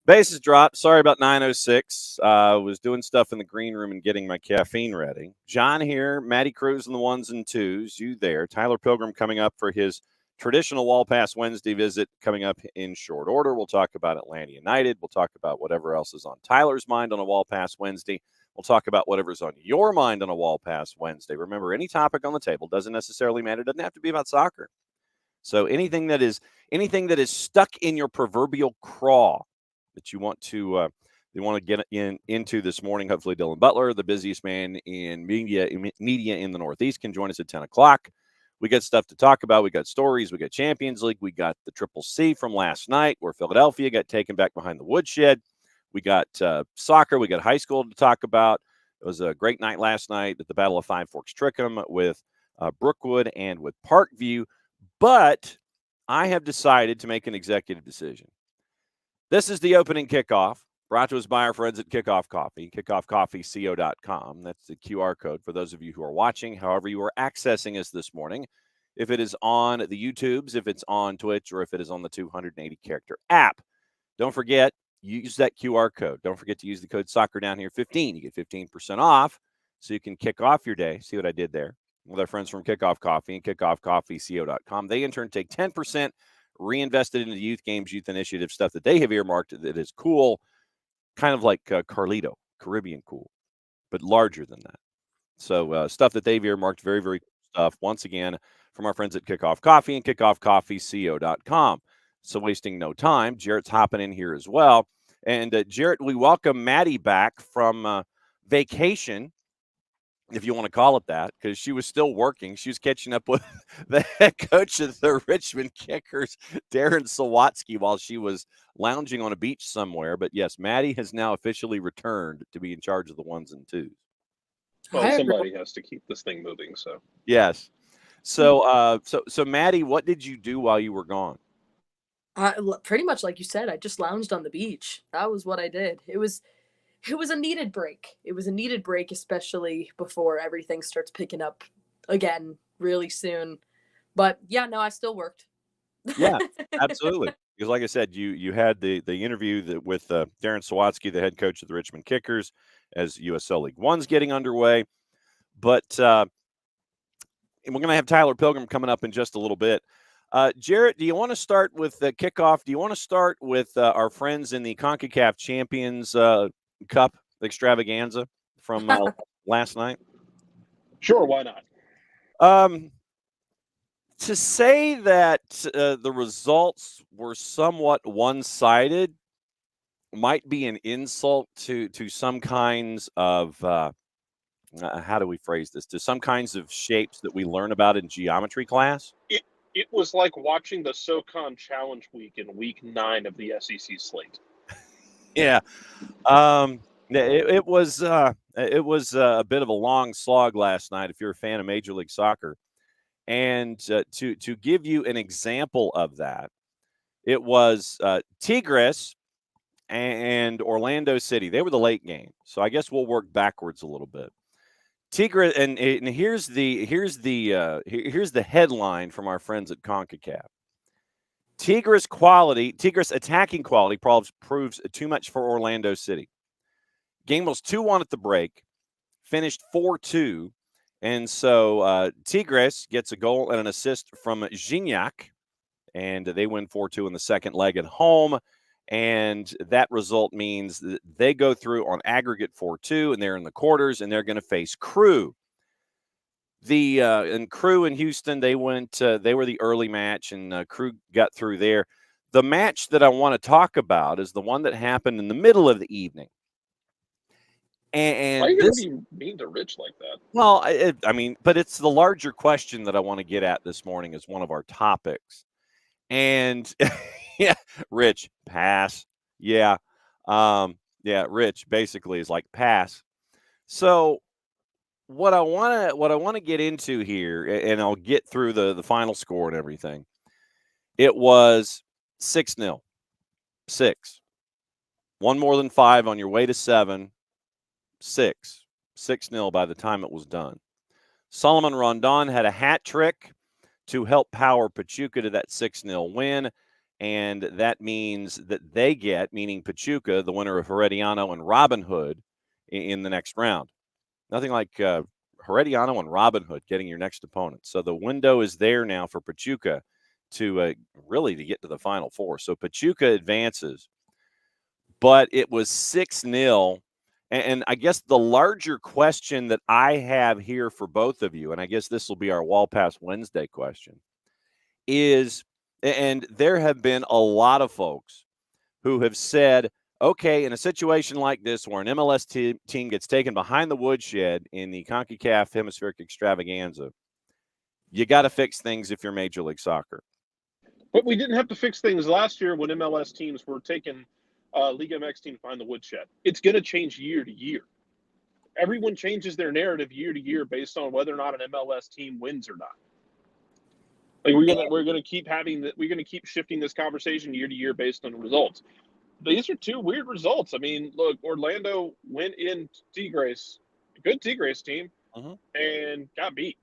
Bases dropped. Sorry about 9:06. Was doing stuff in the green room and getting my caffeine ready. John here, Matty Cruz in the ones and twos. You there. Tyler Pilgrim coming up for his traditional Wall Pass Wednesday visit coming up in short order. We'll talk about Atlanta United. We'll talk about whatever else is on Tyler's mind on a Wall Pass Wednesday. We'll talk about whatever's on your mind on a Wall Pass Wednesday. Remember, any topic on the table doesn't necessarily matter. It doesn't have to be about soccer. So anything that is stuck in your proverbial craw that you want to get into this morning. Hopefully, Dylan Butler, the busiest man in media in the Northeast, can join us at 10 o'clock. We got stuff to talk about. We got stories. We got Champions League. We got the Triple C from last night where Philadelphia got taken back behind the woodshed. We got soccer. We got high school to talk about. It was a great night last night at the Battle of Five Forks Trickham with Brookwood and with Parkview. But I have decided to make an executive decision. This is the opening kickoff, brought to us by our friends at Kickoff Coffee, kickoffcoffeeco.com. That's the QR code for those of you who are watching, however you are accessing us this morning. If it is on the YouTubes, if it's on Twitch, or if it is on the 280-character app. Don't forget, use that QR code. Don't forget to use the code SoccerDownHere15. You get 15% off, so you can kick off your day. See what I did there? With our friends from Kickoff Coffee and kickoffcoffeeco.com. They, in turn, take 10%, reinvested into youth games, youth initiative, stuff that they have earmarked that is cool, kind of like Carlito, Caribbean cool, but larger than that. So stuff that they've earmarked, very, very cool stuff. Once again, from our friends at Kickoff Coffee and kickoffcoffeeco.com. So wasting no time, Jarrett's hopping in here as well. And Jarrett, we welcome Maddie back from vacation, if you want to call it that, because she was still working. She was catching up with the head coach of the Richmond Kickers, Darren Sawatsky, while she was lounging on a beach somewhere. But yes, Maddie has now officially returned to be in charge of the ones and twos. Well, somebody has to keep this thing moving, so. Yes. So, so Maddie, what did you do while you were gone? Pretty much like you said, I just lounged on the beach. That was what I did. It was a needed break. It was a needed break, especially before everything starts picking up again really soon. But yeah, no, I still worked. Yeah, absolutely. Because like I said, you had the interview with Darren Sawatsky, the head coach of the Richmond Kickers, as USL League One's getting underway. But we're going to have Tyler Pilgrim coming up in just a little bit. Jarrett, do you want to start with the kickoff? Do you want to start with our friends in the CONCACAF Champions Cup extravaganza from last night? Sure, why not? To say that the results were somewhat one-sided might be an insult to some kinds of how do we phrase this? To some kinds of shapes that we learn about in geometry class. It was like watching the SoCon Challenge Week in Week 9 of the SEC slate. Yeah. It was a bit of a long slog last night if you're a fan of Major League Soccer. And to give you an example of that, it was Tigres and Orlando City. They were the late game. So I guess we'll work backwards a little bit. Tigres, and here's the headline from our friends at CONCACAF. Tigres attacking quality proves too much for Orlando City. Game was 2-1 at the break, finished 4-2, and so Tigres gets a goal and an assist from Gignac, and they win 4-2 in the second leg at home. And that result means that they go through on aggregate 4-2, and they're in the quarters, and they're going to face Crew. And Crew in Houston, they were the early match, and Crew got through there. The match that I want to talk about is the one that happened in the middle of the evening. And why are you going to be mean to Rich like that? Well, but it's the larger question that I want to get at this morning as one of our topics. And yeah, Rich, pass. Yeah. Rich basically is like pass. So what I want to get into here, and I'll get through the final score and everything. It was 6-0. 6. One more than 5 on your way to 7. 6. 6-0 by the time it was done. Solomon Rondon had a hat trick to help power Pachuca to that 6-0 win, and that means that they get, meaning Pachuca, the winner of Herediano and Robin Hood in the next round. Nothing like Herediano and Robin Hood getting your next opponent. So the window is there now for Pachuca to really to get to the Final Four. So Pachuca advances, but it was 6-0. And I guess the larger question that I have here for both of you, and I guess this will be our Wall Pass Wednesday question, is, and there have been a lot of folks who have said, okay, in a situation like this where an MLS team gets taken behind the woodshed in the CONCACAF Hemispheric Extravaganza, you got to fix things if you're Major League Soccer. But we didn't have to fix things last year when MLS teams were taking Liga MX teams behind the woodshed. It's going to change year to year. Everyone changes their narrative year to year based on whether or not an MLS team wins or not. Like we're gonna keep having that. We're gonna keep shifting this conversation year to year based on the results. These are two weird results. I mean, look, Orlando went in Tigres, a good Tigres team, and got beat.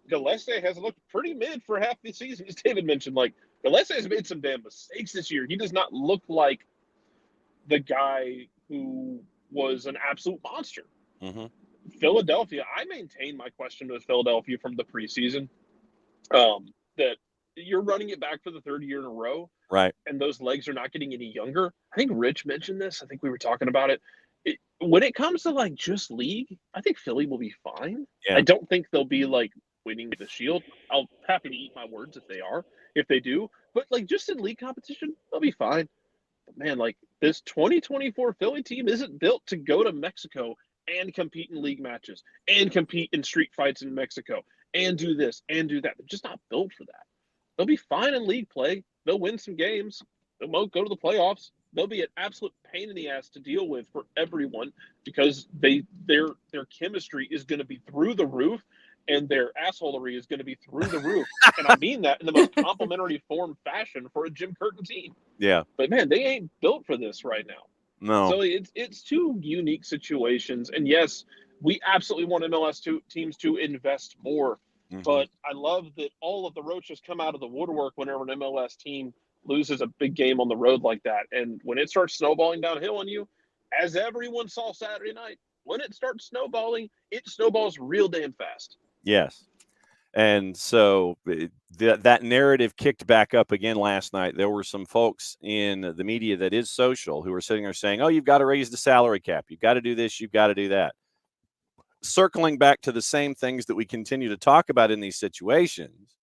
Gillespie has looked pretty mid for half the season, as David mentioned. Like, Gillespie has made some damn mistakes this year. He does not look like the guy who was an absolute monster. Philadelphia, I maintain my question with Philadelphia from the preseason, that you're running it back for the third year in a row. Right. And those legs are not getting any younger. I think Rich mentioned this. I think we were talking about it. When it comes to like just league, I think Philly will be fine. Yeah. I don't think they'll be like winning the Shield. I'll happy to eat my words if they do. But like just in league competition, they'll be fine. But man, like this 2024 Philly team isn't built to go to Mexico and compete in league matches and compete in street fights in Mexico and do this and do that. They're just not built for that. They'll be fine in league play. They'll win some games. They won't go to the playoffs. They'll be an absolute pain in the ass to deal with for everyone because their chemistry is going to be through the roof and their assholery is going to be through the roof. And I mean that in the most complimentary form fashion for a Jim Curtin team. Yeah. But man, they ain't built for this right now. No. So it's two unique situations. And yes, we absolutely want MLS teams to invest more. But I love that all of the roaches come out of the woodwork whenever an MLS team loses a big game on the road like that. And when it starts snowballing downhill on you, as everyone saw Saturday night, when it starts snowballing, it snowballs real damn fast. Yes. And so that narrative kicked back up again last night. There were some folks in the media that is social who were sitting there saying, oh, you've got to raise the salary cap. You've got to do this. You've got to do that. Circling back to the same things that we continue to talk about in these situations.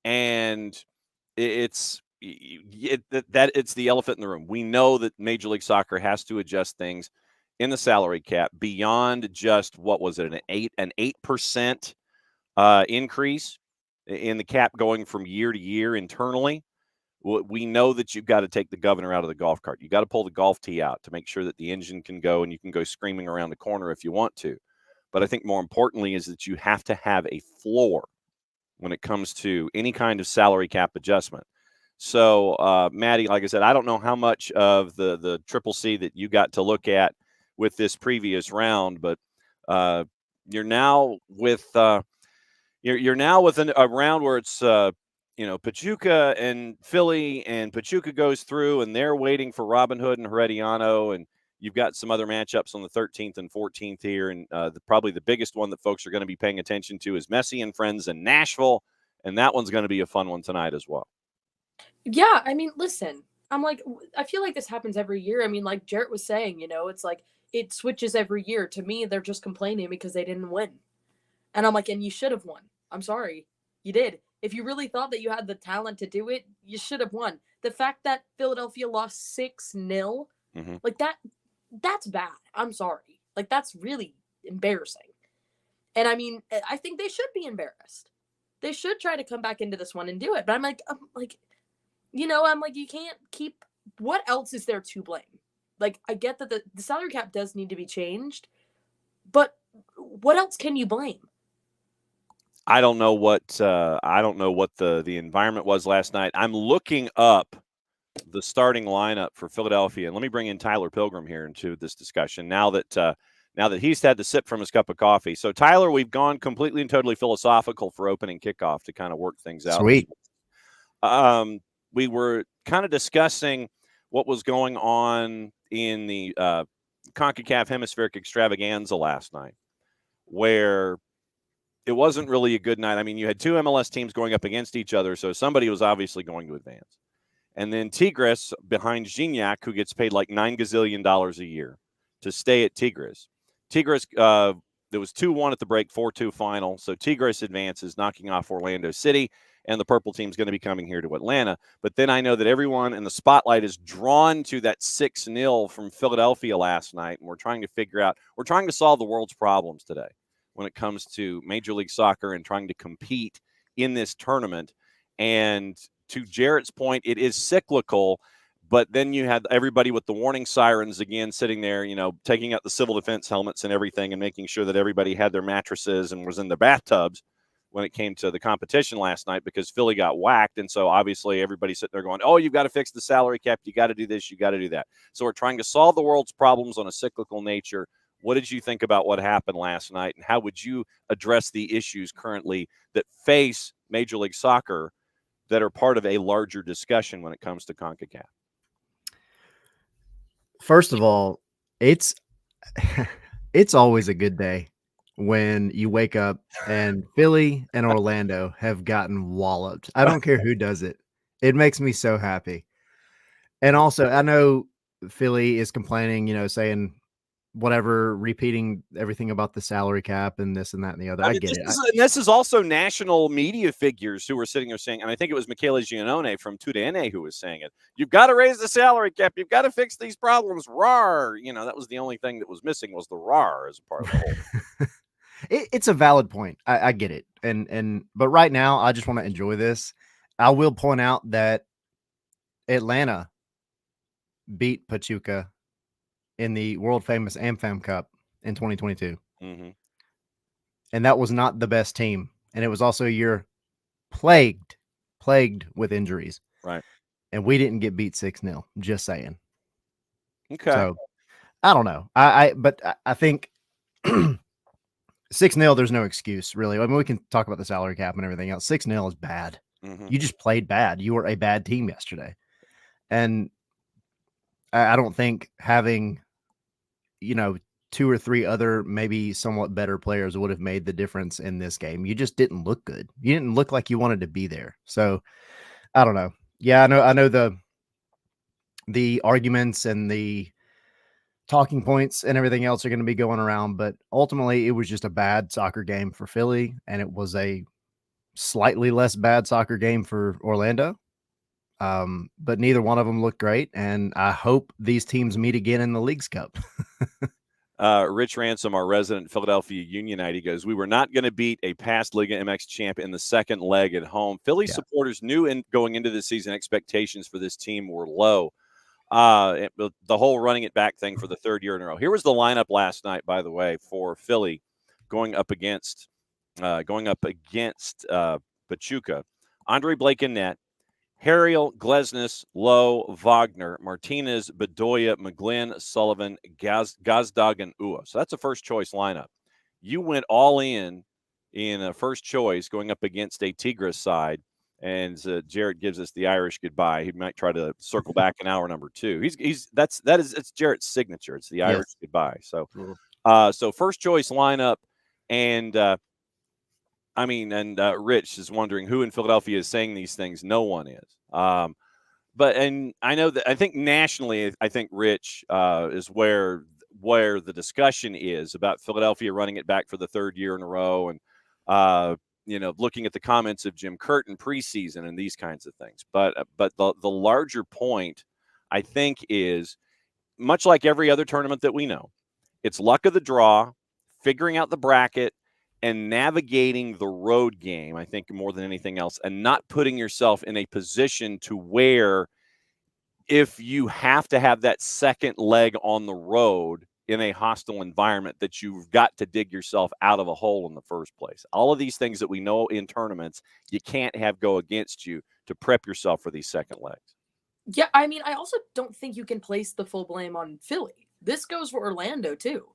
And it's the elephant in the room. We know that Major League Soccer has to adjust things in the salary cap beyond just, what was it, an 8% increase in the cap going from year to year internally. We know that you've got to take the governor out of the golf cart. You got to pull the golf tee out to make sure that the engine can go and you can go screaming around the corner if you want to. But I think more importantly is that you have to have a floor when it comes to any kind of salary cap adjustment. So, Maddie, like I said, I don't know how much of the Triple C that you got to look at with this previous round, but you're now with a round where it's Pachuca and Philly, and Pachuca goes through, and they're waiting for Robin Hood and Herediano, and you've got some other matchups on the 13th and 14th here, and probably the biggest one that folks are going to be paying attention to is Messi and Friends in Nashville, and that one's going to be a fun one tonight as well. Yeah, I mean, listen, I feel like this happens every year. I mean, like Jarrett was saying, it's like it switches every year. To me, they're just complaining because they didn't win. And I'm like, and you should have won. I'm sorry. You did. If you really thought that you had the talent to do it, you should have won. The fact that Philadelphia lost 6-0, like that's bad. I'm sorry. Like, that's really embarrassing. And I mean, I think they should be embarrassed. They should try to come back into this one and do it. But I'm like, you can't keep, what else is there to blame? Like, I get that the salary cap does need to be changed, but what else can you blame? I don't know what the environment was last night. I'm looking up the starting lineup for Philadelphia, and let me bring in Tyler Pilgrim here into this discussion now that he's had to sip from his cup of coffee. So, Tyler, we've gone completely and totally philosophical for opening kickoff to kind of work things out. Sweet. We were kind of discussing what was going on in the CONCACAF Hemispheric Extravaganza last night, where it wasn't really a good night. I mean, you had two MLS teams going up against each other, so somebody was obviously going to advance. And then Tigres behind Gignac, who gets paid like $9 gazillion a year to stay at Tigres. Tigres, there was 2-1 at the break, 4-2 final. So Tigres advances, knocking off Orlando City, and the purple team's going to be coming here to Atlanta. But then I know that everyone in the spotlight is drawn to that 6-0 from Philadelphia last night, and we're trying to solve the world's problems today when it comes to Major League Soccer and trying to compete in this tournament. And to Jarrett's point, it is cyclical, but then you had everybody with the warning sirens again sitting there, taking out the civil defense helmets and everything and making sure that everybody had their mattresses and was in their bathtubs when it came to the competition last night because Philly got whacked. And so obviously everybody's sitting there going, oh, you've got to fix the salary cap. You got to do this. You got to do that. So we're trying to solve the world's problems on a cyclical nature. What did you think about what happened last night, and how would you address the issues currently that face Major League Soccer that are part of a larger discussion when it comes to CONCACAF? First of all, it's always a good day when you wake up and Philly and Orlando have gotten walloped. I don't care who does it. It makes me so happy. And also, I know Philly is complaining, saying whatever, repeating everything about the salary cap and this and that and the other. I get it. This is also national media figures who are sitting there saying, and I think it was Michele Giannone from Tudene who was saying it. You've got to raise the salary cap. You've got to fix these problems. Rawr. That was the only thing that was missing was the rawr as a part of the whole. It's a valid point. I get it. But right now, I just want to enjoy this. I will point out that Atlanta beat Pachuca in the world famous AmFam Cup in 2022. Mm-hmm. And that was not the best team. And it was also a year plagued with injuries. Right. And we didn't get beat 6-0, just saying. Okay. So I don't know. But I think 6-0, there's no excuse really. I mean, we can talk about the salary cap and everything else. 6-0 is bad. Mm-hmm. You just played bad. You were a bad team yesterday. And I don't think having, 2 or 3 other maybe somewhat better players would have made the difference in this game. You just didn't look good. You didn't look like you wanted to be there. So I don't know. Yeah, I know the arguments and the talking points and everything else are going to be going around, but ultimately it was just a bad soccer game for Philly, and it was a slightly less bad soccer game for Orlando. But neither one of them looked great, and I hope these teams meet again in the Leagues Cup. Rich Ransom, our resident Philadelphia Unionite, he goes, we were not going to beat a past Liga MX champ in the second leg at home. Philly supporters knew going into the season expectations for this team were low. The whole running it back thing for the third year in a row. Here was the lineup last night, by the way, for Philly going up against Pachuca. Andre Blake in net, Harriel, Glesnes, Lowe, Wagner, Martinez, Bedoya, McGlynn, Sullivan, Gazdag, and Ua. So that's a first-choice lineup. You went all in a first choice going up against a Tigres side, and Jarrett gives us the Irish goodbye. He might try to circle back in hour number 2. It's Jarrett's signature. It's the Irish goodbye. So, so first-choice lineup, and Rich is wondering who in Philadelphia is saying these things. No one is. But I know that I think nationally, I think Rich is where the discussion is about Philadelphia running it back for the third year in a row, and looking at the comments of Jim Curtin preseason and these kinds of things. But the larger point, I think, is much like every other tournament that we know, it's luck of the draw, figuring out the bracket, and navigating the road game, I think, more than anything else, and not putting yourself in a position to where if you have to have that second leg on the road in a hostile environment that you've got to dig yourself out of a hole in the first place. All of these things that we know in tournaments, you can't have go against you to prep yourself for these second legs. Yeah, I mean, I also don't think you can place the full blame on Philly. This goes for Orlando too.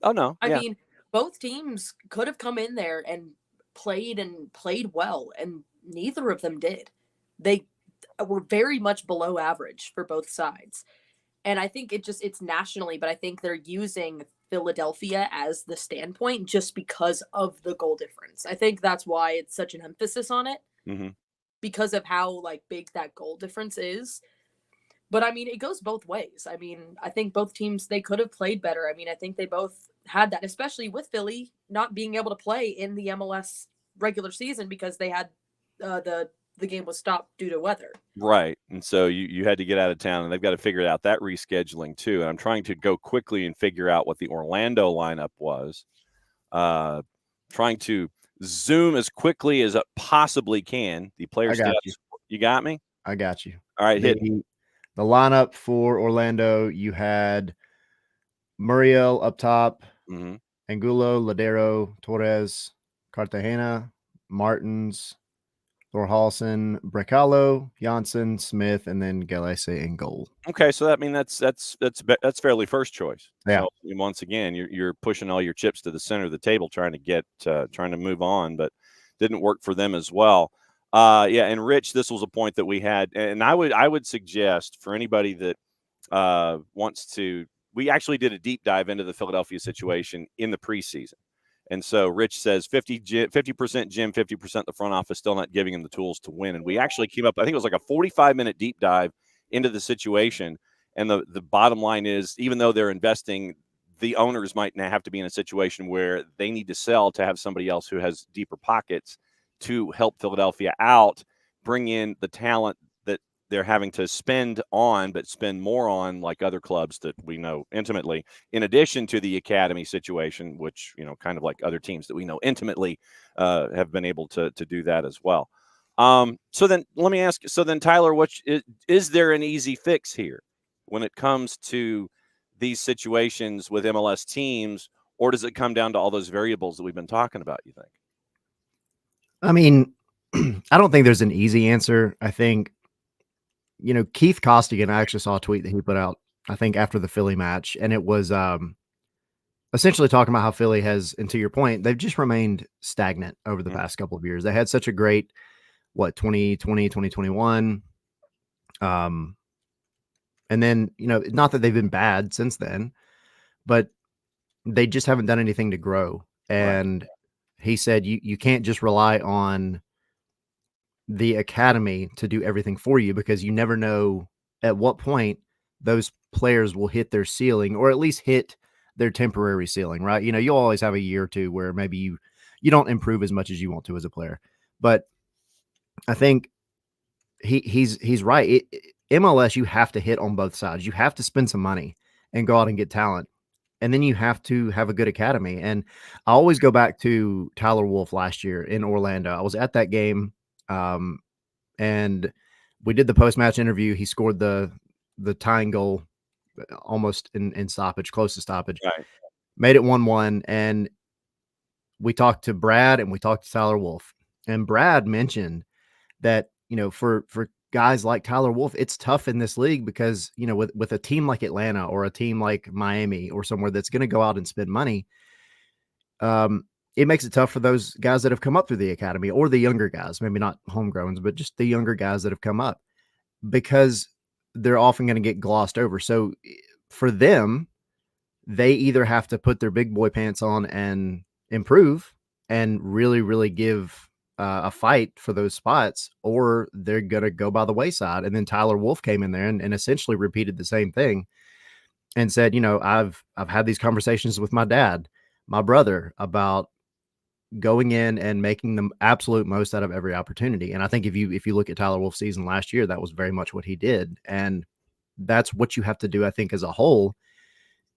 Oh, no. I Yeah. mean, both teams could have come in there and played well, and neither of them did. They were very much below average for both sides. And I think it's nationally, but I think they're using Philadelphia as the standpoint just because of the goal difference. I think that's why it's such an emphasis on it, because of how like big that goal difference is. But I mean, it goes both ways. I mean, I think both teams, they could have played better. I mean, I think they both had that, especially with Philly not being able to play in the MLS regular season because they had the game was stopped due to weather. Right. And so you had to get out of town, and they've got to figure out that rescheduling too. And I'm trying to go quickly and figure out what the Orlando lineup was. Trying to zoom as quickly as it possibly can. The player stats. You got me? I got you. All right, hit the lineup for Orlando. You had Muriel up top, Angulo, Ladero, Torres, Cartagena, Martins, Thorhalson, Brecalo, Janssen, Smith, and then Galese in goal. Okay, so that's fairly first choice. Yeah. So once again, you're pushing all your chips to the center of the table, trying to move on, but didn't work for them as well. Yeah, and Rich, this was a point that we had, and I would suggest for anybody that wants to. We actually did a deep dive into the Philadelphia situation in the preseason. And so Rich says 50% Jim, 50% the front office, still not giving him the tools to win. And we actually came up, I think it was like a 45-minute deep dive into the situation. And the bottom line is, even though they're investing, the owners might now have to be in a situation where they need to sell to have somebody else who has deeper pockets to help Philadelphia out, bring in the talent that they're having to spend on, but spend more on, like other clubs that we know intimately, in addition to the academy situation, which, kind of like other teams that we know intimately have been able to do that as well. So then let me ask, Tyler, is there an easy fix here when it comes to these situations with MLS teams, or does it come down to all those variables that we've been talking about, you think? I mean, I don't think there's an easy answer. I think, Keith Costigan, I actually saw a tweet that he put out, I think after the Philly match, and it was essentially talking about how Philly has, and to your point, they've just remained stagnant over the past couple of years. They had such a great, 2020, 2021. And then, not that they've been bad since then, but they just haven't done anything to grow. And he said, you can't just rely on the academy to do everything for you, because you never know at what point those players will hit their ceiling, or at least hit their temporary ceiling, right? You'll always have a year or two where maybe you don't improve as much as you want to as a player. But I think he's right. MLS, you have to hit on both sides. You have to spend some money and go out and get talent. And then you have to have a good academy. And I always go back to Tyler Wolff last year in Orlando. I was at that game. And we did the post-match interview. He scored the tying goal almost in stoppage, close to stoppage. Right. Made it 1-1. And we talked to Brad and we talked to Tyler Wolff. And Brad mentioned that, for guys like Tyler Wolff, it's tough in this league because, with a team like Atlanta or a team like Miami or somewhere that's going to go out and spend money, it makes it tough for those guys that have come up through the academy, or the younger guys, maybe not homegrowns, but just the younger guys that have come up, because they're often going to get glossed over. So for them, they either have to put their big boy pants on and improve and really, really give a fight for those spots, or they're going to go by the wayside. And then Tyler Wolff came in there and essentially repeated the same thing and said, I've had these conversations with my dad, my brother, about going in and making the absolute most out of every opportunity. And I think if you look at Tyler Wolff's season last year, that was very much what he did. And that's what you have to do, I think, as a whole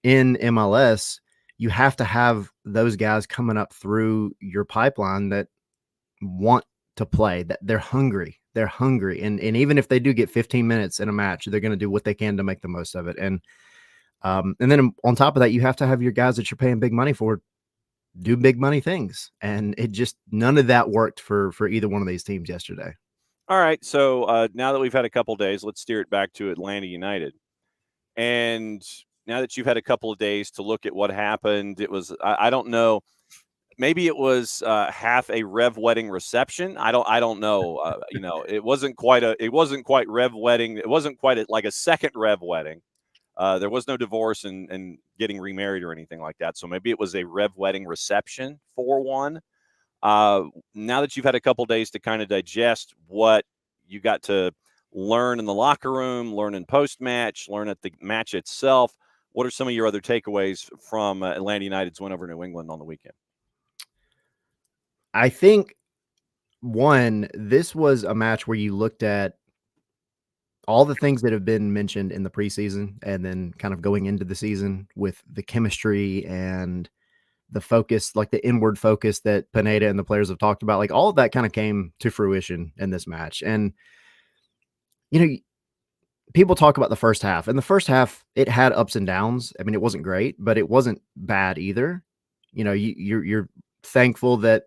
in MLS. You have to have those guys coming up through your pipeline that want to play, that they're hungry. They're hungry. And even if they do get 15 minutes in a match, they're going to do what they can to make the most of it. And And then on top of that, you have to have your guys that you're paying big money for do big money things. And it just, none of that worked for either one of these teams yesterday. All right. So now that we've had a couple days, let's steer it back to Atlanta United. And now that you've had a couple of days to look at what happened, it was, I don't know, maybe it was half a Rev wedding reception. I don't know. It wasn't quite Rev wedding. It wasn't quite like a second Rev wedding. There was no divorce and getting remarried or anything like that. So maybe it was a Rev wedding reception 4-1. Now that you've had a couple days to kind of digest what you got to learn in the locker room, learn in post-match, learn at the match itself, what are some of your other takeaways from Atlanta United's win over New England on the weekend? I think, one, this was a match where you looked at all the things that have been mentioned in the preseason and then kind of going into the season with the chemistry and the focus, like the inward focus that Pineda and the players have talked about, like all of that kind of came to fruition in this match. And, people talk about the first half, and the first half, it had ups and downs. I mean, it wasn't great, but it wasn't bad either. You're thankful that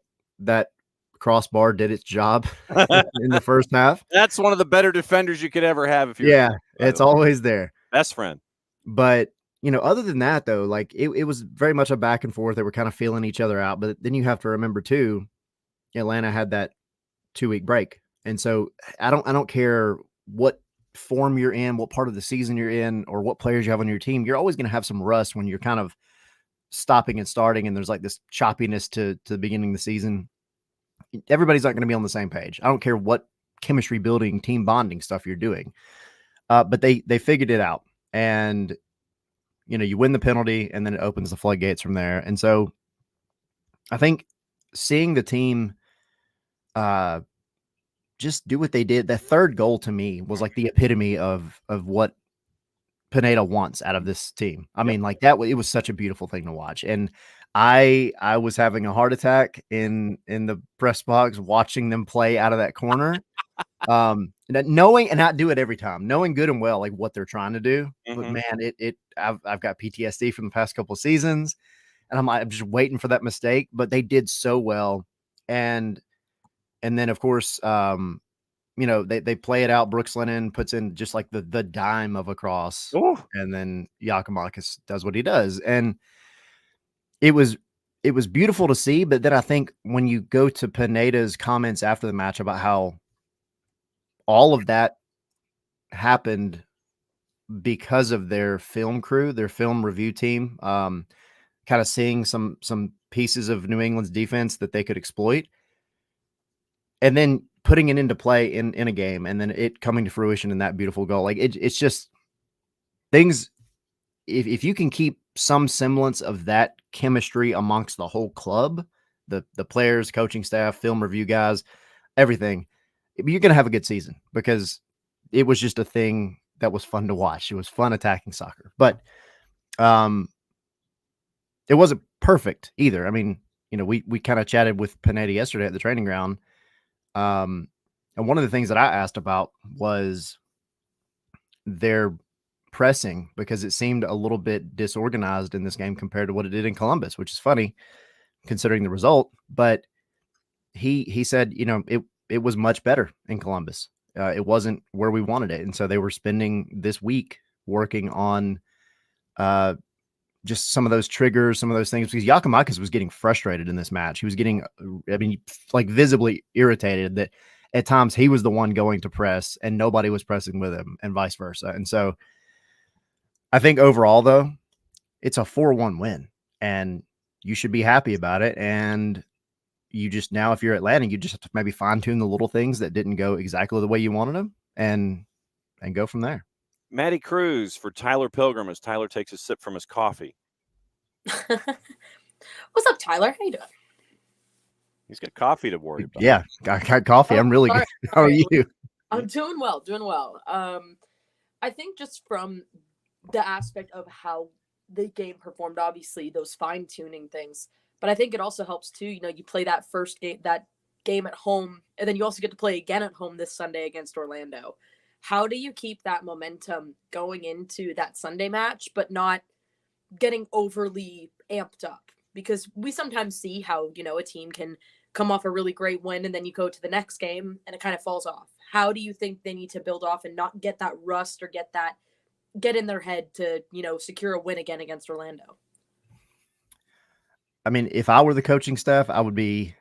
crossbar did its job in the first half. That's one of the better defenders you could ever have. If you're it's always there. Best friend. But, other than that, though, like it was very much a back and forth. They were kind of feeling each other out. But then you have to remember, too, Atlanta had that 2-week break. And so I don't care what form you're in, what part of the season you're in, or what players you have on your team. You're always going to have some rust when you're kind of stopping and starting, and there's like this choppiness to the beginning of the season. Everybody's not going to be on the same page. I don't care what chemistry building, team bonding stuff you're doing. But they figured it out. And, you win the penalty, and then it opens the floodgates from there. And so I think seeing the team just do what they did, the third goal to me was like the epitome of what Pineda wants out of this team. I mean, like that, it was such a beautiful thing to watch. And I was having a heart attack in the press box watching them play out of that corner. Knowing, and not do it every time, knowing good and well like what they're trying to do. Mm-hmm. But man, I've got PTSD from the past couple of seasons, and I'm just waiting for that mistake. But they did so well, and then of course, they play it out. Brooks Lennon puts in just like the dime of a cross, and then Giakoumakis does what he does, and it was beautiful to see. But then I think when you go to Pineda's comments after the match about how all of that happened because of their film crew, their film review team, kind of seeing some pieces of New England's defense that they could exploit, and then putting it into play in a game, and then it coming to fruition in that beautiful goal. Like it's just things. If you can keep some semblance of that chemistry amongst the whole club, the players, coaching staff, film review guys, everything, you're going to have a good season, because it was just a thing that was fun to watch. It was fun attacking soccer, but it wasn't perfect either. I mean, we kind of chatted with Pineda yesterday at the training ground. And one of the things that I asked about was their pressing, because it seemed a little bit disorganized in this game compared to what it did in Columbus, which is funny considering the result. But he said, it was much better in Columbus. It wasn't where we wanted it. And so they were spending this week working on just some of those triggers, some of those things, because Giakoumakis was getting frustrated in this match. He was getting, like visibly irritated that at times he was the one going to press and nobody was pressing with him, and vice versa. And so I think overall, though, it's a 4-1 win, and you should be happy about it. And you just, now, if you're Atlanta, you just have to maybe fine tune the little things that didn't go exactly the way you wanted them, and go from there. Maddie Cruz for Tyler Pilgrim as Tyler takes a sip from his coffee. What's up, Tyler? How you doing? He's got coffee to worry about. Yeah, I got coffee. I'm really good. How are you? I'm doing well. I think just from the aspect of how the game performed, obviously those fine-tuning things, but I think it also helps too. You play that first game, that game at home, and then you also get to play again at home this Sunday against Orlando. How do you keep that momentum going into that Sunday match, but not getting overly amped up? Because we sometimes see how, a team can come off a really great win and then you go to the next game and it kind of falls off. How do you think they need to build off and not get that rust or get in their head to, secure a win again against Orlando? I mean, if I were the coaching staff, I would be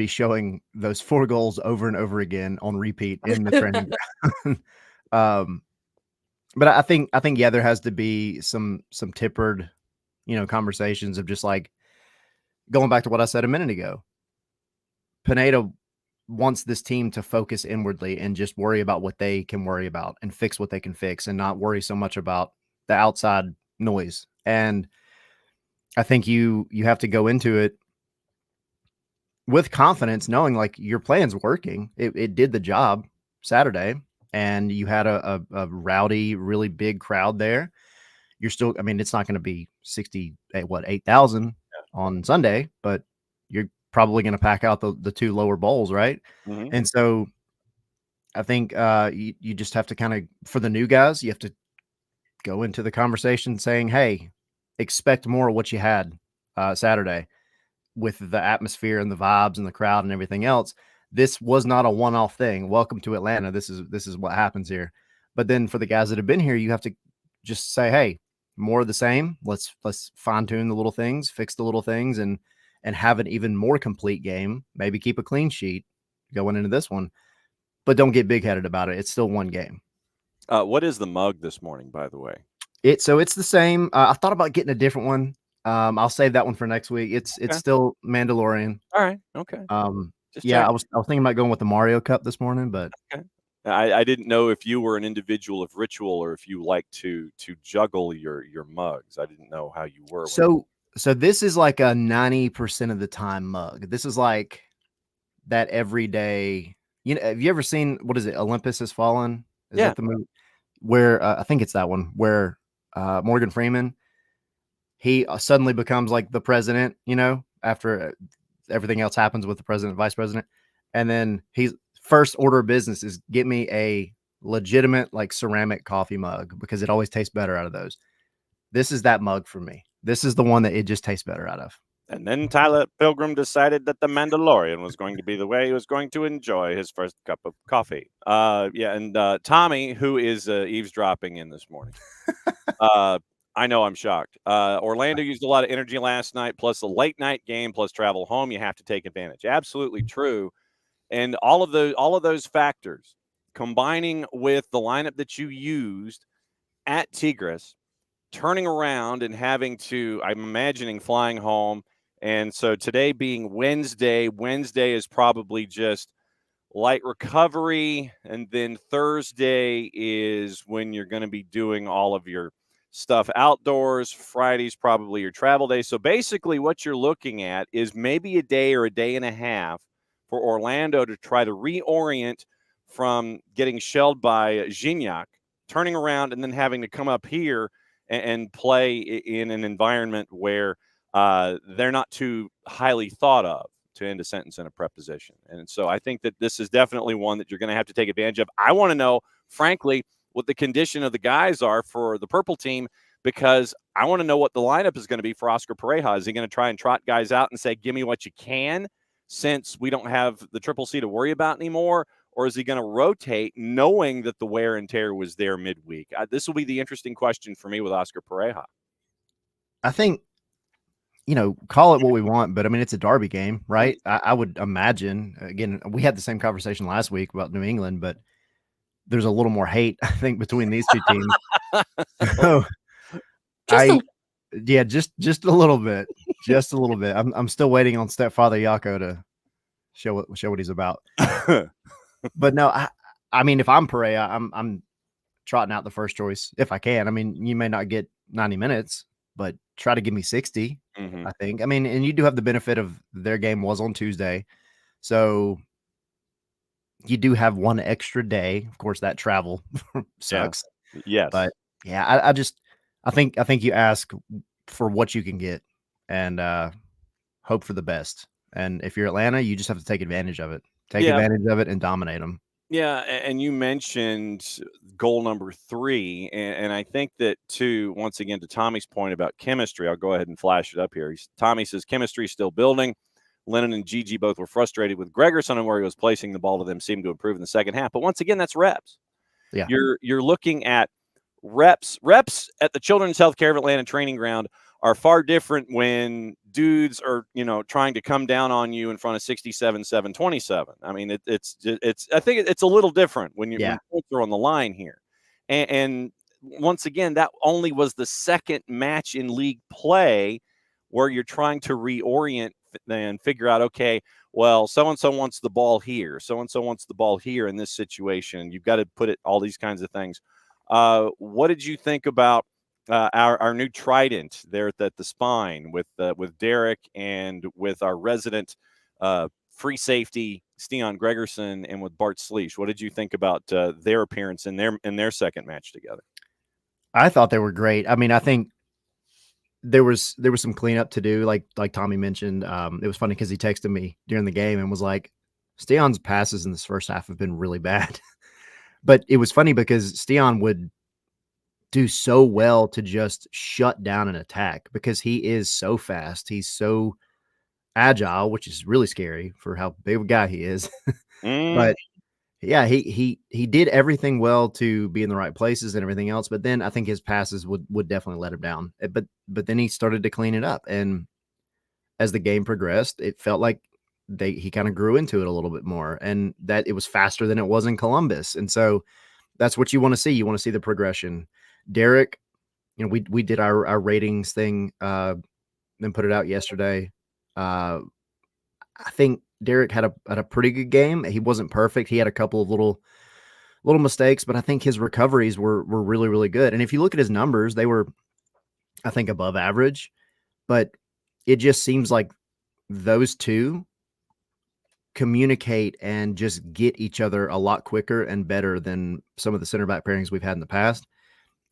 showing those 4 goals over and over again on repeat in the training ground. But I think, yeah, there has to be some tempered, conversations of just like going back to what I said a minute ago. Pineda wants this team to focus inwardly and just worry about what they can worry about and fix what they can fix and not worry so much about the outside noise. And I think you have to go into it with confidence, knowing like your plan's working. It did the job Saturday, and you had a rowdy, really big crowd there. You're still, I mean, it's not going to be 8,000 on Sunday, but you're probably going to pack out the 2 lower bowls, right? Mm-hmm. And so I think you just have to kind of, for the new guys, you have to go into the conversation saying, hey, expect more of what you had Saturday with the atmosphere and the vibes and the crowd and everything else. This was not a one-off thing. Welcome to Atlanta. This is what happens here. But then for the guys that have been here, you have to just say, hey, more of the same. Let's fine-tune the little things, fix the little things, and have an even more complete game. Maybe keep a clean sheet going into this one, but don't get big-headed about it. It's still one game. What is the mug this morning, by the way? It's the same. I thought about getting a different one. I'll save that one for next week. It's still Mandalorian. All right. Okay. Yeah, I was thinking about going with the Mario Cup this morning, but okay. I didn't know if you were an individual of ritual or if you like to juggle your mugs. I didn't know how you were. So this is like a 90% of the time mug. This is like that everyday. Have you ever seen, what is it? Olympus Has Fallen? Is that the movie? Where I think it's that one where Morgan Freeman, he suddenly becomes like the president, after everything else happens with the president, vice president. And then he's first order of business is get me a legitimate like ceramic coffee mug because it always tastes better out of those. This is that mug for me. This is the one that it just tastes better out of. And then Tyler Pilgrim decided that the Mandalorian was going to be the way he was going to enjoy his first cup of coffee. And Tommy, who is eavesdropping in this morning. I know I'm shocked. Orlando used a lot of energy last night, plus a late night game, plus travel home. You have to take advantage. Absolutely true. And all of those factors combining with the lineup that you used at Tigres, turning around and having to, I'm imagining flying home. And so today being Wednesday is probably just light recovery. And then Thursday is when you're going to be doing all of your stuff outdoors. Friday's probably your travel day. So basically what you're looking at is maybe a day or a day and a half for Orlando to try to reorient from getting shelled by Gignac, turning around and then having to come up here and play in an environment where they're not too highly thought of, to end a sentence in a preposition. And so I think that this is definitely one that you're going to have to take advantage of. I want to know, frankly, what the condition of the guys are for the purple team, because I want to know what the lineup is going to be for Oscar Pareja. Is he going to try and trot guys out and say, give me what you can, since we don't have the Triple C to worry about anymore? Or is he going to rotate knowing that the wear and tear was there midweek? This will be the interesting question for me with Oscar Pareja. I think, call it what we want, but I mean, it's a derby game, right? I would imagine, again, we had the same conversation last week about New England, but there's a little more hate, I think, between these two teams. So just a little bit, just a little bit. I'm still waiting on stepfather Yako to show what he's about. But no, I mean, if I'm Perea, I'm trotting out the first choice if I can. I mean, you may not get 90 minutes, but try to give me 60. I think. I mean, and you do have the benefit of their game was on Tuesday, so you do have one extra day. Of course, that travel sucks. Yes, but yeah, I think you ask for what you can get and hope for the best. And if you're Atlanta, you just have to take advantage of it. Take advantage of it and dominate them. Yeah, and you mentioned goal number 3, and I think that too. Once again, to Tommy's point about chemistry, I'll go ahead and flash it up here. Tommy says chemistry is still building. Lennon and Gigi both were frustrated with Gregerson and where he was placing the ball to them seemed to improve in the second half. But once again, that's reps. Yeah. You're looking at reps at the Children's Healthcare of Atlanta training ground are far different when dudes are, trying to come down on you in front of 67-7-27. I mean, it's I think it's a little different when when points are on the line here. And once again, that only was the second match in league play where you're trying to reorient and figure out, okay, well, so-and-so wants the ball here. So-and-so wants the ball here in this situation. You've got to put it, all these kinds of things. What did you think about our new trident there at the spine with Derek and with our resident free safety Steon Gregerson and with Bart Sleesh? What did you think about their appearance in their second match together? I thought they were great. I mean, I think there was some cleanup to do, like Tommy mentioned. It was funny because he texted me during the game and was like, Steon's passes in this first half have been really bad. But it was funny because Steon would do so well to just shut down an attack because he is so fast. He's so agile, which is really scary for how big of a guy he is. But yeah, he did everything well to be in the right places and everything else. But then I think his passes would definitely let him down. But then he started to clean it up. And as the game progressed, it felt like he kind of grew into it a little bit more, and that it was faster than it was in Columbus. And so that's what you want to see. You want to see the progression. Derek, we did our ratings thing, then put it out yesterday. I think Derek had a pretty good game. He wasn't perfect. He had a couple of little mistakes, but I think his recoveries were really, really good. And if you look at his numbers, they were, I think, above average, but it just seems like those two communicate and just get each other a lot quicker and better than some of the center back pairings we've had in the past.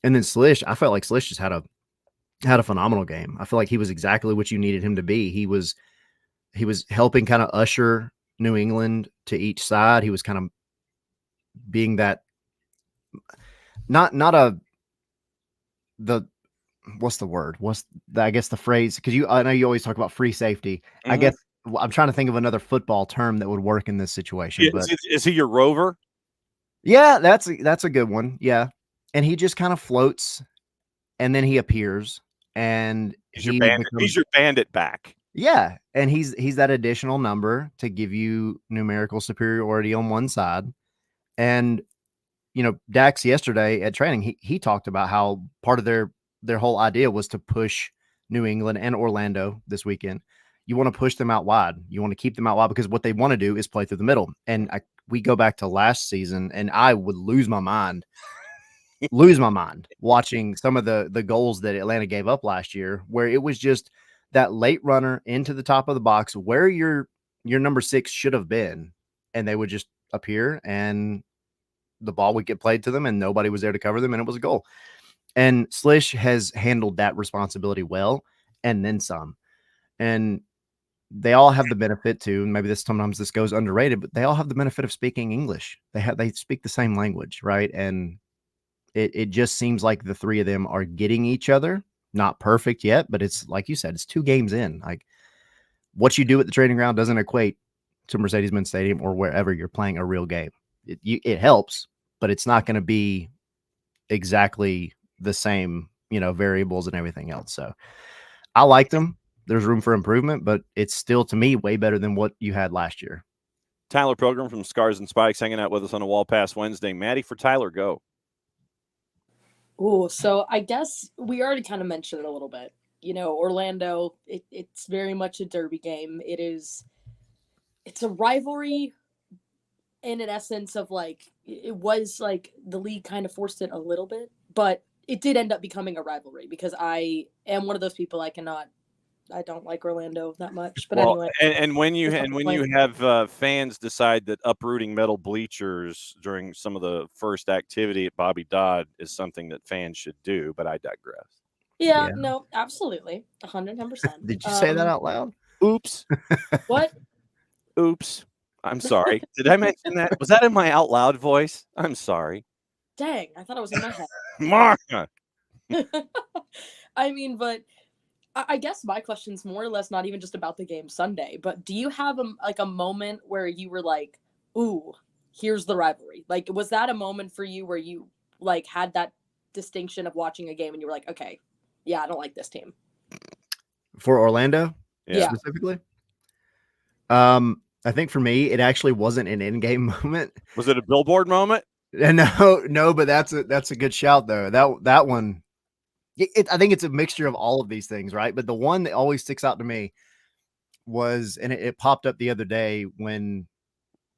And then Slish, I felt like Slish just had a phenomenal game. I feel like he was exactly what you needed him to be. He was helping kind of usher New England to each side. He was kind of being that what's the word? I guess the phrase, because I know you always talk about free safety. Mm-hmm. I guess I'm trying to think of another football term that would work in this situation. But is he your rover? Yeah, that's a good one. Yeah. And he just kind of floats and then he appears and he's your bandit back. Yeah. And he's that additional number to give you numerical superiority on one side. And, Dax yesterday at training, he talked about how part of their whole idea was to push New England and Orlando this weekend. You want to push them out wide. You want to keep them out wide because what they want to do is play through the middle. And we go back to last season and I would lose my mind watching some of the goals that Atlanta gave up last year, where it was just that late runner into the top of the box where your number 6 should have been. And they would just appear and the ball would get played to them and nobody was there to cover them. And it was a goal. And Slish has handled that responsibility well, and then some. And they all have the benefit too. And maybe sometimes this goes underrated, but they all have the benefit of speaking English. They speak the same language, right? And it just seems like the three of them are getting each other. Not perfect yet, but it's like you said, it's 2 games in. Like what you do at the training ground doesn't equate to Mercedes-Benz Stadium or wherever you're playing a real game. It helps, but it's not going to be exactly the same, variables and everything else. So I liked them. There's room for improvement, but it's still, to me, way better than what you had last year. Tyler Pilgrim from Scars and Spikes hanging out with us on a Wall Pass Wednesday. Maddie, for Tyler, go. Oh, so I guess we already kind of mentioned it a little bit. Orlando, it's very much a derby game. It's a rivalry in an essence of it was like the league kind of forced it a little bit, but it did end up becoming a rivalry because I am one of those people I don't like Orlando that much. But anyway, and when you have fans decide that uprooting metal bleachers during some of the first activity at Bobby Dodd is something that fans should do, but I digress. Yeah. No, absolutely, 110%. Did you say that out loud? Oops. What? Oops. I'm sorry. Did I mention that? Was that in my out loud voice? I'm sorry. Dang, I thought it was in my head. Martha. I mean, but I guess my question's more or less not even just about the game Sunday, but do you have a moment where you were like, "Ooh, here's the rivalry"? Like, was that a moment for you where you like had that distinction of watching a game and you were like, "Okay, yeah, I don't like this team." For Orlando, Yeah. specifically. I think for me, it actually wasn't an in-game moment. Was it a billboard moment? No, but that's a good shout though. That one, I think it's a mixture of all of these things, right? But the one that always sticks out to me was, and it popped up the other day when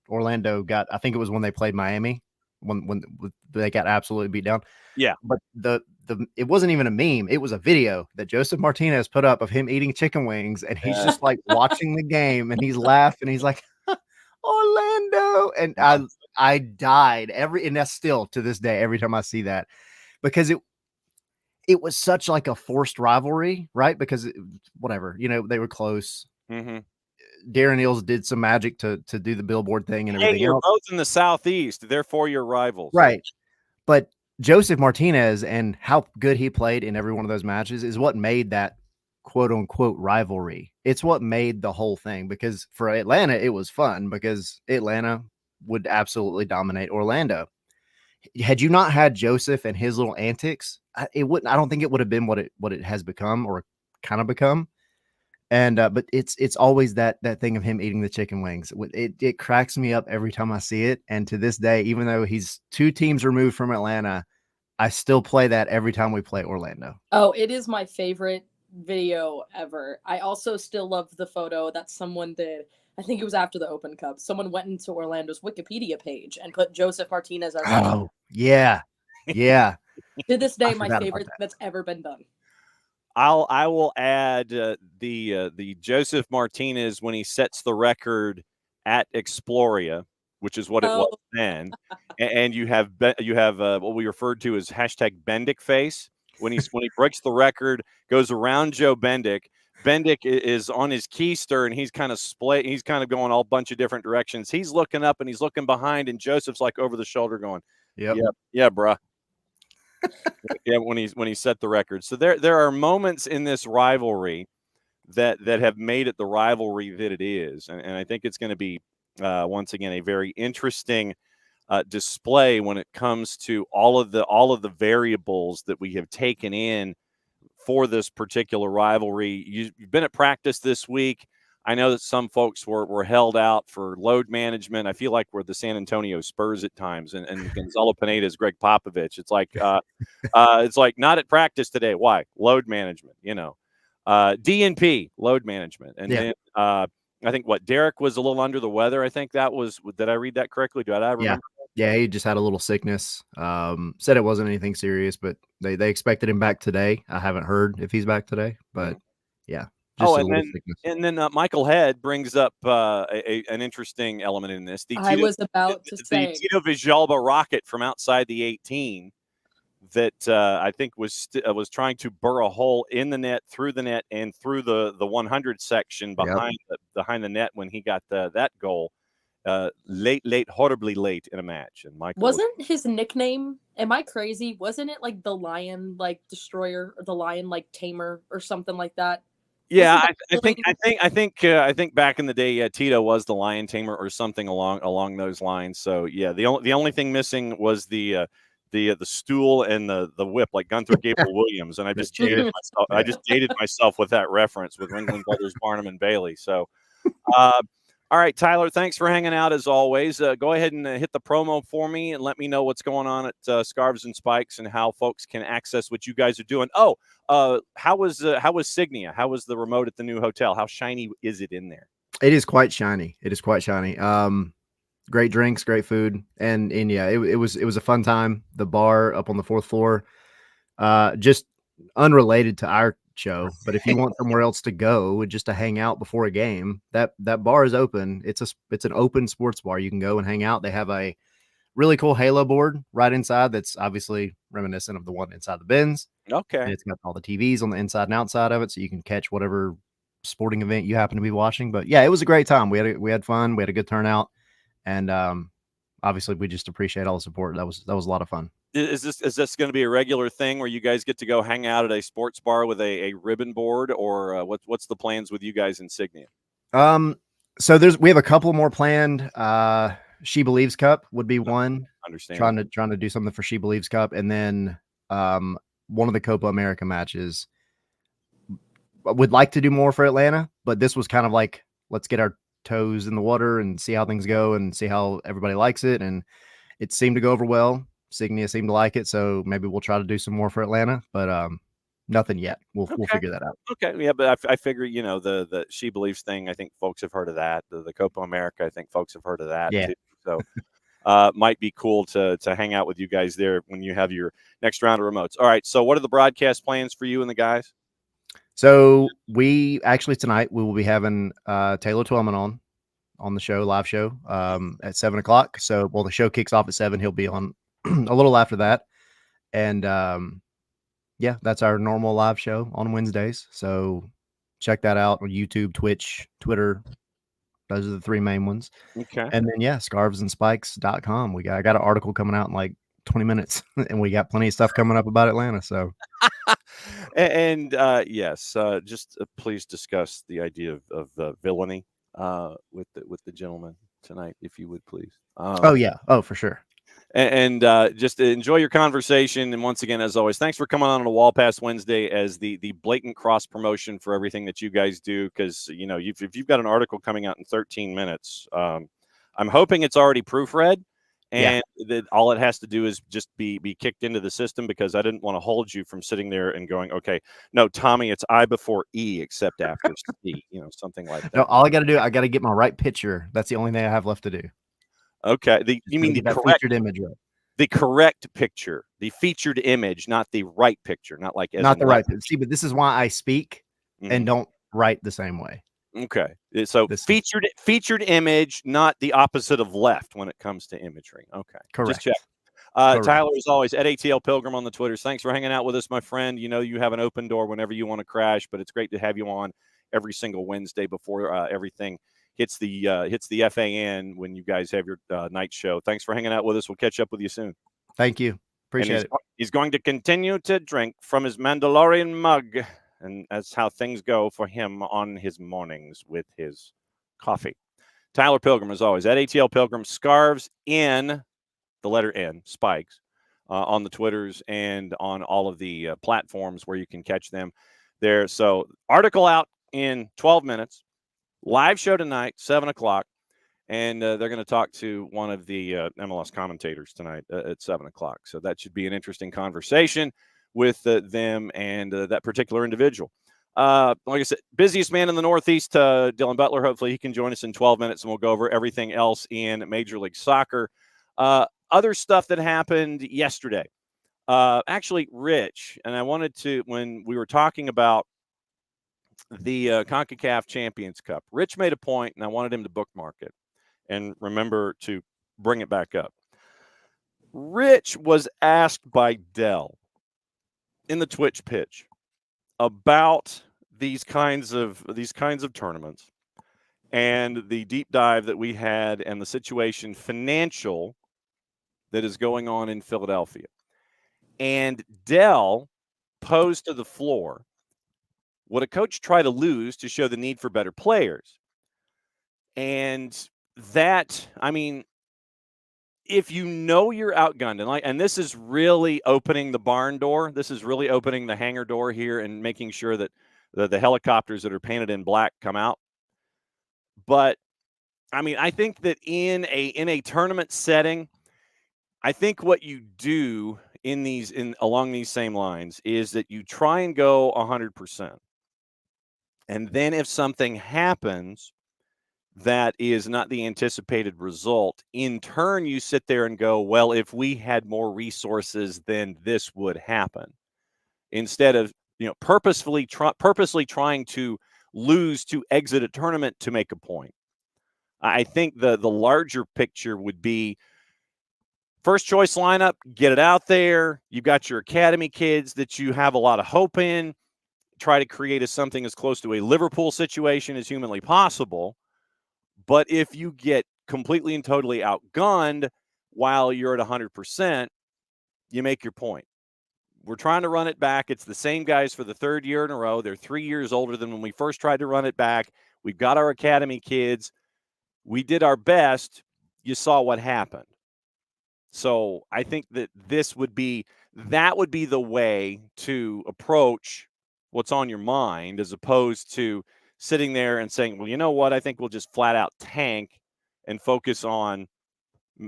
Orlando got, I think it was when they played Miami, when they got absolutely beat down. Yeah. But it wasn't even a meme. It was a video that Joseph Martinez put up of him eating chicken wings, and he's just like watching the game, and he's laughing. He's like, Orlando, and I died and that's still to this day every time I see that, because it was such like a forced rivalry, right? Because whatever, they were close. Mm-hmm. Darren Eels did some magic to do the billboard thing and everything you're else. both in the Southeast, therefore you're rivals. Right. But Joseph Martinez and how good he played in every one of those matches is what made that quote unquote rivalry. It's what made the whole thing, because for Atlanta, it was fun because Atlanta would absolutely dominate Orlando. Had you not had Joseph and his little antics, I don't think it would have been what it has become, or kind of become. And but it's always that thing of him eating the chicken wings. It cracks me up every time I see it. And to this day, even though he's 2 teams removed from Atlanta, I still play that every time we play Orlando. Oh, it is my favorite video ever. I also still love the photo that someone did. I think it was after the Open Cup. Someone went into Orlando's Wikipedia page and put Joseph Martinez as Oh, yeah. Yeah. to this day, I my forgot about favorite that. that's ever been done. I will add the Joseph Martinez when he sets the record at Exploria, which is what it was then, and you have what we referred to as hashtag Bendick face when he breaks the record, goes around Joe Bendick. Bendick is on his keister and he's kind of split. He's kind of going all bunch of different directions. He's looking up and he's looking behind, and Joseph's like over the shoulder going, Yep. yeah, bruh. Yeah, when he set the record. So there are moments in this rivalry that have made it the rivalry that it is, and I think it's going to be once again a very interesting display when it comes to all of the variables that we have taken in for this particular rivalry. You've been at practice this week. I know that some folks were held out for load management. I feel like we're the San Antonio Spurs at times, and Gonzalo Pineda's Greg Popovich. It's like not at practice today. Why? Load management, DNP, load management. And then I think Derek was a little under the weather. I think that was, did I read that correctly? Do I remember? Yeah, he just had a little sickness. Said it wasn't anything serious, but they expected him back today. I haven't heard if he's back today, but yeah. And then Michael Head brings up an interesting element in this. I was about to say the Tito Villalba rocket from outside the 18 that I think was trying to burr a hole in the net, through the net, and through the 100 section behind the net when he got that goal. Late, horribly late in a match. And Michael wasn't his nickname? Am I crazy? Wasn't it like the Lion like Destroyer or the Lion like Tamer or something like that? Yeah, I think back in the day, Tito was the Lion Tamer or something along those lines. So yeah, the only thing missing was the stool and the whip, like Gunther Gable Williams, and I just dated myself. I just dated myself with that reference with Ringling Brothers, Barnum and Bailey. So, all right, Tyler, thanks for hanging out as always. Go ahead and hit the promo for me and let me know what's going on at Scarves and Spikes and how folks can access what you guys are doing. Oh, how was Signia? How was the remote at the new hotel? How shiny is it in there? It is quite shiny. Great drinks, great food, and yeah, it was a fun time. The bar up on the 4th floor, just unrelated to our show, but if you want somewhere else to go just to hang out before a game, that bar is open. It's an open sports bar. You can go and hang out. They have a really cool Halo board right inside that's obviously reminiscent of the one inside the bins. Okay. And it's got all the TVs on the inside and outside of it, so you can catch whatever sporting event you happen to be watching. But yeah, it was a great time. We had fun. We had a good turnout, and obviously we just appreciate all the support. That was a lot of fun. Is this going to be a regular thing where you guys get to go hang out at a sports bar with a ribbon board, or what's the plans with you guys Insignia? So we have a couple more planned. She Believes Cup would be one. Understand. Trying to do something for She Believes Cup, and then one of the Copa America matches. Would like to do more for Atlanta, but this was kind of like, let's get our toes in the water and see how things go and see how everybody likes it. And it seemed to go over well. Signia seemed to like it, so maybe we'll try to do some more for Atlanta, but nothing yet. We'll figure that out. Okay, yeah, but I figure, the She Believes thing, I think folks have heard of that. The Copa America, I think folks have heard of that too. So might be cool to hang out with you guys there when you have your next round of remotes. All right, so what are the broadcast plans for you and the guys? So we actually tonight we will be having Taylor Twellman on the show, live show, at 7:00. So the show kicks off at 7. He'll be on a little after that. And yeah, that's our normal live show on Wednesdays. So check that out on YouTube, Twitch, Twitter. Those are the 3 main ones. Okay. And then scarvesandspikes.com. I got an article coming out in like 20 minutes and we got plenty of stuff coming up about Atlanta. So and yes, just please discuss the idea of villainy with the gentleman tonight, if you would, please. Oh yeah. Oh, for sure. And just enjoy your conversation. And once again, as always, thanks for coming on a Wall Pass Wednesday as the blatant cross promotion for everything that you guys do. Because if you've got an article coming out in 13 minutes, I'm hoping it's already proofread, and that all it has to do is just be kicked into the system, because I didn't want to hold you from sitting there and going, okay, no, Tommy, it's I before E except after C, something like that. No, all I got to do, I got to get my right picture. That's the only thing I have left to do. Okay. You mean the correct featured image? Right? The correct picture, the featured image, not the right picture, not like not the right. See, but this is why I speak and don't write the same way. Okay, so featured image, not the opposite of left when it comes to imagery. Okay, correct. Just check. Tyler, as always, at ATL Pilgrim on the Twitters. Thanks for hanging out with us, my friend. You have an open door whenever you want to crash, but it's great to have you on every single Wednesday before everything hits the FAN when you guys have your night show. Thanks for hanging out with us. We'll catch up with you soon. Thank you. Appreciate it. He's going to continue to drink from his Mandalorian mug, and that's how things go for him on his mornings with his coffee. Tyler Pilgrim, as always, at ATL Pilgrim, scarves in the letter N, spikes, on the Twitters and on all of the platforms where you can catch them there. So article out in 12 minutes. Live show tonight, 7:00, and they're going to talk to one of the MLS commentators tonight at 7:00. So that should be an interesting conversation with them and that particular individual. Like I said, busiest man in the Northeast, Dylan Butler. Hopefully he can join us in 12 minutes, and we'll go over everything else in Major League Soccer. Other stuff that happened yesterday. Actually, Rich, and I wanted to, when we were talking about the CONCACAF Champions Cup, Rich made a point, and I wanted him to bookmark it and remember to bring it back up. Rich was asked by Dell in the Twitch pitch about these kinds of tournaments and the deep dive that we had and the situation financial that is going on in Philadelphia. And Dell posed to the floor, would a coach try to lose to show the need for better players? And that, I mean, if you know you're outgunned, and this is really opening the barn door, this is really opening the hangar door here and making sure that the helicopters that are painted in black come out. But I mean, I think that in a tournament setting, I think what you do along these same lines is that you try and go 100%. And then if something happens that is not the anticipated result, in turn, you sit there and go, well, if we had more resources, then this would happen. Instead of, purposely trying to lose to exit a tournament to make a point. I think the larger picture would be first choice lineup, get it out there. You've got your academy kids that you have a lot of hope in. try to create something as close to a Liverpool situation as humanly possible. But if you get completely and totally outgunned while you're at 100%, you make your point. We're trying to run it back. It's the same guys for the third year in a row. They're 3 years older than when we first tried to run it back. We've got our academy kids. We did our best. You saw what happened. So I think that that would be the way to approach what's on your mind, as opposed to sitting there and saying, well, you know what? I think we'll just flat out tank and focus on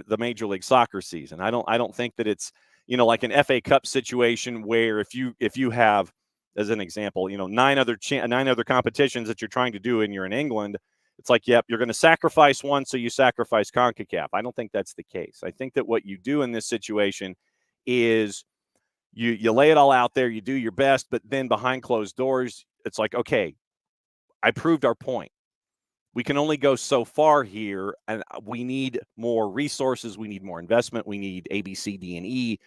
the Major League Soccer season. I don't think that it's, like an FA Cup situation where if you have, as an example, 9 other competitions that you're trying to do and you're in England, it's like, yep, you're going to sacrifice one, so you sacrifice CONCACAF. I don't think that's the case. I think that what you do in this situation is you lay it all out there, you do your best, but then behind closed doors, it's like, okay, I proved our point. We can only go so far here, and we need more resources. We need more investment. We need A, B, C, D, and E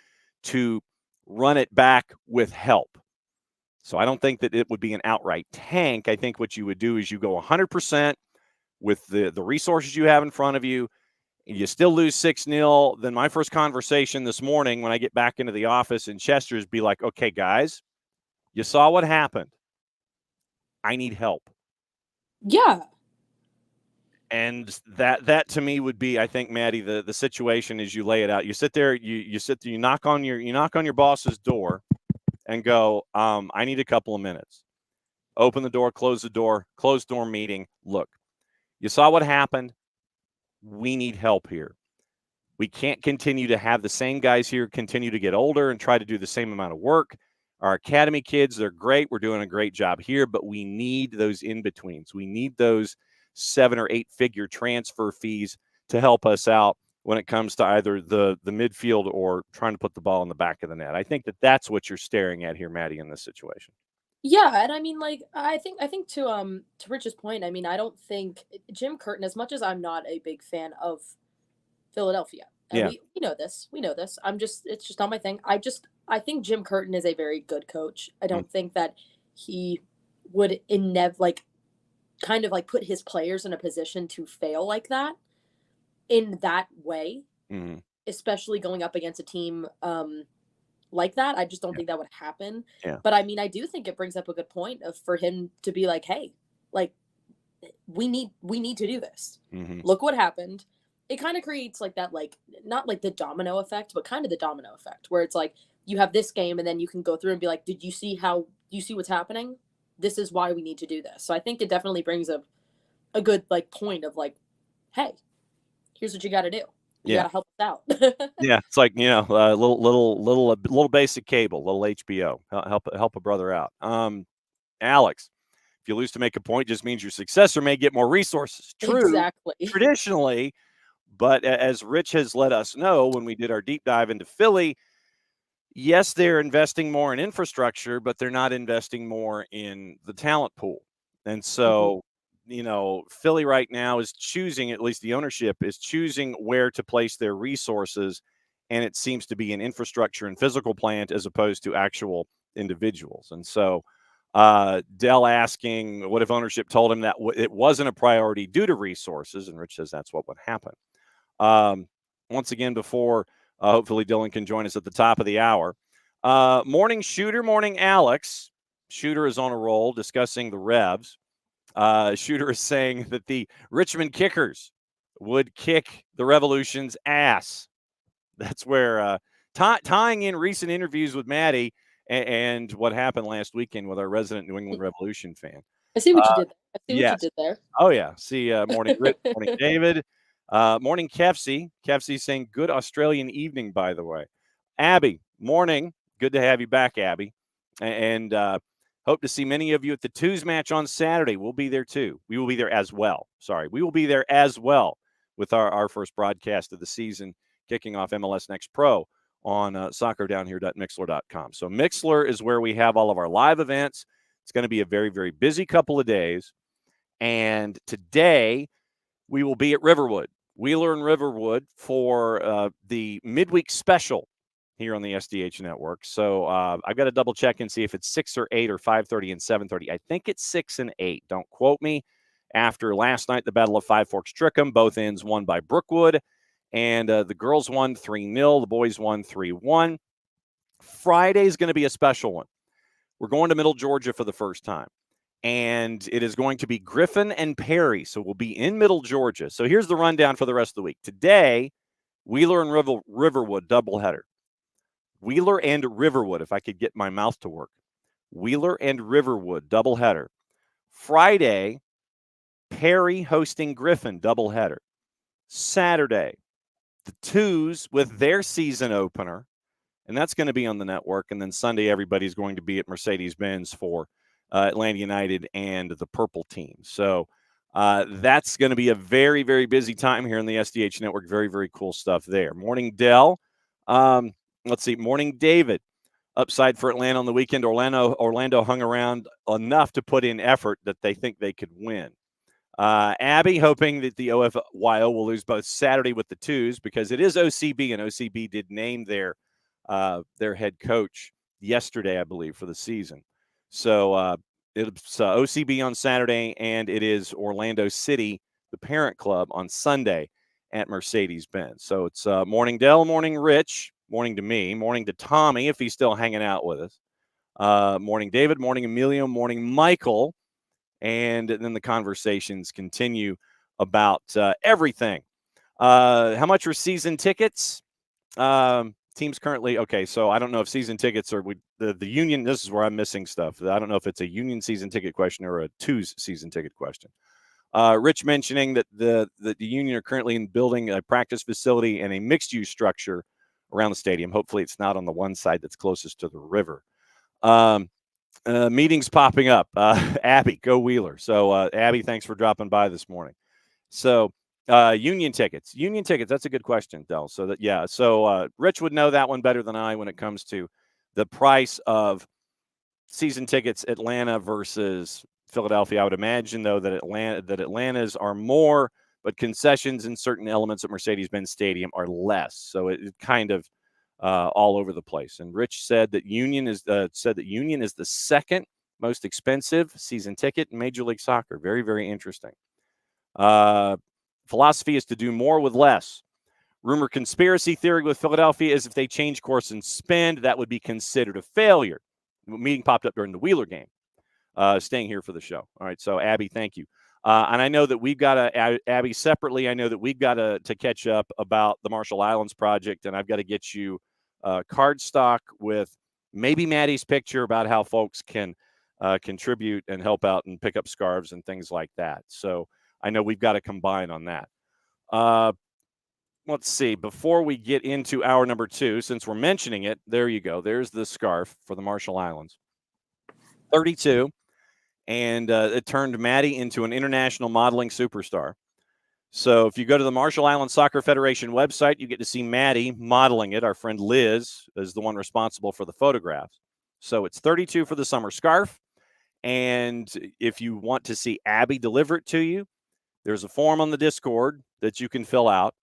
to run it back with help. So I don't think that it would be an outright tank. I think what you would do is you go 100% with the resources you have in front of you, and you still lose 6-0. Then my first conversation this morning when I get back into the office in Chester is be like, okay, guys, you saw what happened. I need help. Yeah. And that to me would be, I think, Maddie, the situation as you lay it out. You sit there, you knock on your boss's door and go, I need a couple of minutes. Open the door, closed door meeting. Look, you saw what happened. We need help here. We can't continue to have the same guys here continue to get older and try to do the same amount of work. Our academy kids, they're great. We're doing a great job here, but we need those in-betweens. We need those 7 or 8 figure transfer fees to help us out when it comes to either the midfield or trying to put the ball in the back of the net. I think that's what you're staring at here, Maddie, in this situation. Yeah, and I mean, like, I think to Rich's point, I mean, I don't think Jim Curtin, as much as I'm not a big fan of Philadelphia, and Yeah. we know this. It's just not my thing. I think Jim Curtin is a very good coach. I don't think that he would kind of like put his players in a position to fail like that in that way, especially going up against a team like that. I just don't think that would happen. Yeah. But I mean, I do think it brings up a good point for him to be like, hey, like we need to do this. Look what happened. It kind of creates like that, like not like the domino effect, but kind of the domino effect where it's like you have this game and then you can go through and be like, did you see what's happening? This is why we need to do this. So I think it definitely brings up a good like point of like, hey, here's what you got to do. You got to help us out. Yeah, it's like, little basic cable, little HBO, help a brother out. Alex, if you lose to make a point, just means your successor may get more resources. True, exactly. Traditionally, but as Rich has let us know when we did our deep dive into Philly, yes, they're investing more in infrastructure, but they're not investing more in the talent pool. And so, Philly right now is choosing, at least the ownership is choosing where to place their resources. And it seems to be an infrastructure and physical plant as opposed to actual individuals. And so Dell asking, what if ownership told him that it wasn't a priority due to resources? And Rich says that's what would happen. Once again, before hopefully Dylan can join us at the top of the hour. Morning, Shooter. Morning, Alex. Shooter is on a roll discussing the Revs. Shooter is saying that the Richmond Kickers would kick the Revolution's ass. That's where tying in recent interviews with Maddie and what happened last weekend with our resident New England Revolution fan. I see what you did. I see what you did there. Oh, yeah. See, morning, Rich. Morning, David. Morning, Kefsey. Kefsey saying good Australian evening, by the way. Abby, morning. Good to have you back, Abby. And hope to see many of you at the Twos match on Saturday. We'll be there too. We will be there as well. We will be there as well with our first broadcast of the season, kicking off MLS Next Pro on soccerdownhere.mixler.com. So Mixler is where we have all of our live events. It's going to be a very, very busy couple of days. And today we will be at Riverwood, Wheeler and Riverwood, for the midweek special here on the SDH network. So I've got to double check and see if it's 6 or 8 or 5:30 and 7:30. I think it's 6 and 8. Don't quote me. After last night, the Battle of Five Forks Trickham, both ends won by Brookwood. And the girls won 3-0. The boys won 3-1. Friday is going to be a special one. We're going to Middle Georgia for the first time. And it is going to be Griffin and Perry. So we'll be in Middle Georgia. So here's the rundown for the rest of the week. Today, Wheeler and Riverwood doubleheader. Wheeler and Riverwood, if I could get my mouth to work. Wheeler and Riverwood doubleheader. Friday, Perry hosting Griffin doubleheader. Saturday, the Twos with their season opener, and that's going to be on the network. And then Sunday, everybody's going to be at Mercedes-Benz for Atlanta United and the Purple team. So that's going to be a very, very busy time here in the SDH network. Very, very cool stuff there. Morning, Dell. Let's see. Morning, David. Upside for Atlanta on the weekend. Orlando hung around enough to put in effort that they think they could win. Abby hoping that the OFYO will lose both Saturday with the Twos because it is OCB, and OCB did name their head coach yesterday, I believe, for the season. So it's OCB on Saturday, and it is Orlando City, the parent club, on Sunday at Mercedes-Benz. So it's morning Dell, morning Rich, morning to me, morning to Tommy if he's still hanging out with us. Morning David, morning Emilio, morning Michael. And then the conversations continue about everything. How much are season tickets? Teams currently, okay, so I don't know if season tickets are the union. This is where I'm missing stuff. I don't know if it's a union season ticket question or a Twos season ticket question. Rich mentioning that the union are currently in building a practice facility and a mixed-use structure around the stadium. Hopefully it's not on the one side that's closest to the river. Meetings popping up. Abby, go Wheeler. So, Abby, thanks for dropping by this morning. So, union tickets. Union tickets, that's a good question, Del. So, Rich would know that one better than I when it comes to the price of season tickets, Atlanta versus Philadelphia. I would imagine, though, that Atlanta's are more, but concessions in certain elements at Mercedes-Benz Stadium are less. So, it kind of all over the place. And Rich said that Union is the second most expensive season ticket in Major League Soccer. Very, very interesting. Philosophy is to do more with less. Rumor conspiracy theory with Philadelphia is if they change course and spend, that would be considered a failure. The meeting popped up during the Wheeler game. Staying here for the show. All right. So, Abby, thank you. And I know that we've got to, Abby, separately, I know that we've got to catch up about the Marshall Islands project, and I've got to get you card stock with maybe Maddie's picture about how folks can contribute and help out and pick up scarves and things like that. So I know we've got to combine on that. Let's see. Before we get into hour number 2, since we're mentioning it, there you go. There's the scarf for the Marshall Islands. 32. And it turned Maddie into an international modeling superstar. So if you go to the Marshall Islands Soccer Federation website, you get to see Maddie modeling it. Our friend Liz is the one responsible for the photographs. So it's 32 for the summer scarf. And if you want to see Abby deliver it to you, there's a form on the Discord that you can fill out.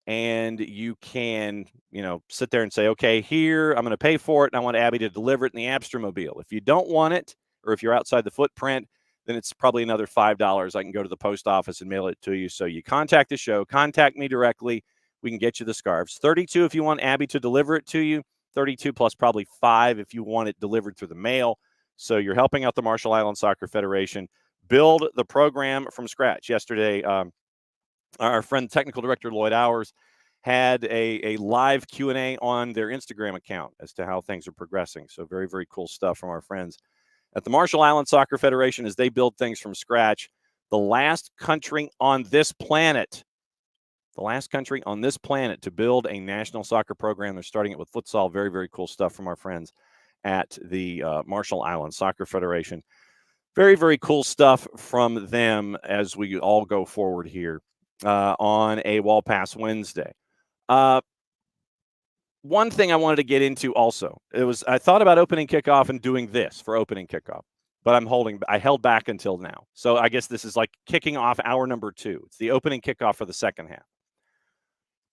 And you can, sit there and say, okay, here, I'm going to pay for it, and I want Abby to deliver it in the Abstermobile. If you don't want it, or if you're outside the footprint, then it's probably another $5. I can go to the post office and mail it to you. So you contact the show, contact me directly. We can get you the scarves. 32 if you want Abby to deliver it to you. 32 plus probably 5 if you want it delivered through the mail. So you're helping out the Marshall Islands Soccer Federation build the program from scratch. Yesterday, our friend, technical director Lloyd Hours, had a live Q&A on their Instagram account as to how things are progressing. So very, very cool stuff from our friends at the Marshall Islands Soccer Federation as they build things from scratch. The last country on this planet to build a national soccer program. They're starting it with futsal. Very, very cool stuff from our friends at the Marshall Islands Soccer Federation. Very, very cool stuff from them as we all go forward here on a Wall Pass Wednesday. One thing I wanted to get into also, I thought about opening kickoff and doing this for opening kickoff, but I held back until now. So I guess this is like kicking off hour number 2. It's the opening kickoff for the second half.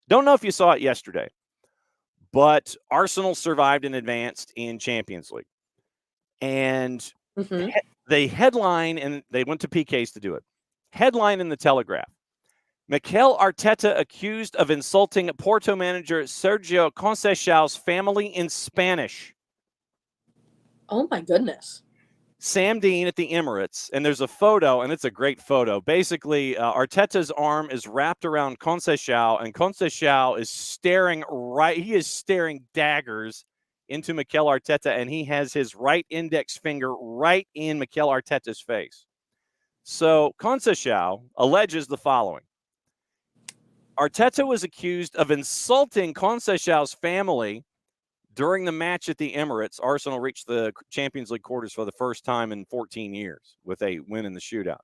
Don't know if you saw it yesterday, But Arsenal survived and advanced in Champions League. And they headline, and they went to PKs to do it. Headline in the Telegraph: Mikel Arteta accused of insulting Porto manager Sergio Conceição's family in Spanish. Oh, my goodness. Sam Dean at the Emirates, and there's a photo, and it's a great photo. Basically, Arteta's arm is wrapped around Conceição, and Conceição is staring daggers into Mikel Arteta, and he has his right index finger right in Mikel Arteta's face. So Conceição alleges the following. Arteta was accused of insulting Conceição's family during the match at the Emirates. Arsenal reached the Champions League quarters for the first time in 14 years with a win in the shootout.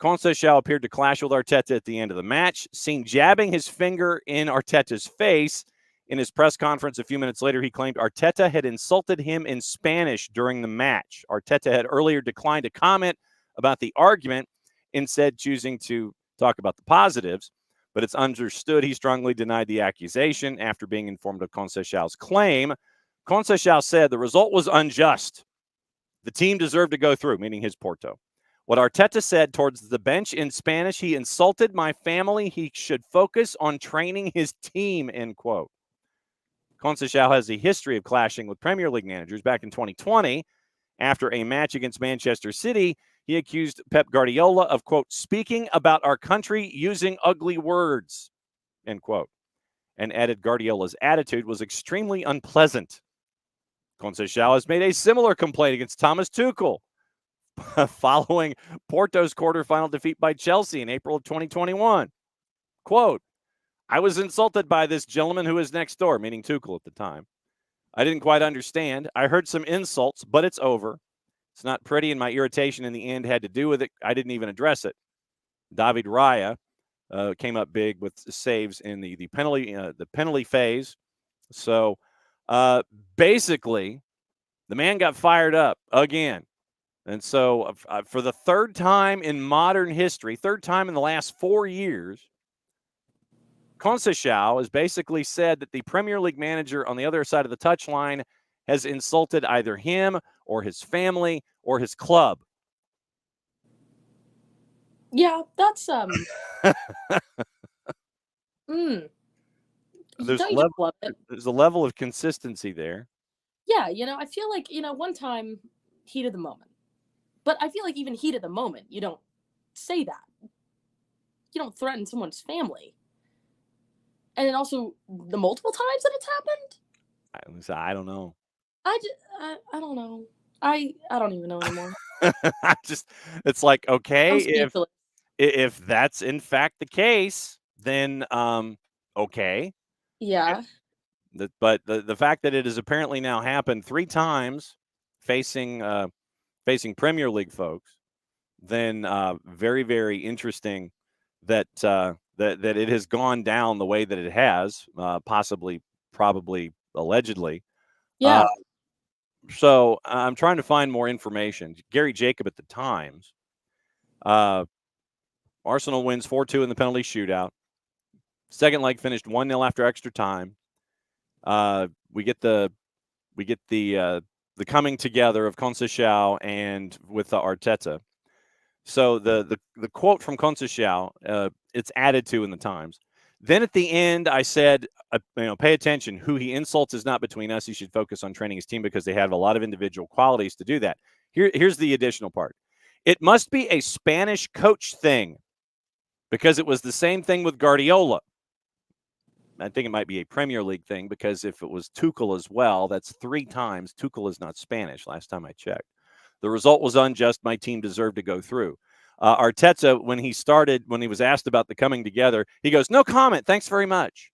Conceição appeared to clash with Arteta at the end of the match, seen jabbing his finger in Arteta's face. In his press conference a few minutes later, he claimed Arteta had insulted him in Spanish during the match. Arteta had earlier declined to comment about the argument, instead choosing to talk about the positives. But it's understood he strongly denied the accusation after being informed of Conceição's claim. Conceição said the result was unjust. The team deserved to go through, meaning his Porto. What Arteta said towards the bench in Spanish: he insulted my family. He should focus on training his team, end quote. Conceição has a history of clashing with Premier League managers. Back in 2020, after a match against Manchester City, he accused Pep Guardiola of, quote, speaking about our country using ugly words, end quote, and added Guardiola's attitude was extremely unpleasant. Conceição has made a similar complaint against Thomas Tuchel following Porto's quarterfinal defeat by Chelsea in April of 2021. Quote, I was insulted by this gentleman who is next door, meaning Tuchel at the time. I didn't quite understand. I heard some insults, but it's over. It's not pretty, and my irritation in the end had to do with it. I didn't even address it. David Raya came up big with saves in the penalty phase. So basically, the man got fired up again. And so for the third time in modern history, third time in the last 4 years, Conceição has basically said that the Premier League manager on the other side of the touchline has insulted either him or his family or his club. Yeah, that's There's a level of consistency there. Yeah, I feel like, one time, heat of the moment. But I feel like even heat of the moment, you don't say that. You don't threaten someone's family. And then also the multiple times that it's happened. I don't know. I don't know. I don't even know anymore. It's like, okay, if that's in fact the case, then okay. Yeah. But the fact that it has apparently now happened 3 times facing Premier League folks, then very, very interesting that that it has gone down the way that it has, possibly, probably, allegedly. Yeah. So I'm trying to find more information. Gary Jacob at the Times. Arsenal wins 4-2 in the penalty shootout. Second leg finished 1-0 after extra time. We get the coming together of Conceição and with the Arteta. So the quote from Conceição, it's added to in the Times. Then at the end, I said, pay attention. Who he insults is not between us. He should focus on training his team because they have a lot of individual qualities to do that. Here's the additional part. It must be a Spanish coach thing because it was the same thing with Guardiola. I think it might be a Premier League thing because if it was Tuchel as well, that's 3 times. Tuchel is not Spanish, last time I checked. The result was unjust. My team deserved to go through. Arteta, when he was asked about the coming together, he goes, no comment. Thanks very much.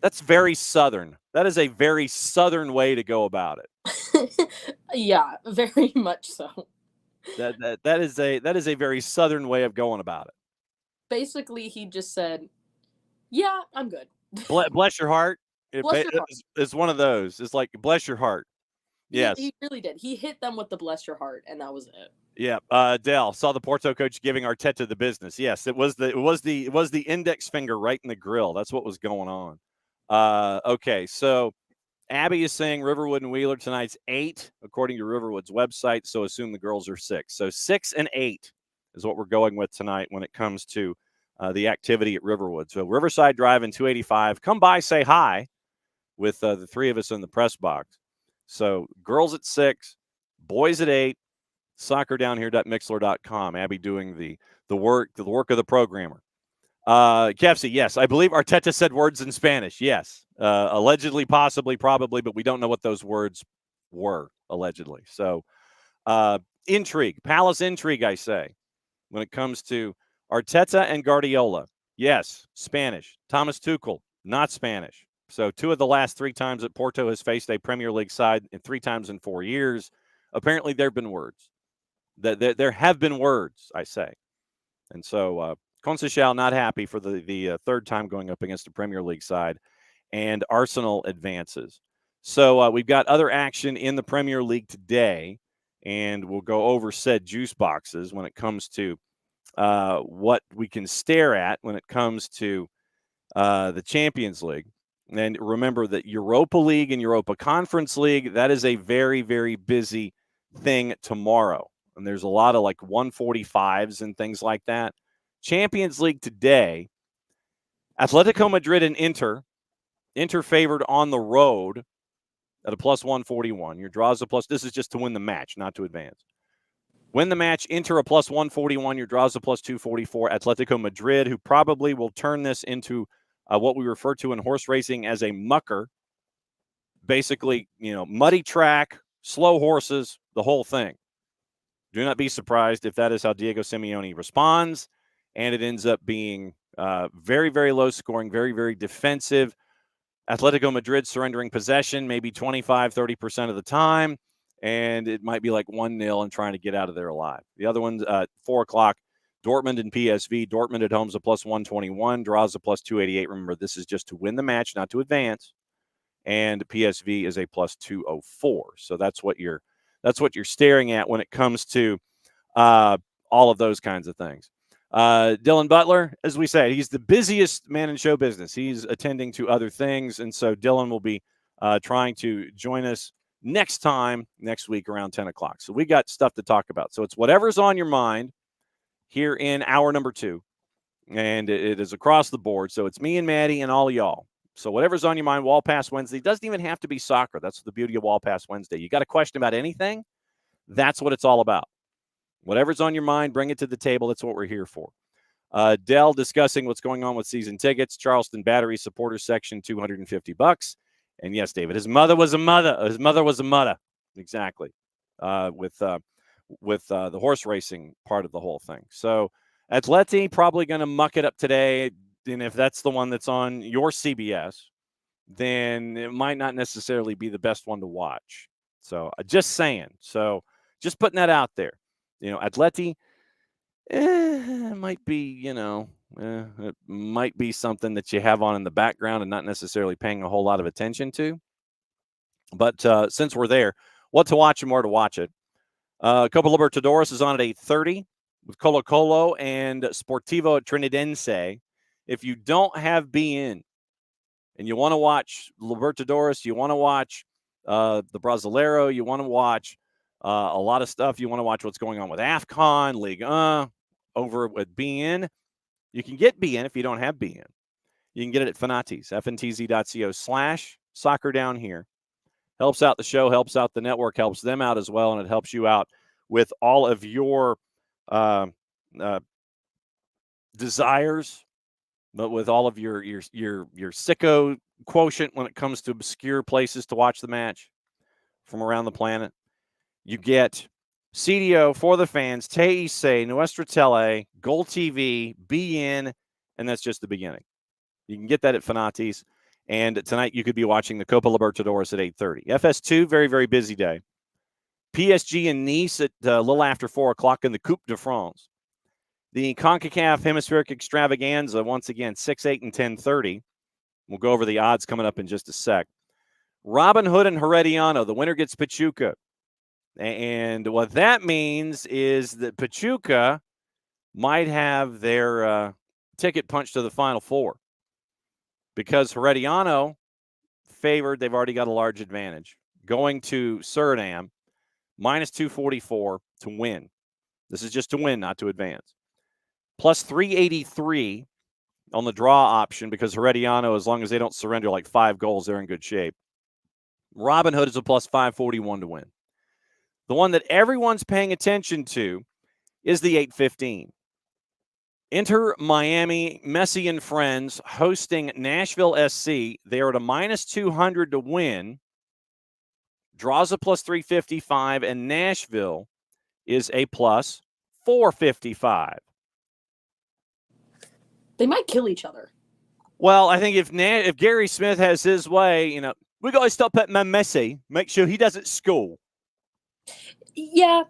That's very Southern. That is a very Southern way to go about it. Yeah, very much so. That is a very Southern way of going about it. Basically, he just said, yeah, I'm good. Bless your heart. It's one of those. It's like, bless your heart. Yes. He really did. He hit them with the bless your heart, and that was it. Yeah. Dell saw the Porto coach giving Arteta the business. Yes, it was the index finger right in the grill. That's what was going on. Okay, so Abby is saying Riverwood and Wheeler tonight's 8, according to Riverwood's website, so assume the girls are 6. So 6 and 8 is what we're going with tonight when it comes to the activity at Riverwood. So Riverside Drive and 285. Come by, say hi with the three of us in the press box. So girls at 6, boys at 8, soccerdownhere.mixler.com. Abby doing the work of the programmer. Kepsi, yes. I believe Arteta said words in Spanish. Yes. Allegedly, possibly, probably, but we don't know what those words were, allegedly. So, intrigue, palace intrigue, I say, when it comes to Arteta and Guardiola. Yes, Spanish. Thomas Tuchel, not Spanish. So 2 of the last 3 times that Porto has faced a Premier League side, and 3 times in 4 years, apparently there have been words. There have been words, I say. And so Conceição not happy for the third time going up against a Premier League side, and Arsenal advances. So we've got other action in the Premier League today, and we'll go over said juice boxes when it comes to what we can stare at when it comes to the Champions League. And remember that Europa League and Europa Conference League, that is a very, very busy thing tomorrow. And there's a lot of like 145s and things like that. Champions League today, Atletico Madrid and Inter favored on the road at a plus 141. Your draws a plus. This is just to win the match, not to advance. Win the match, Inter a plus 141. Your draws a plus 244. Atletico Madrid, who probably will turn this into what we refer to in horse racing as a mucker. Basically, muddy track, slow horses, the whole thing. Do not be surprised if that is how Diego Simeone responds, and it ends up being very, very low scoring, very, very defensive. Atletico Madrid surrendering possession maybe 25, 30% of the time, and it might be like 1-0 and trying to get out of there alive. The other one's 4 o'clock, Dortmund and PSV. Dortmund at home is a plus 121, draws a plus 288. Remember, this is just to win the match, not to advance. And PSV is a plus 204. So that's what you're staring at when it comes to all of those kinds of things. Dylan Butler, as we said, he's the busiest man in show business. He's attending to other things, and so Dylan will be trying to join us next week around 10 o'clock. So we got stuff to talk about. So it's whatever's on your mind here in hour number 2, and it is across the board. So it's me and Maddie and all of y'all. So whatever's on your mind, Wall Pass Wednesday. It doesn't even have to be soccer. That's the beauty of Wall Pass Wednesday. You got a question about anything? That's what it's all about. Whatever's on your mind, bring it to the table. That's what we're here for. Dell discussing what's going on with season tickets. Charleston Battery supporters section, $250. And yes, David, his mother was a mother. His mother was a mother. Exactly. With the horse racing part of the whole thing. So Atleti probably going to muck it up today. And if that's the one that's on your CBS, then it might not necessarily be the best one to watch. So just saying. So just putting that out there. Atleti might be, it might be something that you have on in the background and not necessarily paying a whole lot of attention to. But since we're there, what to watch and where to watch it. Copa Libertadores is on at 8:30 with Colo-Colo and Sportivo Trinidense. If you don't have BN and you want to watch Libertadores, you want to watch the Brasileiro, you want to watch a lot of stuff. You want to watch what's going on with AFCON, Ligue 1, over with BN. You can get BN if you don't have BN. You can get it at Fanatis, fntz.co/soccer down here. Helps out the show, helps out the network, helps them out as well, and it helps you out with all of your desires, but with all of your sicko quotient when it comes to obscure places to watch the match from around the planet. You get CDO for the fans, TIC, Nuestra Tele, Gold TV, BN, and that's just the beginning. You can get that at Fanatis. And tonight you could be watching the Copa Libertadores at 8:30. FS2, very, very busy day. PSG and Nice at a little after 4 o'clock in the Coupe de France. The CONCACAF Hemispheric Extravaganza, once again, 6, 8, and 10:30. We'll go over the odds coming up in just a sec. Robin Hood and Herediano, the winner gets Pachuca. And what that means is that Pachuca might have their ticket punched to the Final Four, because Herediano favored. They've already got a large advantage. Going to Suriname, minus 244 to win. This is just to win, not to advance. Plus 383 on the draw option because Herediano, as long as they don't surrender like 5 goals, they're in good shape. Robin Hood is a plus 541 to win. The one that everyone's paying attention to is the 815. Enter Miami, Messi and friends hosting Nashville SC. They are at a minus 200 to win. Draws a plus 355, and Nashville is a plus 455. They might kill each other. Well, I think if Gary Smith has his way, we got to stop at Messi, make sure he doesn't score. Yeah.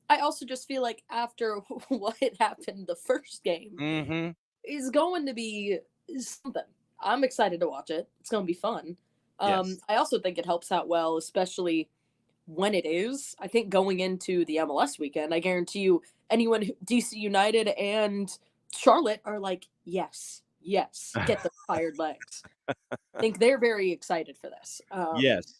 I also just feel like after what happened the first game is going to be something. I'm excited to watch it. It's going to be fun. Yes. I also think it helps out well, especially when it is. I think going into the MLS weekend, I guarantee you anyone DC United and Charlotte are like, yes, get the fired legs. I think they're very excited for this. Yes.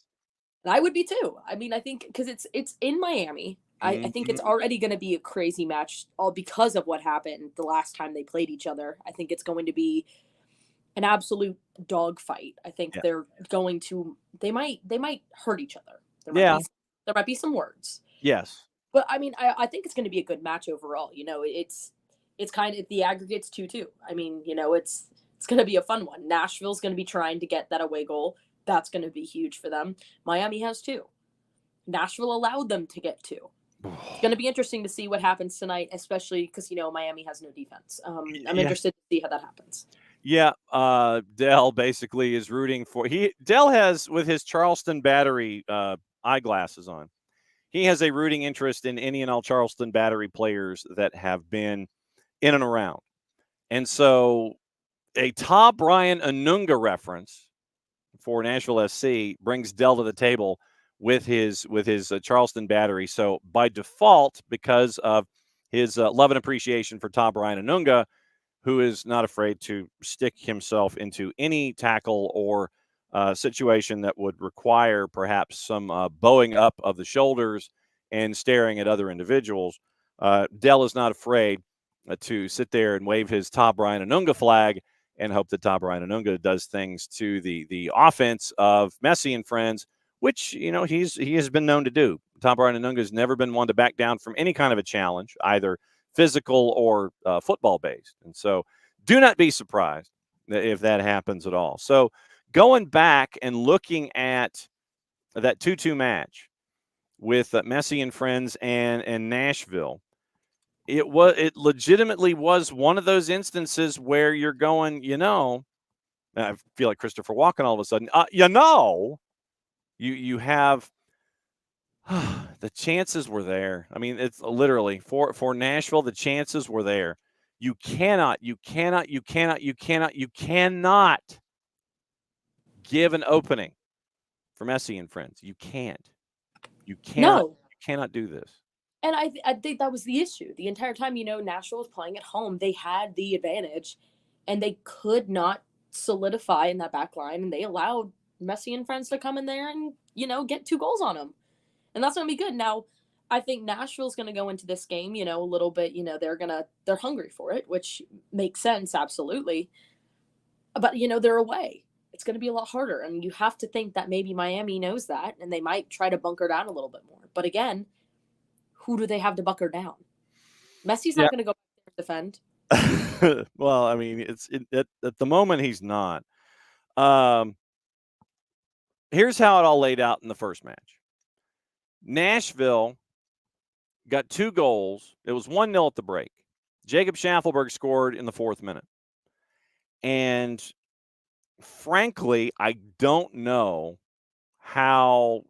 And I would be too. I mean, I think because it's in Miami. I think it's already going to be a crazy match, all because of what happened the last time they played each other. I think it's going to be an absolute dogfight. I think they're going to. They might hurt each other. There might be some words. Yes. But I mean, I think it's going to be a good match overall. It's kind of the aggregate's 2-2. I mean, it's going to be a fun one. Nashville's going to be trying to get that away goal. That's going to be huge for them. Miami has 2. Nashville allowed them to get 2. It's going to be interesting to see what happens tonight, especially because, Miami has no defense. I'm interested to see how that happens. Yeah, Dell basically is rooting for Dell has, with his Charleston Battery eyeglasses on, he has a rooting interest in any and all Charleston Battery players that have been in and around. And so a Todd Bryan Anunga reference for Nashville SC brings Dell to the table with his Charleston Battery. So by default, because of his love and appreciation for Todd Bryan Anunga, who is not afraid to stick himself into any tackle or situation that would require perhaps some bowing up of the shoulders and staring at other individuals, Dell is not afraid to sit there and wave his Todd Bryan Anunga flag and hope that Todd Bryan Anunga does things to the offense of Messi and friends, which he has been known to do. Todd Bryan Anunga has never been one to back down from any kind of a challenge, either physical or football based. And so do not be surprised if that happens at all. So going back and looking at that 2-2 match with Messi and friends and Nashville, it legitimately was one of those instances where you're going, I feel like Christopher Walken all of a sudden, you have the chances were there. I mean, it's literally for Nashville, the chances were there. You cannot give an opening for Messi and friends. You can't. You cannot do this. And I think that was the issue. The entire time, Nashville was playing at home. They had the advantage, and they could not solidify in that back line, and they allowed Messi and friends to come in there and, get 2 goals on them. And that's going to be good. Now, I think Nashville's going to go into this game, a little bit, they're hungry for it, which makes sense, absolutely. But, they're away. It's going to be a lot harder. And you have to think that maybe Miami knows that, and they might try to bunker down a little bit more. But again, who do they have to bunker down? Messi's not going to go back there and defend. Well, I mean, at the moment he's not. Here's how it all laid out in the first match. Nashville got 2 goals. It was 1-0 at the break. Jacob Schaffelberg scored in the 4th minute. And frankly, I don't know how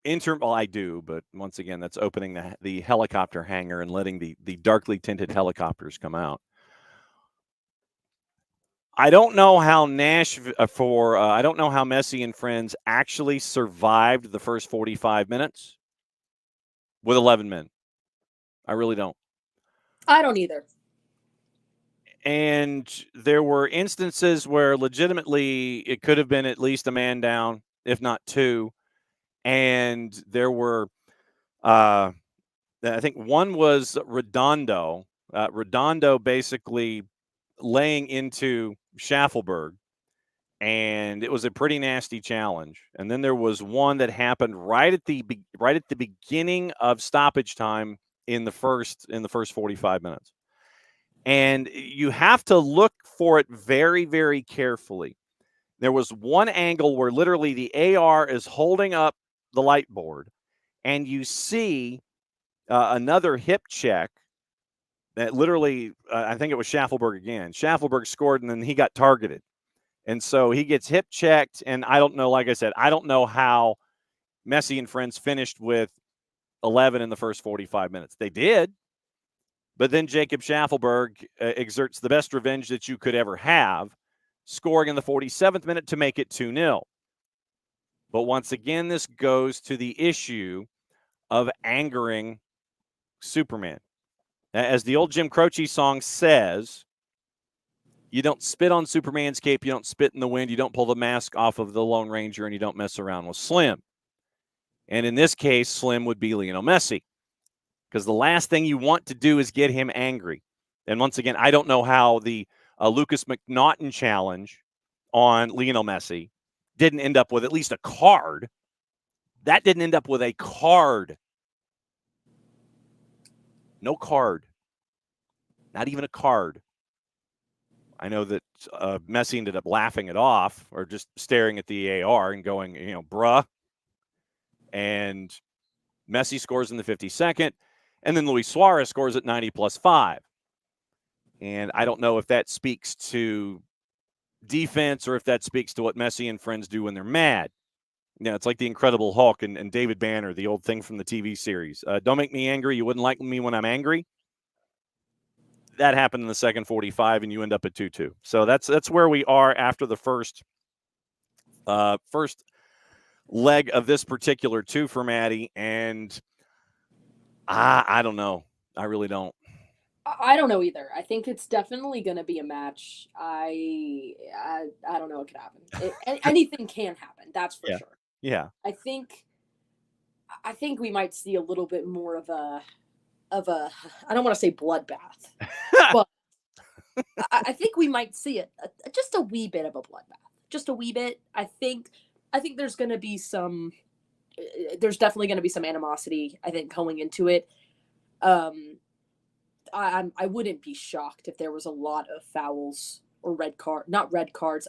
well, I do, but once again, that's opening the helicopter hangar and letting the darkly tinted helicopters come out. I don't know how I don't know how Messi and friends actually survived the first 45 minutes with 11 men. I really don't. I don't either. And there were instances where legitimately it could have been at least a man down, if not two. And there were, I think one was Redondo. Redondo basically laying into Schaffelberg, and it was a pretty nasty challenge. And then there was one that happened right at the beginning of stoppage time in the first 45 minutes. And you have to look for it very, very carefully. There was one angle where literally the AR is holding up the light board, and you see another hip check that literally, I think it was Schaffelberg again. Schaffelberg scored, and then he got targeted. And so he gets hip checked, and I don't know, like I said, I don't know how Messi and friends finished with 11 in the first 45 minutes. They did. But then Jacob Schaffelberg exerts the best revenge that you could ever have, scoring in the 47th minute to make it 2-0. But once again, this goes to the issue of angering Superman. As the old Jim Croce song says, you don't spit on Superman's cape, you don't spit in the wind, you don't pull the mask off of the Lone Ranger, and you don't mess around with Slim. And in this case, Slim would be Lionel Messi, because the last thing you want to do is get him angry. And once again, I don't know how the Lucas McNaughton challenge on Lionel Messi didn't end up with at least a card. That didn't end up with a card. No card. Not even a card. I know that Messi ended up laughing it off or just staring at the AR and going, bruh. And Messi scores in the 52nd. And then Luis Suarez scores at 90+5. And I don't know if that speaks to defense or if that speaks to what Messi and friends do when they're mad. It's like the Incredible Hulk and David Banner, the old thing from the TV series. Don't make me angry. You wouldn't like me when I'm angry. That happened in the second 45, and you end up at 2-2. So that's where we are after the first leg of this particular two for Maddie. And I don't know. I really don't. I don't know either. I think it's definitely going to be a match. I don't know what could happen. Anything can happen. That's for sure. Yeah. I think we might see a little bit more of a I don't want to say bloodbath, but I think we might see it just a wee bit of a bloodbath, just a wee bit. I think there's going to be there's definitely going to be some animosity, I think, going into it. I wouldn't be shocked if there was a lot of fouls or not red cards.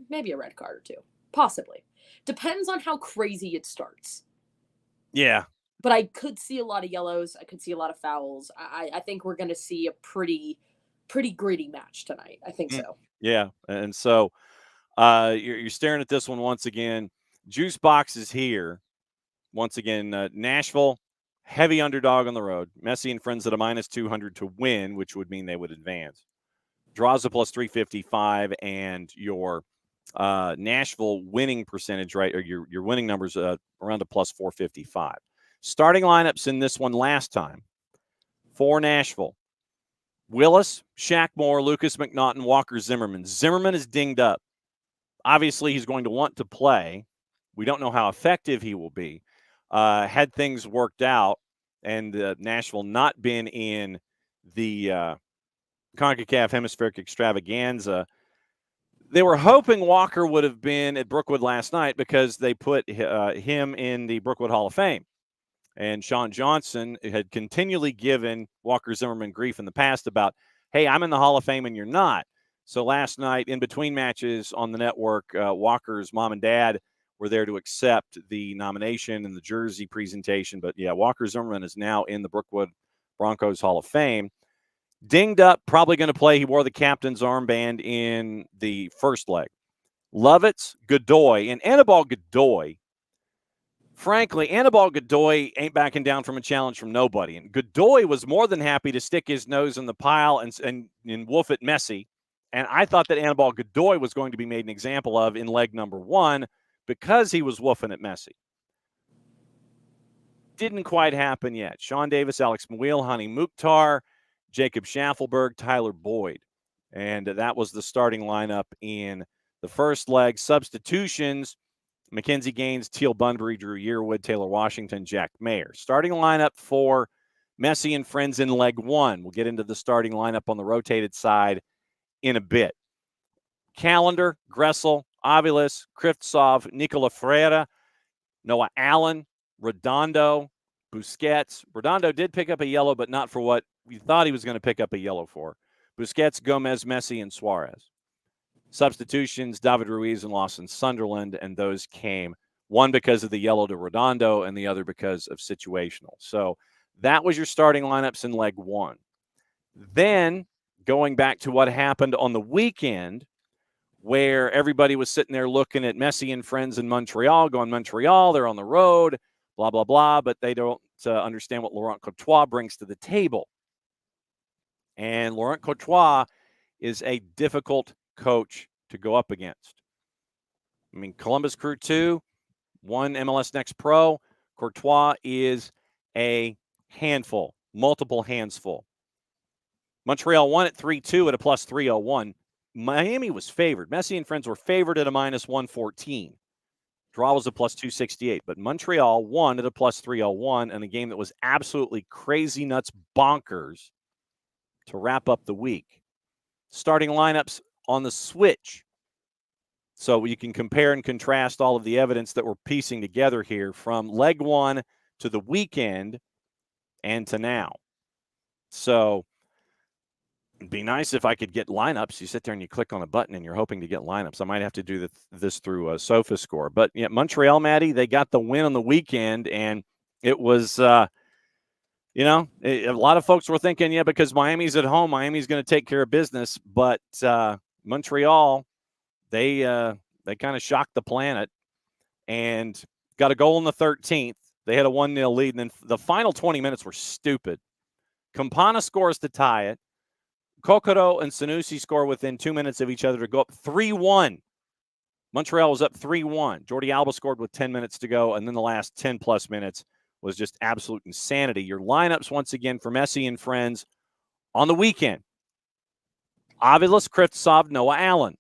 Maybe a red card or two, possibly. Depends on how crazy it starts. Yeah. But I could see a lot of yellows. I could see a lot of fouls. I think we're going to see a pretty gritty match tonight. I think so. Yeah. And so you're staring at this one once again. Juice Box is here. Once again, Nashville, heavy underdog on the road. Messi and friends at a -200 to win, which would mean they would advance. Draws a +355, and your Nashville winning percentage, right, or your winning numbers around a +455. Starting lineups in this one last time for Nashville: Willis, Shaq Moore, Lucas McNaughton, Walker Zimmerman. Zimmerman is dinged up. Obviously, he's going to want to play. We don't know how effective he will be. Had things worked out and Nashville not been in the CONCACAF Hemispheric Extravaganza, they were hoping Walker would have been at Brookwood last night because they put him in the Brookwood Hall of Fame. And Sean Johnson had continually given Walker Zimmerman grief in the past about, hey, I'm in the Hall of Fame and you're not. So last night, in between matches on the network, Walker's mom and dad were there to accept the nomination and the jersey presentation. But, yeah, Walker Zimmerman is now in the Brookwood Broncos Hall of Fame. Dinged up, probably going to play. He wore the captain's armband in the first leg. Lovitz, Godoy, and Anibal Godoy. Frankly, Anibal Godoy ain't backing down from a challenge from nobody. And Godoy was more than happy to stick his nose in the pile and wolf at Messi. And I thought that Anibal Godoy was going to be made an example of in leg number one because he was woofing at Messi. Didn't quite happen yet. Sean Davis, Alex Mouil, Hani Mukhtar, Jacob Schaffelberg, Tyler Boyd. And that was the starting lineup in the first leg. Substitutions: Mackenzie Gaines, Teal Bunbury, Drew Yearwood, Taylor Washington, Jack Mayer. Starting lineup for Messi and friends in leg one. We'll get into the starting lineup on the rotated side in a bit. Calendar: Gressel, Aviles, Krivtsov, Nicola Ferreira, Noah Allen, Redondo, Busquets. Redondo did pick up a yellow, but not for what we thought he was going to pick up a yellow for. Busquets, Gomez, Messi, and Suarez. Substitutions: David Ruiz and Lawson Sunderland, and those came, one because of the yellow to Redondo and the other because of situational. So that was your starting lineups in leg one. Then going back to what happened on the weekend, where everybody was sitting there looking at Messi and friends in Montreal, going, Montreal, they're on the road, blah, blah, blah, but they don't understand what Laurent Courtois brings to the table. And Laurent Courtois is a difficult coach to go up against. I mean, Columbus Crew 2 won MLS Next Pro. Courtois is a handful, multiple hands full. Montreal won at 3-2 at a plus 301. Miami was favored. Messi and friends were favored at a minus 114. Draw was a plus 268, but Montreal won at a plus 301 in a game that was absolutely crazy nuts bonkers to wrap up the week. Starting lineups on the switch. So you can compare and contrast all of the evidence that we're piecing together here from leg one to the weekend and to now. So it'd be nice if I could get lineups. You sit there and you click on a button and you're hoping to get lineups. I might have to do this through a SofaScore. But yeah, Montreal, Maddie, they got the win on the weekend, and it was, a lot of folks were thinking, yeah, because Miami's at home, Miami's going to take care of business. But Montreal, they kind of shocked the planet and got a goal in the 13th. They had a 1-0 lead, and then the final 20 minutes were stupid. Campana scores to tie it. Kokoro and Sanusi score within 2 minutes of each other to go up 3-1. Montreal was up 3-1. Jordi Alba scored with 10 minutes to go, and then the last 10-plus minutes was just absolute insanity. Your lineups, once again, for Messi and friends on the weekend: Aviles, Krivtsov, Noah Allen.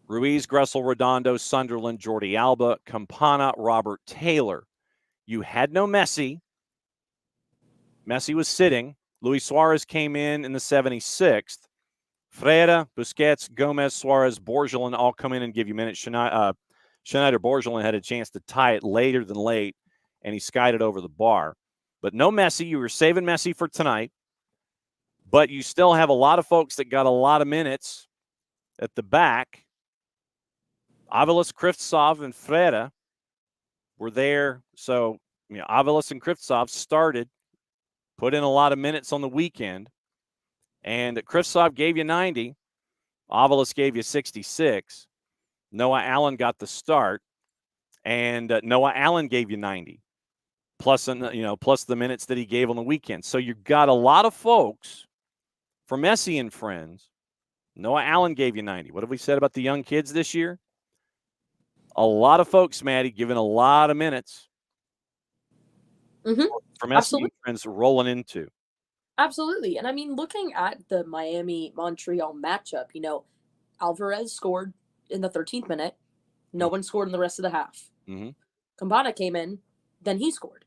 Ruiz, Gressel, Redondo, Sunderland, Jordi Alba, Campana, Robert Taylor. You had no Messi. Messi was sitting. Luis Suarez came in the 76th. Freire, Busquets, Gomez, Suarez, Borgelin all come in and give you minutes. Schneider Borgelin had a chance to tie it later than late, and he skied it over the bar. But no Messi. You were saving Messi for tonight. But you still have a lot of folks that got a lot of minutes at the back. Aviles, Krivtsov, and Freire were there. So, Aviles and Krivtsov started, put in a lot of minutes on the weekend. And Krivtsov gave you 90. Aviles gave you 66. Noah Allen got the start. And Noah Allen gave you 90. Plus the minutes that he gave on the weekend. So you've got a lot of folks for Messi and friends. Noah Allen gave you 90. What have we said about the young kids this year? A lot of folks, Maddie, giving a lot of minutes for Messi Absolutely. and friends rolling into. Absolutely. And I mean, looking at the Miami-Montreal matchup, Alvarez scored in the 13th minute. No one scored in the rest of the half. Campana came in, then he scored.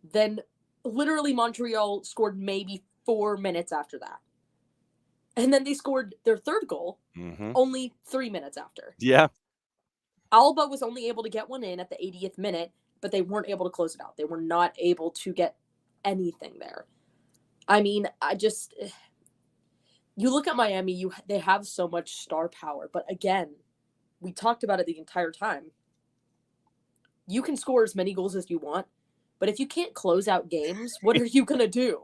Then literally Montreal scored maybe 4 minutes after that. And then they scored their third goal only 3 minutes after. Yeah. Alba was only able to get one in at the 80th minute, but they weren't able to close it out. They were not able to get anything there. I mean, you look at Miami, they have so much star power, but again, we talked about it the entire time. You can score as many goals as you want, but if you can't close out games, what are you going to do?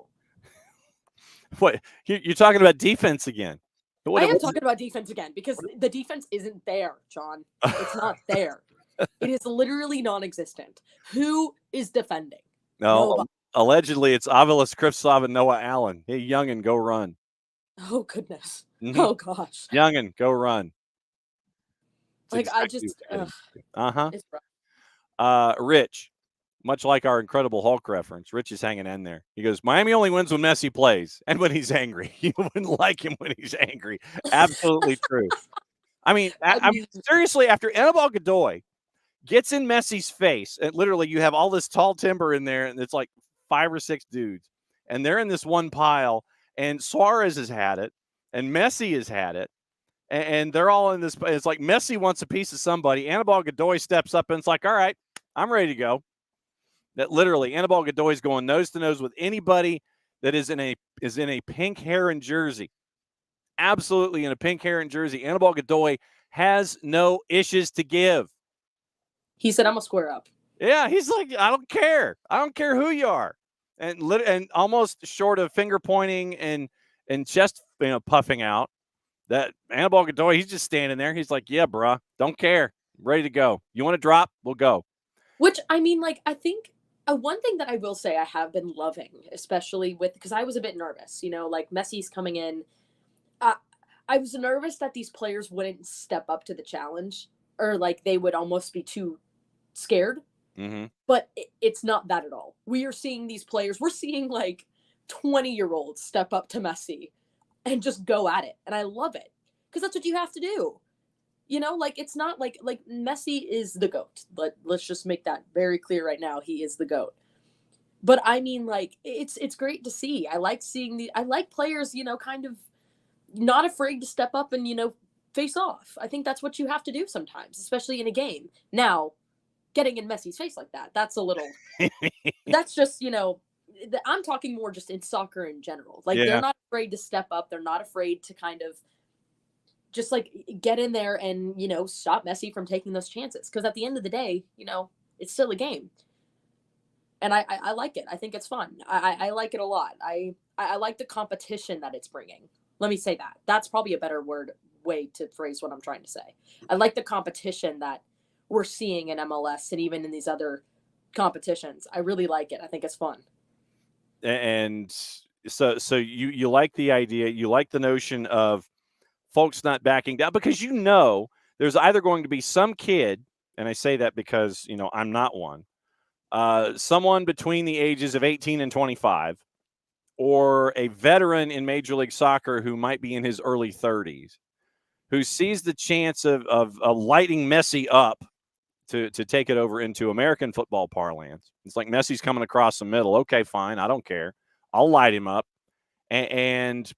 What? You're talking about defense again. I am talking about defense again because the defense isn't there, John. It's not there. It is literally non-existent. Who is defending? No, Nobody. Allegedly it's Aviles, Krivtsov, and Noah Allen. Hey, youngin, go run. Oh, goodness. Oh, gosh. Youngin, go run. It's Rich, much like our Incredible Hulk reference, Rich is hanging in there. He goes, Miami only wins when Messi plays and when he's angry. You wouldn't like him when he's angry. Absolutely true. I mean, seriously, after Anibal Godoy gets in Messi's face, and literally you have all this tall timber in there, and it's like 5 or 6 dudes, and they're in this one pile, and Suarez has had it, and Messi has had it, and they're all in this. It's like Messi wants a piece of somebody. Anibal Godoy steps up, and it's like, all right, I'm ready to go. That literally, Anibal Godoy is going nose to nose with anybody that is in a pink heron jersey. Absolutely in a pink heron jersey. Anibal Godoy has no issues to give. He said, I'm going to square up. Yeah, he's like, I don't care. I don't care who you are. And almost short of finger pointing and chest puffing out, that Anibal Godoy, he's just standing there. He's like, yeah, bruh, don't care. Ready to go. You want to drop? We'll go. Which, I mean, like, I think one thing that I will say I have been loving, especially because I was a bit nervous, like Messi's coming in. I was nervous that these players wouldn't step up to the challenge, or like they would almost be too scared. Mm-hmm. But it's not that at all. We are seeing these players. We're seeing like 20-year-olds step up to Messi and just go at it. And I love it because that's what you have to do. Like it's not like Messi is the GOAT. Let's just make that very clear right now. He is the GOAT. But I mean, like, it's great to see. I like seeing I like players, kind of not afraid to step up and, face off. I think that's what you have to do sometimes, especially in a game. Now, getting in Messi's face like that, that's a little, that's just, I'm talking more just in soccer in general. Like, They're not afraid to step up. They're not afraid to kind of just like get in there and, stop Messi from taking those chances. Because at the end of the day, it's still a game. And I like it. I think it's fun. I like it a lot. I like the competition that it's bringing. Let me say that. That's probably a better way to phrase what I'm trying to say. I like the competition that we're seeing in MLS and even in these other competitions. I really like it. I think it's fun. And so you like the idea, you like the notion of folks not backing down, because there's either going to be some kid, and I say that because I'm not one, someone between the ages of 18 and 25, or a veteran in Major League Soccer who might be in his early 30s, who sees the chance of lighting Messi up to take it over into American football parlance. It's like Messi's coming across the middle. Okay, fine. I don't care. I'll light him up. And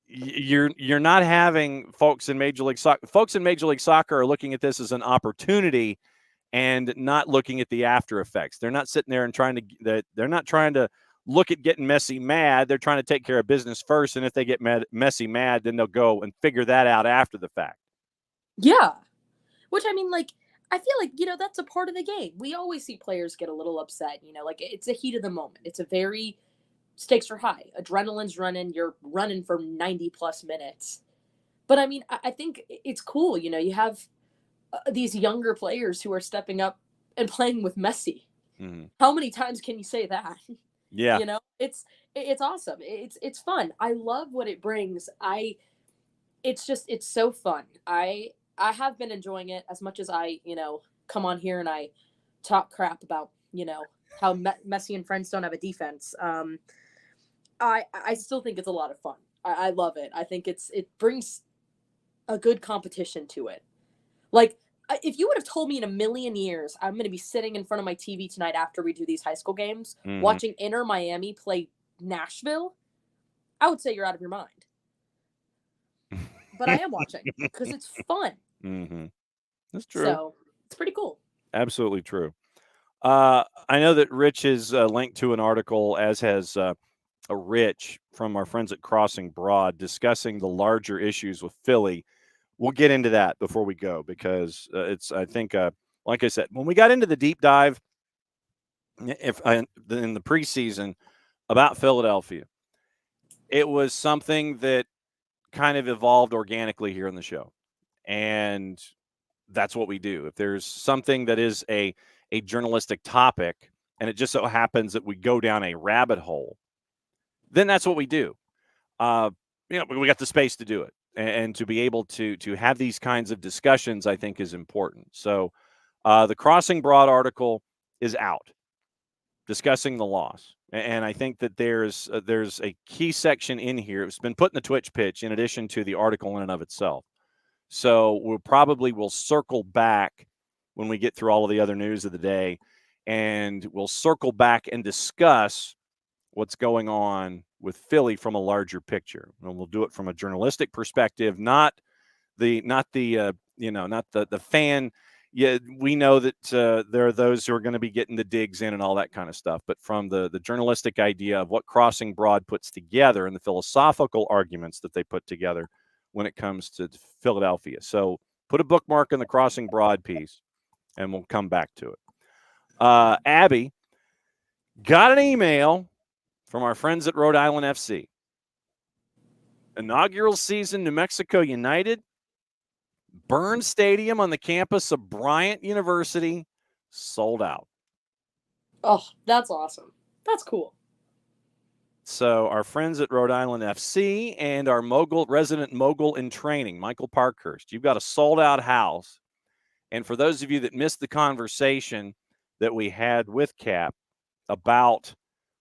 you're not having folks in Major League Soccer. Folks in Major League Soccer are looking at this as an opportunity and not looking at the after effects. They're not sitting there and they're not trying to look at getting Messi mad. They're trying to take care of business first. And if they get Messi mad, then they'll go and figure that out after the fact. Yeah. Which, I mean, like, I feel like, that's a part of the game. We always see players get a little upset, like it's a heat of the moment. It's a very stakes are high. Adrenaline's running. You're running for 90 plus minutes. But I mean, I think it's cool. You have these younger players who are stepping up and playing with Messi. Mm-hmm. How many times can you say that? Yeah. It's awesome. It's fun. I love what it brings. It's so fun. I have been enjoying it as much as I, come on here and I talk crap about, how Messi and friends don't have a defense. I still think it's a lot of fun. I love it. I think it brings a good competition to it. Like, if you would have told me in a million years I'm going to be sitting in front of my TV tonight after we do these high school games, watching Inter Miami play Nashville, I would say you're out of your mind. But I am watching because it's fun. Mm-hmm. That's true. So it's pretty cool. Absolutely true. I know that Rich has linked to an article, as has a Rich from our friends at Crossing Broad, discussing the larger issues with Philly. We'll get into that before we go, because I think, like I said, when we got into the deep dive in the preseason about Philadelphia, it was something that kind of evolved organically here in the show. And that's what we do. If there's something that is a journalistic topic and it just so happens that we go down a rabbit hole, then that's what we do. We got the space to do it. And to be able to have these kinds of discussions, I think, is important. So the Crossing Broad article is out. discussing the loss. And I think that there's a key section in here. It's been put in the Twitch pitch in addition to the article in and of itself. So we'll circle back when we get through all of the other news of the day, and we'll circle back and discuss what's going on with Philly from a larger picture. And we'll do it from a journalistic perspective, not the fan. Yeah, we know that there are those who are going to be getting the digs in and all that kind of stuff, but from the journalistic idea of what Crossing Broad puts together and the philosophical arguments that they put together when it comes to Philadelphia. So put a bookmark in the Crossing Broad piece, and we'll come back to it. Abby got an email from our friends at Rhode Island FC. Inaugural season, New Mexico United. Burn Stadium on the campus of Bryant University sold out. Oh, that's awesome. That's cool. So our friends at Rhode Island FC and our resident mogul in training, Michael Parkhurst, you've got a sold-out house. And for those of you that missed the conversation that we had with Cap about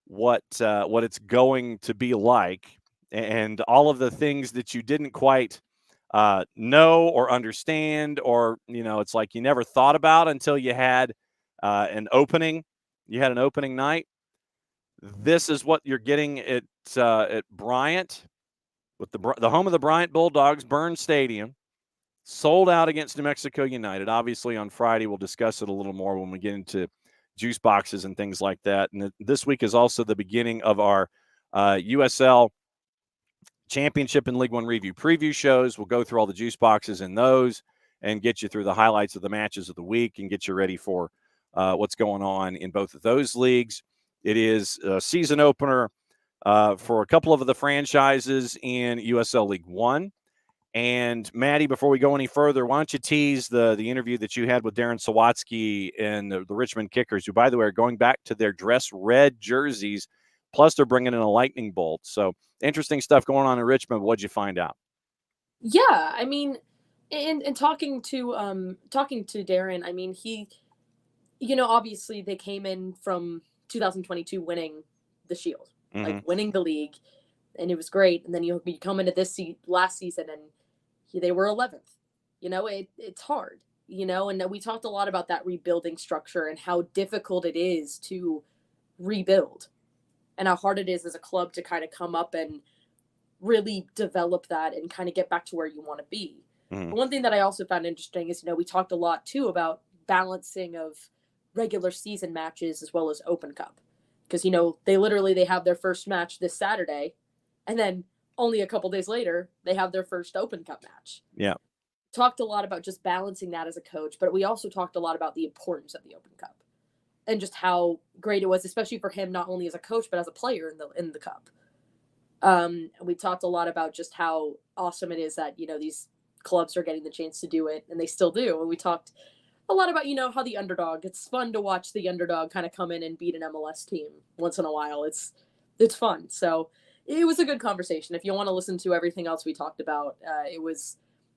what it's going to be like and all of the things that you didn't quite know or understand, or it's like you never thought about until you had an opening. You had an opening night. This is what you're getting at Bryant, with the home of the Bryant Bulldogs, Burn Stadium, sold out against New Mexico United. Obviously, on Friday we'll discuss it a little more when we get into juice boxes and things like that. And this week is also the beginning of our USL Championship and League One review preview shows. We'll go through all the juice boxes in those and get you through the highlights of the matches of the week and get you ready for what's going on in both of those leagues. It is a season opener for a couple of the franchises in USL League One. And Maddie, before we go any further, why don't you tease the interview that you had with Darren Sawatsky and the Richmond Kickers, who, by the way, are going back to their dress red jerseys, plus they're bringing in a lightning bolt. So interesting stuff going on in Richmond. What'd you find out? Yeah, I mean, and talking to Darren, I mean, he, obviously they came in from 2022 winning the Shield, like winning the league, and it was great. And then you come into this last season and they were 11th. It's hard, and we talked a lot about that rebuilding structure and how difficult it is to rebuild and how hard it is as a club to kind of come up and really develop that and kind of get back to where you want to be. But one thing that I also found interesting is, we talked a lot too about balancing of regular season matches as well as Open Cup. Because, they have their first match this Saturday, and then only a couple days later, they have their first Open Cup match. Yeah. Talked a lot about just balancing that as a coach, but we also talked a lot about the importance of the Open Cup and just how great it was, especially for him, not only as a coach, but as a player in the cup. We talked a lot about just how awesome it is that, these clubs are getting the chance to do it, and they still do. And we talked a lot about, how the underdog, it's fun to watch the underdog kind of come in and beat an MLS team once in a while. It's fun. So it was a good conversation. If you want to listen to everything else we talked about,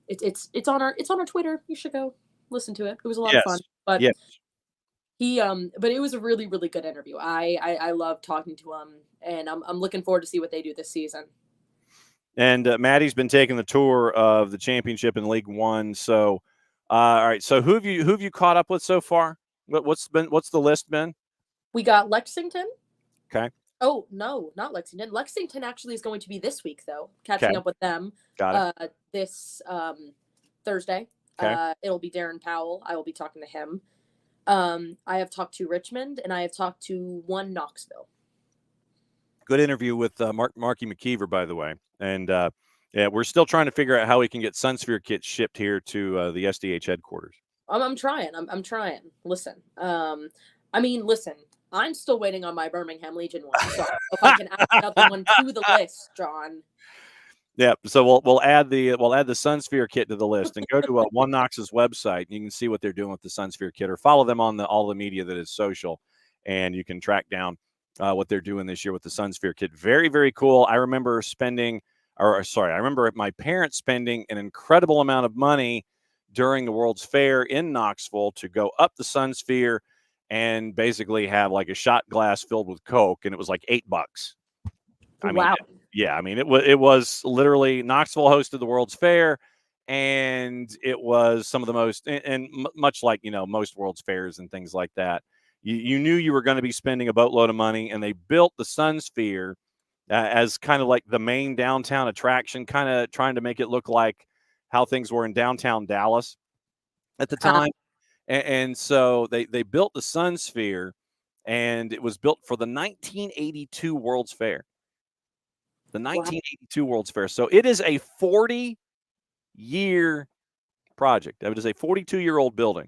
it's on our Twitter. You should go listen to it. It was a lot of fun, but but it was a really, really good interview. I love talking to him, and I'm looking forward to see what they do this season. And Maddie's been taking the tour of the championship in League One. So, all right. So who have you caught up with so far? What's the list been? We got Lexington. Okay. Oh no, not Lexington. Lexington actually is going to be this week though. Catching up with them. Got it. This Thursday. Okay. It'll be Darren Powell. I will be talking to him. I have talked to Richmond, and I have talked to one Knoxville. Good interview with Marky McKeever, by the way. And we're still trying to figure out how we can get Sunsphere kits shipped here to the SDH headquarters. I'm trying. I'm trying. Listen. Listen. I'm still waiting on my Birmingham Legion one. So if I can add another one to the list, John. Yeah, so we'll add the Sunsphere kit to the list, and go to One Knox's website. And you can see what they're doing with the Sunsphere kit, or follow them on all the media that is social, and you can track down what they're doing this year with the Sunsphere kit. Very, very cool. I remember my parents spending an incredible amount of money during the World's Fair in Knoxville to go up the Sunsphere and basically have like a shot glass filled with Coke, and it was like $8. I mean, Wow. yeah, I mean, it was literally Knoxville hosted the World's Fair, and it was some of the most, and much like, most World's Fairs and things like that, you knew you were going to be spending a boatload of money, and they built the Sun Sphere as kind of like the main downtown attraction, kind of trying to make it look like how things were in downtown Dallas at the time. And so they built the Sun Sphere, and it was built for the 1982 World's Fair. The 1982 World's Fair. So it is a 40-year project. It is a 42-year-old building.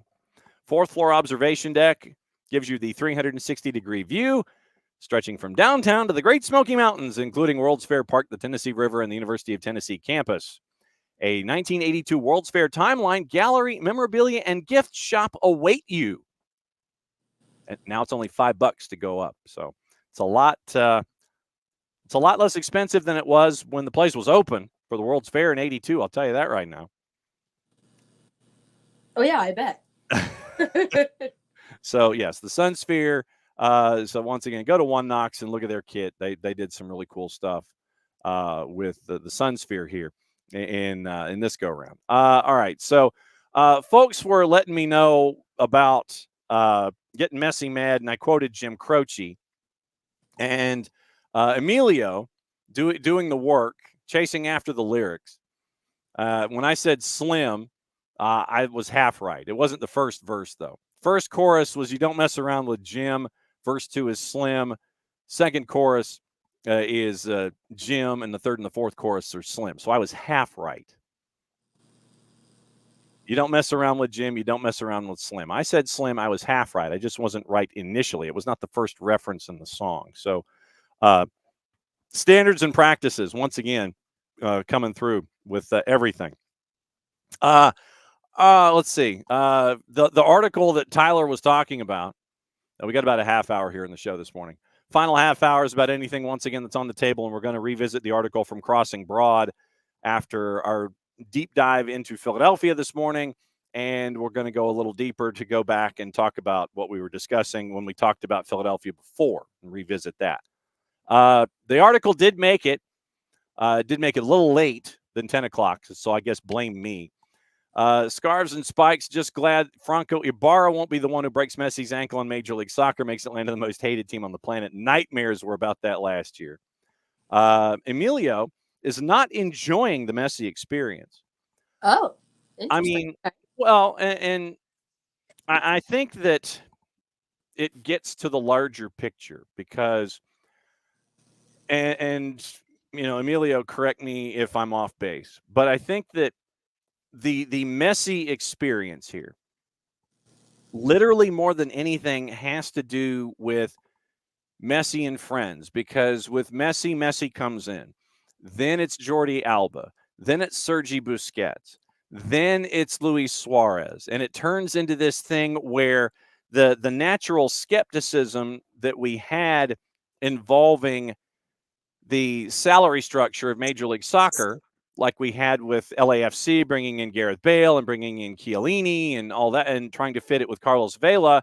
4th floor observation deck gives you the 360-degree view, stretching from downtown to the Great Smoky Mountains, including World's Fair Park, the Tennessee River, and the University of Tennessee campus. A 1982 World's Fair timeline, gallery, memorabilia, and gift shop await you. And now it's only $5 to go up. So it's a lot less expensive than it was when the place was open for the World's Fair in '82. I'll tell you that right now. Oh, yeah, I bet. So, yes, the Sun Sphere. So, once again, go to One Knox and look at their kit. They did some really cool stuff with the Sun Sphere here in this go-around. All right. So, folks were letting me know about getting messy mad, and I quoted Jim Croce. And Emilio doing the work, chasing after the lyrics. When I said slim, I was half right. It wasn't the first verse, though. First chorus was "You Don't Mess Around with Jim." Verse 2 is slim. Second chorus is Jim, and the third and the fourth chorus are slim. So I was half right. You don't mess around with Jim. You don't mess around with Slim. I said Slim. I was half right. I just wasn't right initially. It was not the first reference in the song. So standards and practices, once again, coming through with everything. Let's see. The article that Tyler was talking about, we got about a half hour here in the show this morning. Final half hour is about anything, once again, that's on the table, and we're going to revisit the article from Crossing Broad after our deep dive into Philadelphia this morning, and we're going to go a little deeper to go back and talk about what we were discussing when we talked about Philadelphia before and revisit that. The article did make it a little late than 10 o'clock, so I guess blame me. Scarves and Spikes, just glad Franco Ibarra won't be the one who breaks Messi's ankle in Major League Soccer, makes Atlanta the most hated team on the planet. Nightmares were about that last year. Emilio is not enjoying the Messi experience. Oh, I mean, well, and I think that it gets to the larger picture because, and Emilio, correct me if I'm off base, but I think that the Messi experience here, literally more than anything, has to do with Messi and friends, because with Messi comes in. Then it's Jordi Alba. Then it's Sergi Busquets. Then it's Luis Suarez. And it turns into this thing where the natural skepticism that we had involving the salary structure of Major League Soccer, like we had with LAFC bringing in Gareth Bale and bringing in Chiellini and all that, and trying to fit it with Carlos Vela,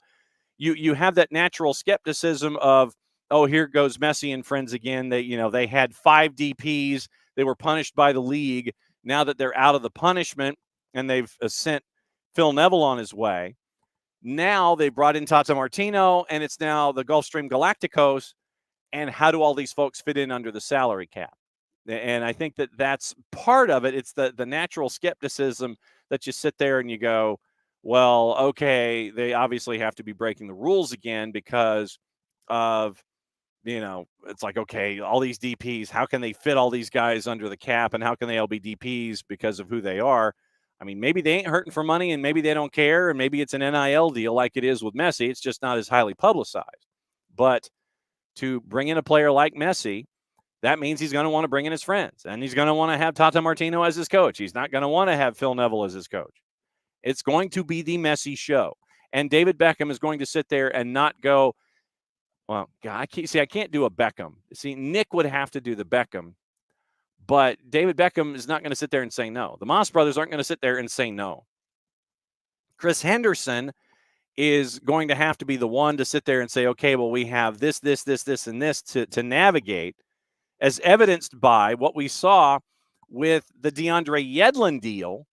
you have that natural skepticism of, oh, here goes Messi and friends again. They had 5 DPs. They were punished by the league. Now that they're out of the punishment and they've sent Phil Neville on his way, now they brought in Tata Martino, and it's now the Gulfstream Galacticos. And how do all these folks fit in under the salary cap? And I think that that's part of it. It's the natural skepticism that you sit there and you go, well, okay, they obviously have to be breaking the rules again because of, it's like, okay, all these DPs, how can they fit all these guys under the cap, and how can they all be DPs because of who they are? I mean, maybe they ain't hurting for money, and maybe they don't care, and maybe it's an NIL deal like it is with Messi. It's just not as highly publicized. But to bring in a player like Messi, that means he's going to want to bring in his friends, and he's going to want to have Tata Martino as his coach. He's not going to want to have Phil Neville as his coach. It's going to be the Messi show. And David Beckham is going to sit there and not go, well, God, I can't do a Beckham. See, Nick would have to do the Beckham, but David Beckham is not going to sit there and say no. The Moss brothers aren't going to sit there and say no. Chris Henderson is going to have to be the one to sit there and say, okay, well, we have this, and this to navigate, as evidenced by what we saw with the DeAndre Yedlin deal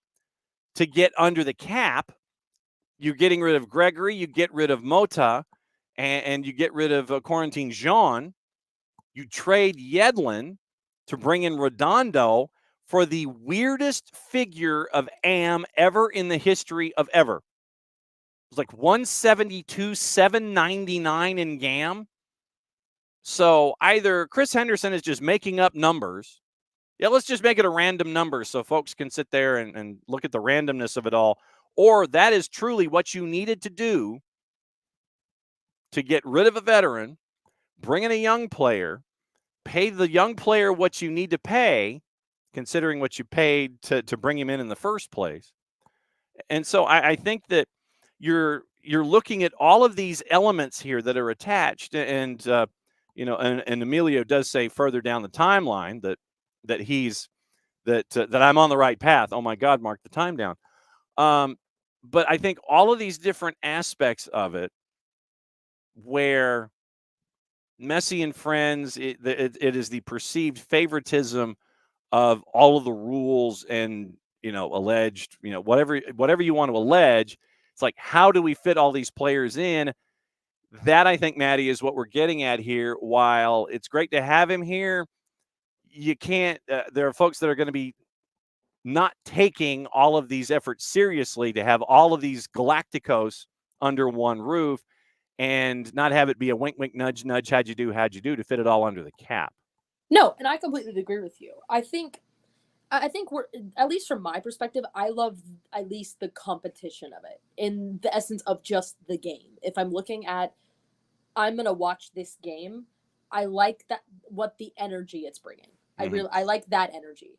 to get under the cap. You're getting rid of Gregory, you get rid of Mota, and you get rid of Quarantine Jean. You trade Yedlin to bring in Redondo for the weirdest figure of AM ever in the history of ever. It was like 172, 799 in GAM. So either Chris Henderson is just making up numbers. Yeah, let's just make it a random number so folks can sit there and look at the randomness of it all. Or that is truly what you needed to do to get rid of a veteran, bring in a young player, pay the young player what you need to pay, considering what you paid to bring him in the first place. And so I think that you're looking at all of these elements here that are attached, and and Emilio does say further down the timeline that he's that I'm on the right path. Oh my God, mark the time down. But I think all of these different aspects of it, where Messi and friends, it is the perceived favoritism of all of the rules and alleged, whatever you want to allege. It's like, how do we fit all these players in? That, I think, Maddie, is what we're getting at here. While it's great to have him here, you can't. There are folks that are going to be not taking all of these efforts seriously to have all of these Galacticos under one roof and not have it be a wink, wink, nudge, nudge, how'd you do to fit it all under the cap. No, and I completely agree with you. I think we're, at least from my perspective, I love at least the competition of it in the essence of just the game. If I'm looking at, I'm going to watch this game, I like that, what the energy it's bringing. I like that energy.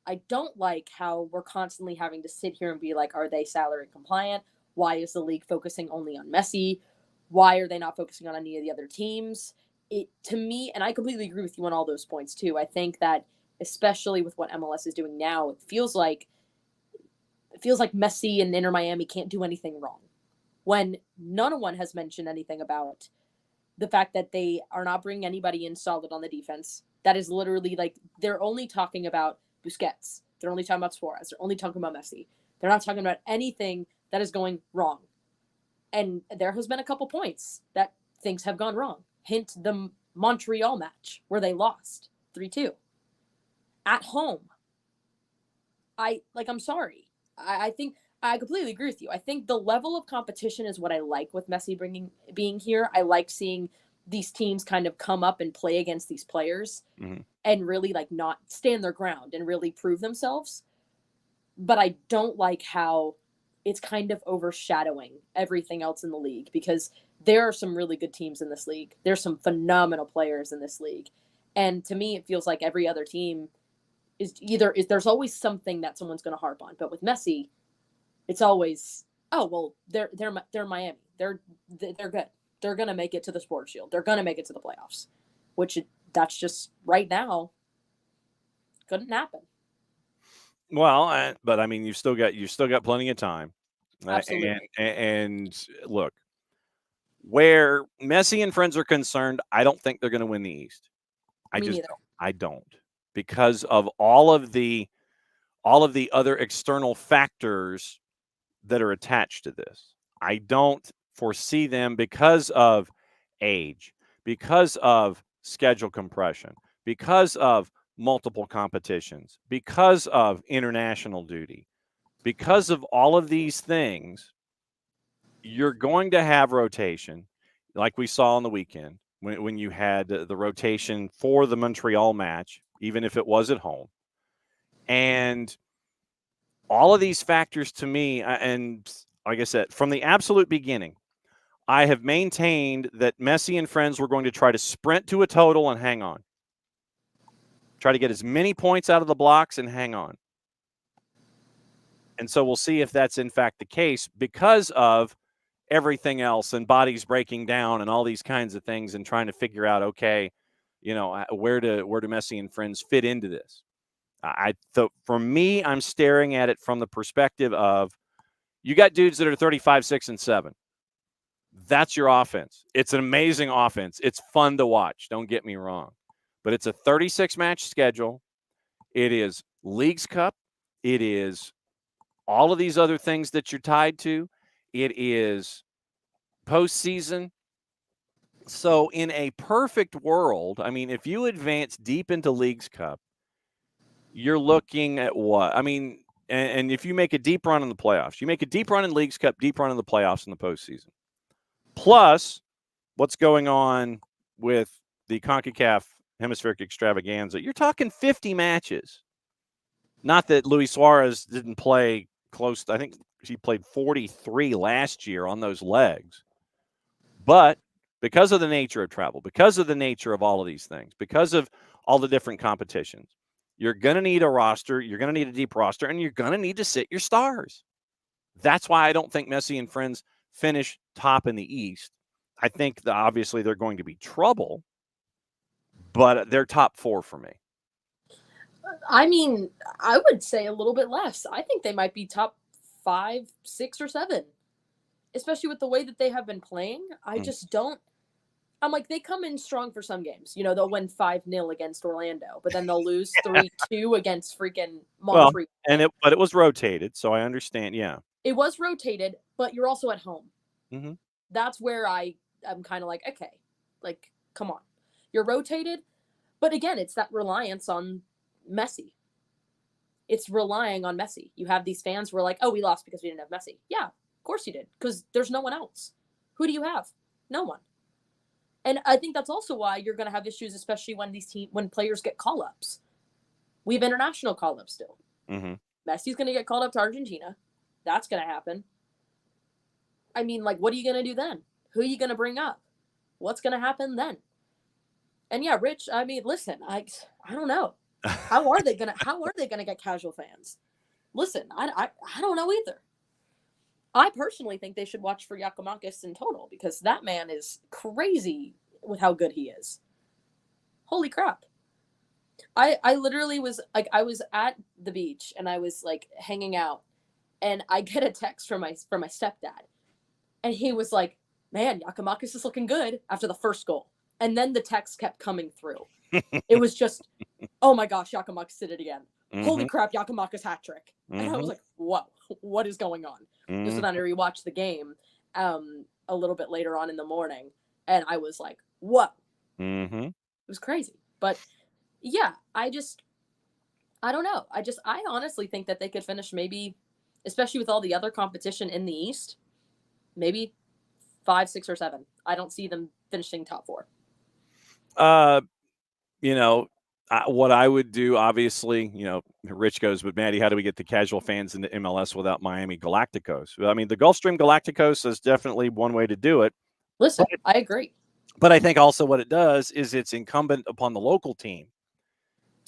I don't like how we're constantly having to sit here and be like, are they salary compliant? Why is the league focusing only on Messi? Why are they not focusing on any of the other teams? It, to me, and I completely agree with you on all those points too. I think that especially with what MLS is doing now, it feels like Messi and Inter Miami can't do anything wrong, when no one has mentioned anything about the fact that they are not bringing anybody in solid on the defense. That is literally like, they're only talking about Busquets. They're only talking about Suarez. They're only talking about Messi. They're not talking about anything that is going wrong. And there has been a couple points that things have gone wrong. Hint the Montreal match where they lost 3-2 at home. I'm sorry. I think I completely agree with you. I think the level of competition is what I like with Messi being here. I like seeing these teams kind of come up and play against these players and really like not stand their ground and really prove themselves. But I don't like how it's kind of overshadowing everything else in the league, because there are some really good teams in this league. There's some phenomenal players in this league. And to me, it feels like every other team there's always something that someone's going to harp on. But with Messi, it's always, oh, well, they're Miami. They're good. They're going to make it to the Sports Shield. They're going to make it to the playoffs, that's just right now couldn't happen. Well, but I mean, you've still got plenty of time. Absolutely. And look, where Messi and friends are concerned, I don't think they're going to win the East. I don't, because of all of the other external factors that are attached to this. I don't foresee them, because of age, because of schedule compression, because of multiple competitions, because of international duty, because of all of these things. You're going to have rotation, like we saw on the weekend when you had the rotation for the Montreal match, even if it was at home. And all of these factors, to me, and like I said, from the absolute beginning, I have maintained that Messi and friends were going to try to sprint to a total and hang on. Try to get as many points out of the blocks and hang on. And so we'll see if that's in fact the case, because of everything else and bodies breaking down and all these kinds of things, and trying to figure out, okay, where do Messi and friends fit into this? For me, I'm staring at it from the perspective of, you got dudes that are 35, 6, and 7. That's your offense. It's an amazing offense. It's fun to watch. Don't get me wrong. But it's a 36-match schedule. It is Leagues Cup. It is all of these other things that you're tied to. It is postseason. So in a perfect world, I mean, if you advance deep into Leagues Cup, you're looking at what? I mean, and if you make a deep run in the playoffs, you make a deep run in Leagues Cup, deep run in the playoffs in the postseason. Plus, what's going on with the CONCACAF Hemispheric Extravaganza, you're talking 50 matches. Not that Luis Suarez didn't play close. I think he played 43 last year on those legs. But because of the nature of travel, because of the nature of all of these things, because of all the different competitions, you're going to need a roster. You're going to need a deep roster, and you're going to need to sit your stars. That's why I don't think Messi and friends finish top in the East. I think that obviously they're going to be trouble, but they're top 4 for me. I mean, I would say a little bit less. I think they might be top 5, 6, or 7, especially with the way that they have been playing. I just don't. I'm like, they come in strong for some games. You know, they'll win 5-0 against Orlando, but then they'll lose 3-2 against freaking Montreal. Well, but it was rotated, so I understand. Yeah, it was rotated, but you're also at home. Mm-hmm. That's where I'm kind of like, okay, like, come on. You're rotated, but again, it's that reliance on Messi. It's relying on Messi. You have these fans who are like, oh, we lost because we didn't have Messi. Yeah, of course you did, because there's no one else. Who do you have? No one. And I think that's also why you're going to have issues, especially when players get call-ups. We have international call-ups still. Mm-hmm. Messi's going to get called up to Argentina. That's going to happen. I mean, like, what are you going to do then? Who are you going to bring up? What's going to happen then? And yeah, Rich, I mean, listen, I don't know. How are they gonna get casual fans? Listen, I don't know either. I personally think they should watch for Giakoumakis in total, because that man is crazy with how good he is. Holy crap. I literally was like, I was at the beach and I was like hanging out, and I get a text from my stepdad, and he was like, man, Giakoumakis is looking good after the first goal. And then the text kept coming through. It was just, oh my gosh, Giakoumakis did it again. Mm-hmm. Holy crap, Giakoumakis hat trick. Mm-hmm. And I was like, whoa, what is going on? Mm-hmm. So then I rewatched the game a little bit later on in the morning, and I was like, whoa. Mm-hmm. It was crazy. But yeah, I don't know. I honestly think that they could finish maybe, especially with all the other competition in the East, maybe 5, 6, or 7. I don't see them finishing top 4. You know, what I would do, obviously, you know, Rich goes, but Maddie, how do we get the casual fans into MLS without Miami Galacticos? I mean, the Gulfstream Galacticos is definitely one way to do it. Listen, I agree. But I think also what it does is it's incumbent upon the local team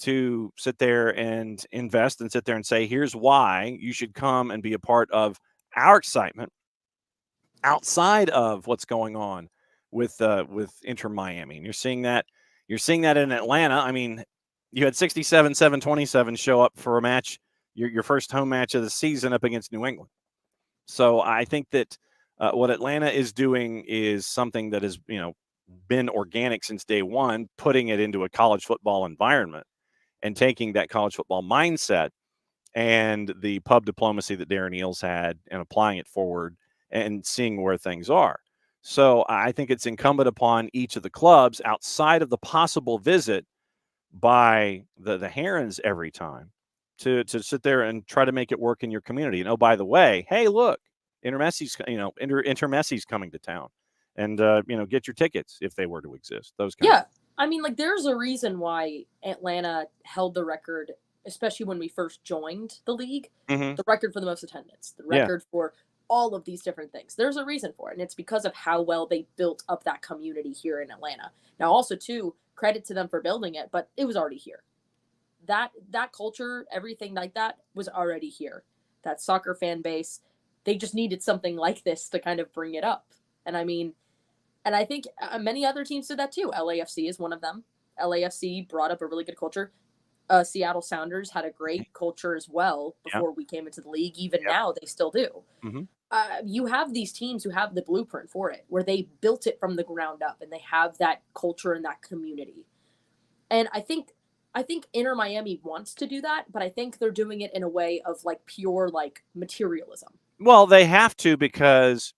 to sit there and invest and sit there and say, here's why you should come and be a part of our excitement outside of what's going on with Inter Miami. And you're seeing that in Atlanta. I mean, you had 67-7-27 show up for a match, your first home match of the season up against New England. So I think that what Atlanta is doing is something that has, you know, been organic since day one, putting it into a college football environment and taking that college football mindset and the pub diplomacy that Darren Eales had and applying it forward and seeing where things are. So I think it's incumbent upon each of the clubs, outside of the possible visit by the Herons every time, to sit there and try to make it work in your community. And oh, by the way, hey, look, Inter Messi's coming to town, and get your tickets if they were to exist. Those kinds. Yeah, I mean, like, there's a reason why Atlanta held the record, especially when we first joined the league. Mm-hmm. The record for the most attendance, the record for all of these different things. There's a reason for it, and it's because of how well they built up that community here in Atlanta. Now, also, too, credit to them for building it, but it was already here. That culture, everything like that was already here. That soccer fan base, they just needed something like this to kind of bring it up. And I mean, and I think many other teams did that too. LAFC is one of them. LAFC brought up a really good culture. Seattle Sounders had a great culture as well before we came into the league. Even now, they still do. Mm-hmm. you have these teams who have the blueprint for it, where they built it from the ground up and they have that culture and that community. And I think Inter Miami wants to do that, but I think they're doing it in a way of like pure like materialism. Well, they have to, because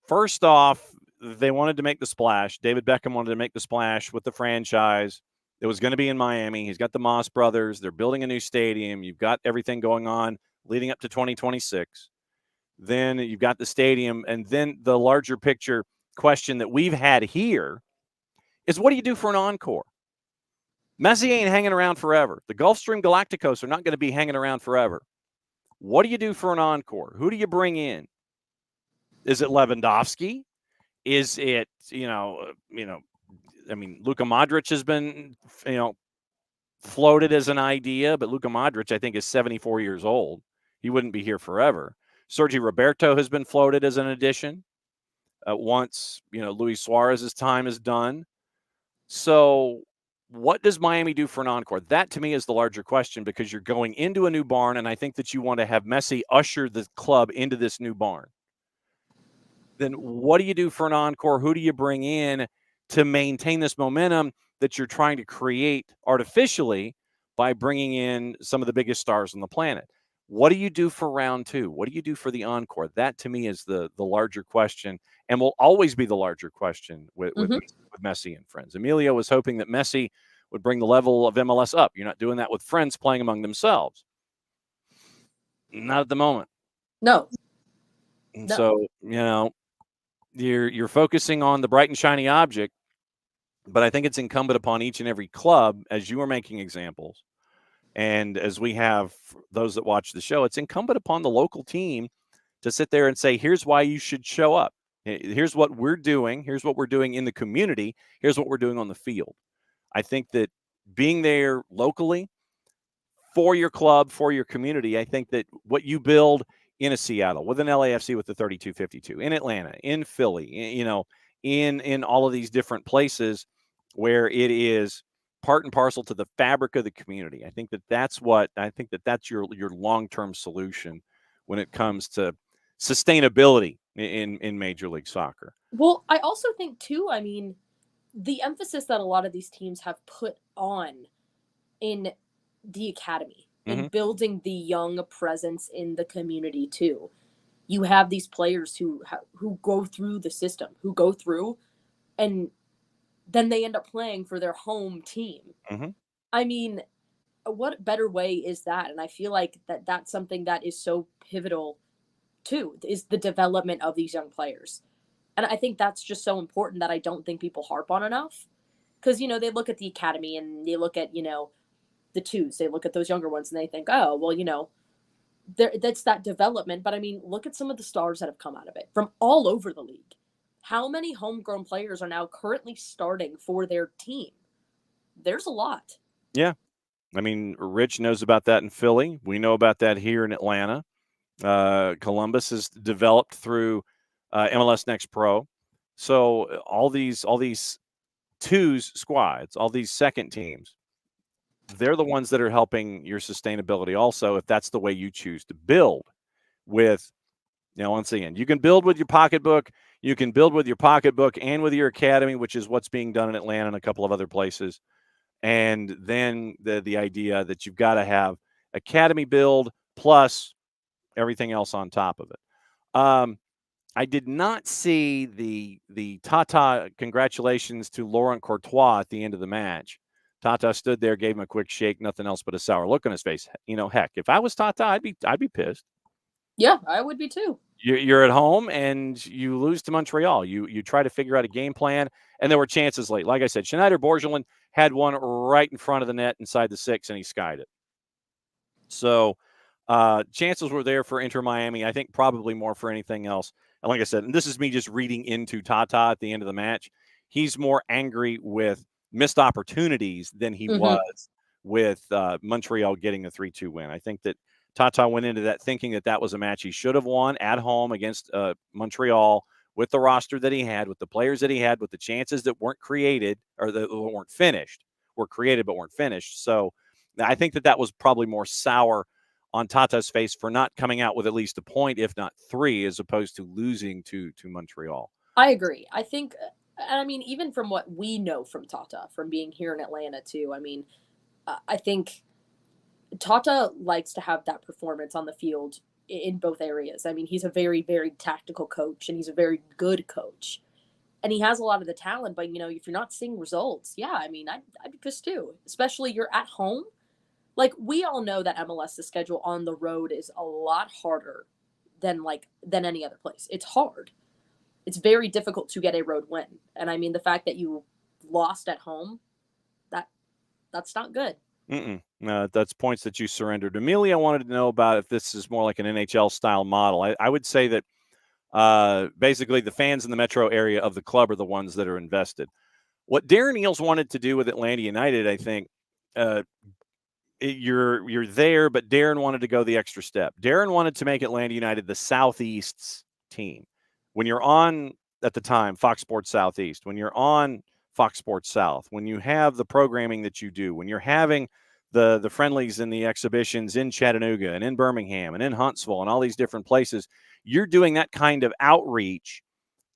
first off, they wanted to make the splash. David Beckham wanted to make the splash with the franchise. It was going to be in Miami. He's got the Moss brothers. They're building a new stadium. You've got everything going on leading up to 2026. Then you've got the stadium. And then the larger picture question that we've had here is, what do you do for an encore? Messi ain't hanging around forever. The Gulfstream Galacticos are not going to be hanging around forever. What do you do for an encore? Who do you bring in? Is it Lewandowski? Is it, I mean, Luka Modric has been, floated as an idea, but Luka Modric, I think, is 74 years old. He wouldn't be here forever. Sergi Roberto has been floated as an addition once, Luis Suarez's time is done. So what does Miami do for an encore? That, to me, is the larger question, because you're going into a new barn, and I think that you want to have Messi usher the club into this new barn. Then what do you do for an encore? Who do you bring in to maintain this momentum that you're trying to create artificially by bringing in some of the biggest stars on the planet? What do you do for round two? What do you do for the encore? That, to me, is the larger question, and will always be the larger question with Messi and friends. Emilio was hoping that Messi would bring the level of MLS up. You're not doing that with friends playing among themselves. Not at the moment. No. And so, you're focusing on the bright and shiny object, but I think it's incumbent upon each and every club, as you are making examples, and as we have those that watch the show, it's incumbent upon the local team to sit there and say, here's why you should show up. Here's what we're doing. Here's what we're doing in the community. Here's what we're doing on the field. I think that being there locally for your club, for your community, I think that what you build in a Seattle, with an LAFC with the 3252, in Atlanta, in Philly, in all of these different places where it is part and parcel to the fabric of the community. I think that's your long-term solution when it comes to sustainability in Major League Soccer. Well, I also think too, I mean, the emphasis that a lot of these teams have put on in the academy and building the young presence in the community too. You have these players who go through the system, who go through, and then they end up playing for their home team. I mean, what better way is that? And I feel like that's something that is so pivotal too, is the development of these young players. And I think that's just so important that I don't think people harp on enough. Because, they look at the academy and they look at, the twos. They look at those younger ones and they think, oh, well, that's that development. But I mean, look at some of the stars that have come out of it from all over the league. How many homegrown players are now currently starting for their team? There's a lot. Yeah. I mean, Rich knows about that in Philly. We know about that here in Atlanta. Columbus is developed through MLS Next Pro. So all these twos squads, all these second teams, they're the ones that are helping your sustainability also, if that's the way you choose to build with, once again, you can build with your pocketbook. You can build with your pocketbook and with your academy, which is what's being done in Atlanta and a couple of other places. And then the idea that you've got to have academy build plus everything else on top of it. I did not see the Tata congratulations to Laurent Courtois at the end of the match. Tata stood there, gave him a quick shake, nothing else but a sour look on his face. Heck, if I was Tata, I'd be pissed. Yeah, I would be too. You're at home and you lose to Montreal. You try to figure out a game plan, and there were chances late. Like I said, Schneider Borgelin had one right in front of the net inside the 6, and he skied it. So chances were there for Inter Miami. I think probably more for anything else. And like I said, and this is me just reading into Tata at the end of the match. He's more angry with missed opportunities than he was with Montreal getting the 3-2 win. I think that Tata went into that thinking that was a match he should have won at home against Montreal with the roster that he had, with the players that he had, with the chances that weren't created or that weren't finished, were created but weren't finished. So I think that was probably more sour on Tata's face for not coming out with at least a point, if not 3, as opposed to losing to Montreal. I agree. I think, and I mean, even from what we know from Tata, from being here in Atlanta too, I mean, I think Tata likes to have that performance on the field in both areas. I mean, he's a very, very tactical coach, and he's a very good coach. And he has a lot of the talent, but, if you're not seeing results, yeah, I mean, I'd be pissed too. Especially you're at home. Like, we all know that MLS's schedule on the road is a lot harder than any other place. It's hard. It's very difficult to get a road win. And I mean, the fact that you lost at home, that's not good. That's points that you surrendered. Amelia wanted to know about if this is more like an NHL style model. I would say that basically the fans in the metro area of the club are the ones that are invested. What Darren Eales wanted to do with Atlanta United, I think, you're there, but Darren wanted to go the extra step. Darren wanted to make Atlanta United the Southeast's team. When you're on, at the time, Fox Sports Southeast, when you're on Fox Sports South, when you have the programming that you do, when you're having the friendlies and the exhibitions in Chattanooga and in Birmingham and in Huntsville and all these different places, you're doing that kind of outreach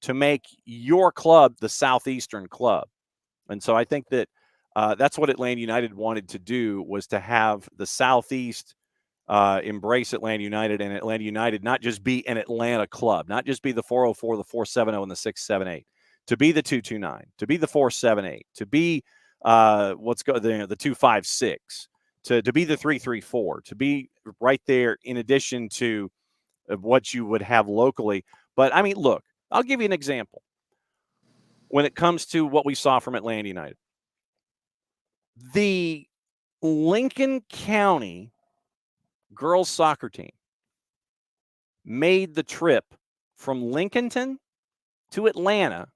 to make your club the Southeastern club. And so I think that that's what Atlanta United wanted to do, was to have the Southeast embrace Atlanta United, and Atlanta United not just be an Atlanta club, not just be the 404, the 470, and the 678, to be the 229, to be the 478, to be the 256, to be the 334, to be right there in addition to what you would have locally. But I mean, look, I'll give you an example. When it comes to what we saw from Atlanta United, the Lincoln County girls soccer team made the trip from Lincolnton to Atlanta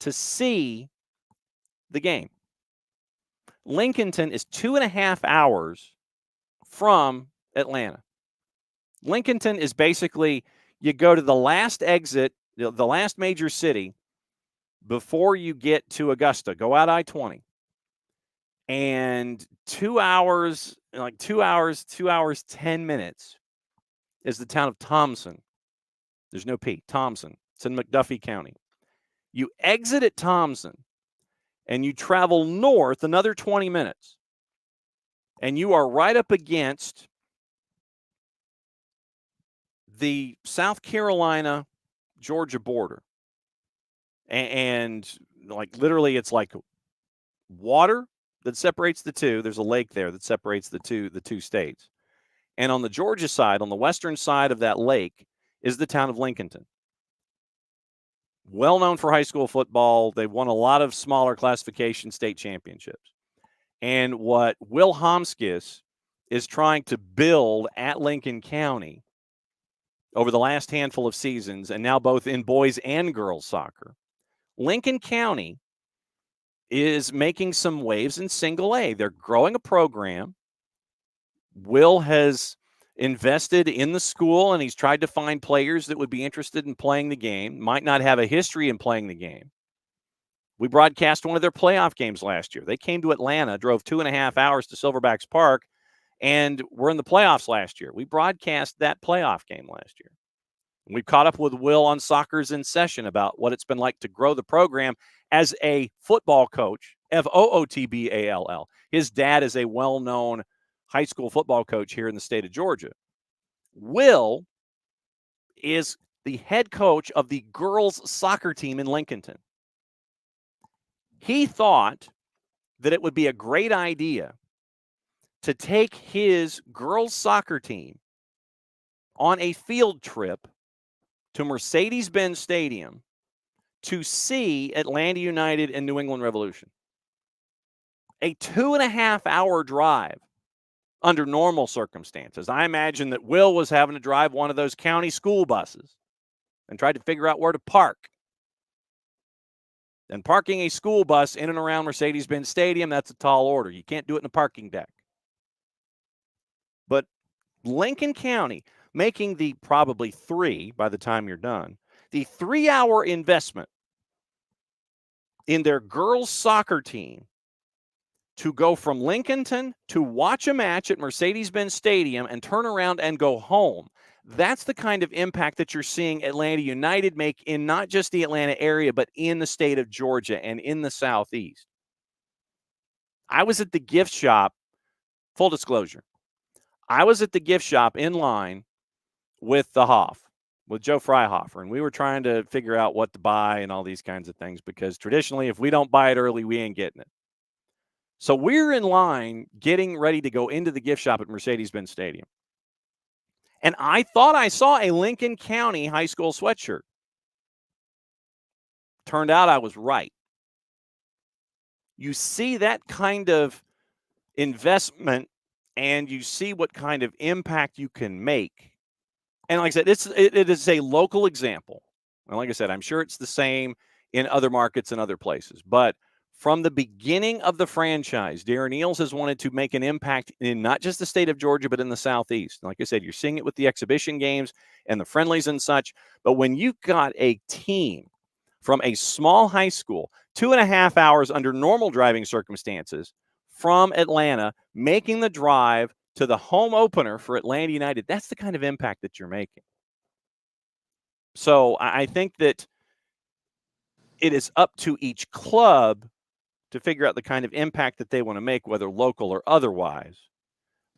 to see the game. Lincolnton is 2.5 hours from Atlanta. Lincolnton is basically, you go to the last exit, the last major city before you get to Augusta. Go out I-20. And 2 hours, 10 minutes is the town of Thompson. There's no P. Thompson. It's in McDuffie County. You exit at Thompson and you travel north another 20 minutes. And you are right up against the South Carolina-Georgia border. And literally it's like water that separates the two. There's a lake there that separates the two states. And on the Georgia side, on the western side of that lake, is the town of Lincolnton. Well known for high school football. They've won a lot of smaller classification state championships. And what Will Homskis is trying to build at Lincoln County over the last handful of seasons, and now both in boys and girls soccer, Lincoln County is making some waves in single A. They're growing a program. Will has invested in the school, and he's tried to find players that would be interested in playing the game, might not have a history in playing the game. We broadcast one of their playoff games last year. They came to Atlanta, drove 2.5 hours to Silverbacks Park, and were in the playoffs last year. We broadcast that playoff game last year. We've caught up with Will on Soccer's in Session about what it's been like to grow the program as a football coach, Football. His dad is a well-known high school football coach here in the state of Georgia. Will is the head coach of the girls soccer team in Lincolnton. He thought that it would be a great idea to take his girls soccer team on a field trip to Mercedes-Benz Stadium to see Atlanta United and New England Revolution. A 2.5 hour drive under normal circumstances. I imagine that Will was having to drive one of those county school buses and tried to figure out where to park. And parking a school bus in and around Mercedes-Benz Stadium, that's a tall order. You can't do it in a parking deck. But Lincoln County, making the probably 3 by the time you're done, the 3-hour investment in their girls soccer team to go from Lincolnton to watch a match at Mercedes-Benz Stadium and turn around and go home. That's the kind of impact that you're seeing Atlanta United make in not just the Atlanta area, but in the state of Georgia and in the Southeast. I was at the gift shop, full disclosure. I was at the gift shop in line with the Hoff, with Joe Fryhofer, and we were trying to figure out what to buy and all these kinds of things because traditionally, if we don't buy it early, we ain't getting it. So we're in line getting ready to go into the gift shop at Mercedes-Benz Stadium. And I thought I saw a Lincoln County high school sweatshirt. Turned out I was right. You see that kind of investment and you see what kind of impact you can make. And like I said, it is a local example. And like I said, I'm sure it's the same in other markets and other places. But from the beginning of the franchise, Darren Eales has wanted to make an impact in not just the state of Georgia, but in the Southeast. Like I said, you're seeing it with the exhibition games and the friendlies and such. But when you've got a team from a small high school, 2.5 hours under normal driving circumstances from Atlanta, making the drive to the home opener for Atlanta United, that's the kind of impact that you're making. So I think that it is up to each club to figure out the kind of impact that they want to make, whether local or otherwise.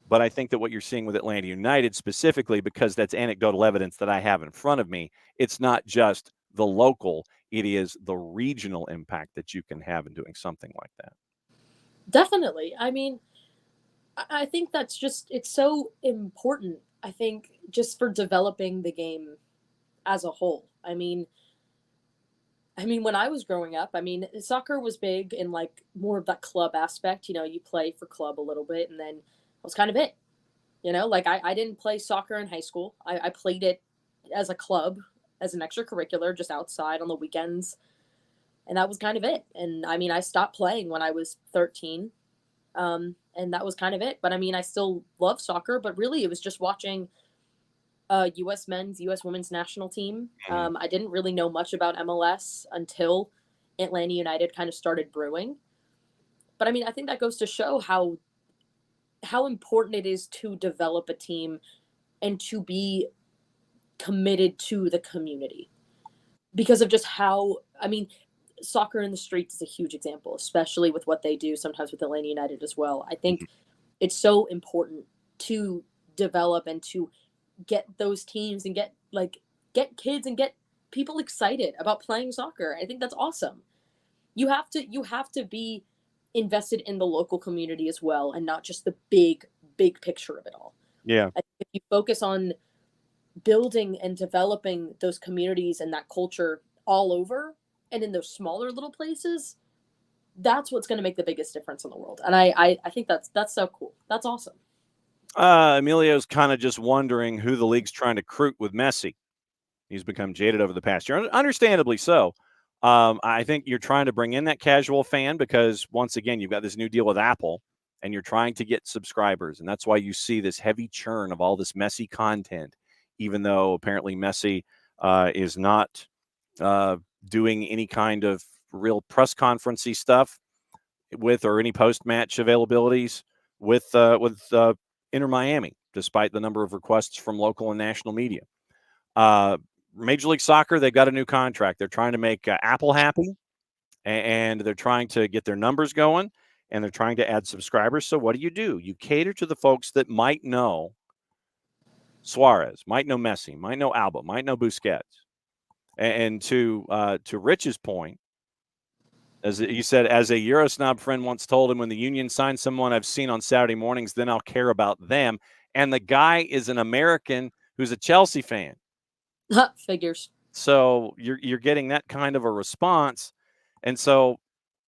But I think that what you're seeing with Atlanta United specifically, because that's anecdotal evidence that I have in front of me, it's not just the local, it is the regional impact that you can have in doing something like that. Definitely. I mean, I think that's just, it's so important, I think, just for developing the game as a whole. I mean, when I was growing up, soccer was big in like more of that club aspect. You know, you play for club a little bit and then that was kind of it. You know, like I didn't play soccer in high school. I played it as a club, as an extracurricular, just outside on the weekends. And that was kind of it. And I mean, I stopped playing when I was 13. And that was kind of it. But I mean, I still love soccer, but really it was just watching U.S. men's, U.S. women's national team. I didn't really know much about MLS until Atlanta United kind of started brewing. But I mean, I think that goes to show how important it is to develop a team and to be committed to the community because of just how, I mean, soccer in the streets is a huge example, especially with what they do sometimes with Atlanta United as well. I think it's so important to develop and to get those teams and get kids and get people excited about playing soccer. I think that's awesome. You have to be invested in the local community as well and not just the big picture of it all. Yeah. If you focus on building and developing those communities and that culture all over and in those smaller little places, that's what's going to make the biggest difference in the world. And I think that's so cool. That's awesome. Emilio's kind of just wondering who the league's trying to recruit with Messi. He's become jaded over the past year, understandably so. I think you're trying to bring in that casual fan because, once again, you've got this new deal with Apple, and you're trying to get subscribers, and that's why you see this heavy churn of all this Messi content, even though apparently Messi is not doing any kind of real press conference-y stuff with or any post-match availabilities with Inter Miami, despite the number of requests from local and national media. Major League Soccer, they've got a new contract. They're trying to make Apple happy, and they're trying to get their numbers going, and they're trying to add subscribers. So what do? You cater to the folks that might know Suarez, might know Messi, might know Alba, might know Busquets. And to Rich's point, as you said, as a Eurosnob friend once told him, when the Union signs someone I've seen on Saturday mornings, then I'll care about them. And the guy is an American who's a Chelsea fan. Figures. So you're getting that kind of a response. And so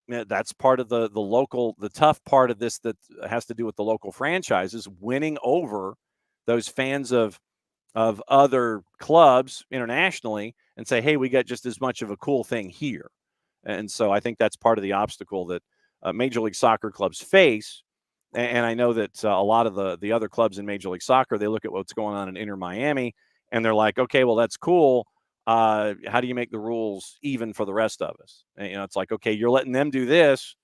that's part of the local, the tough part of this that has to do with the local franchises, winning over those fans of other clubs internationally and say, hey, we got just as much of a cool thing here. And so I think that's part of the obstacle that Major League Soccer clubs face. And I know that a lot of the other clubs in Major League Soccer, they look at what's going on in Inter Miami, and they're like, okay, well, that's cool. How do you make the rules even for the rest of us? And, it's like, okay, you're letting them do this.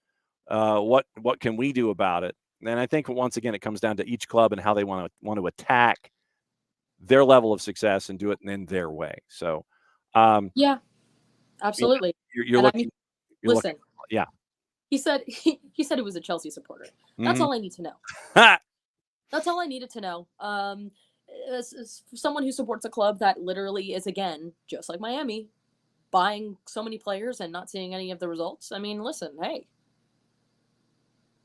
What can we do about it? And I think once again it comes down to each club and how they want to attack their level of success and do it in their way. So, yeah, absolutely. you're And looking. I mean, You're listen, looking, yeah. he said he said he was a Chelsea supporter. That's all I need to know. That's all I needed to know. As someone who supports a club that literally is, again, just like Miami, buying so many players and not seeing any of the results. I mean, listen, hey,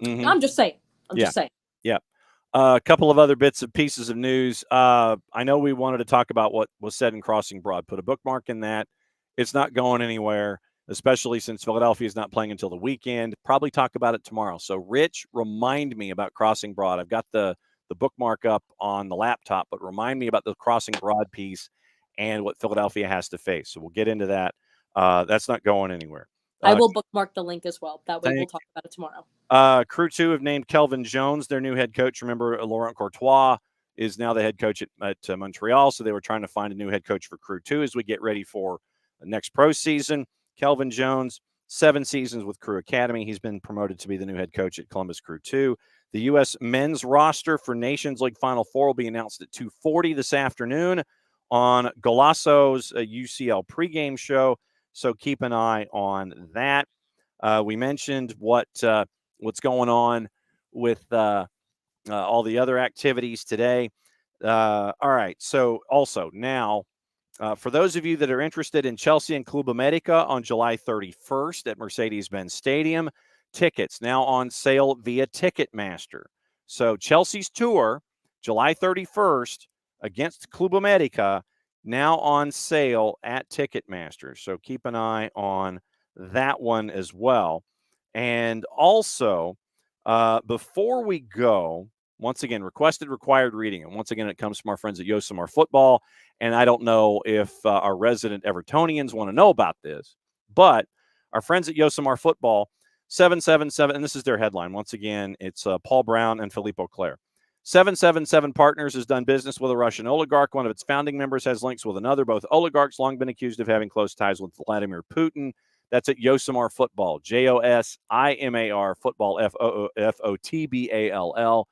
I'm just saying. Just saying. Yeah. A couple of other bits and pieces of news. I know we wanted to talk about what was said in Crossing Broad. Put a bookmark in that. It's not going anywhere, especially since Philadelphia is not playing until the weekend. Probably talk about it tomorrow. So, Rich, remind me about Crossing Broad. I've got the bookmark up on the laptop, but remind me about the Crossing Broad piece and what Philadelphia has to face. So we'll get into that. That's not going anywhere. I will bookmark the link as well. That way we'll talk about it tomorrow. Crew 2 have named Kelvin Jones their new head coach. Remember, Laurent Courtois is now the head coach at Montreal, so they were trying to find a new head coach for Crew 2 as we get ready for the next pro season. Kelvin Jones, 7 seasons with Crew Academy. He's been promoted to be the new head coach at Columbus Crew 2. The U.S. men's roster for Nations League Final Four will be announced at 2:40 this afternoon on Golasso's UCL pregame show, so keep an eye on that. We mentioned what's going on with all the other activities today. All right, so also now, for those of you that are interested in Chelsea and Club America on July 31st at Mercedes-Benz Stadium, tickets now on sale via Ticketmaster. So Chelsea's tour, July 31st against Club America, now on sale at Ticketmaster. So keep an eye on that one as well. And also, before we go, once again, requested required reading. And once again, it comes from our friends at Yosemar Football. And I don't know if our resident Evertonians want to know about this, but our friends at Yosemar Football, 777, and this is their headline. Once again, it's Paul Brown and Philippe Auclair. 777 Partners has done business with a Russian oligarch. One of its founding members has links with another. Both oligarchs long been accused of having close ties with Vladimir Putin. That's at Yosemar Football, JOSIMAR Football, FOTBALL.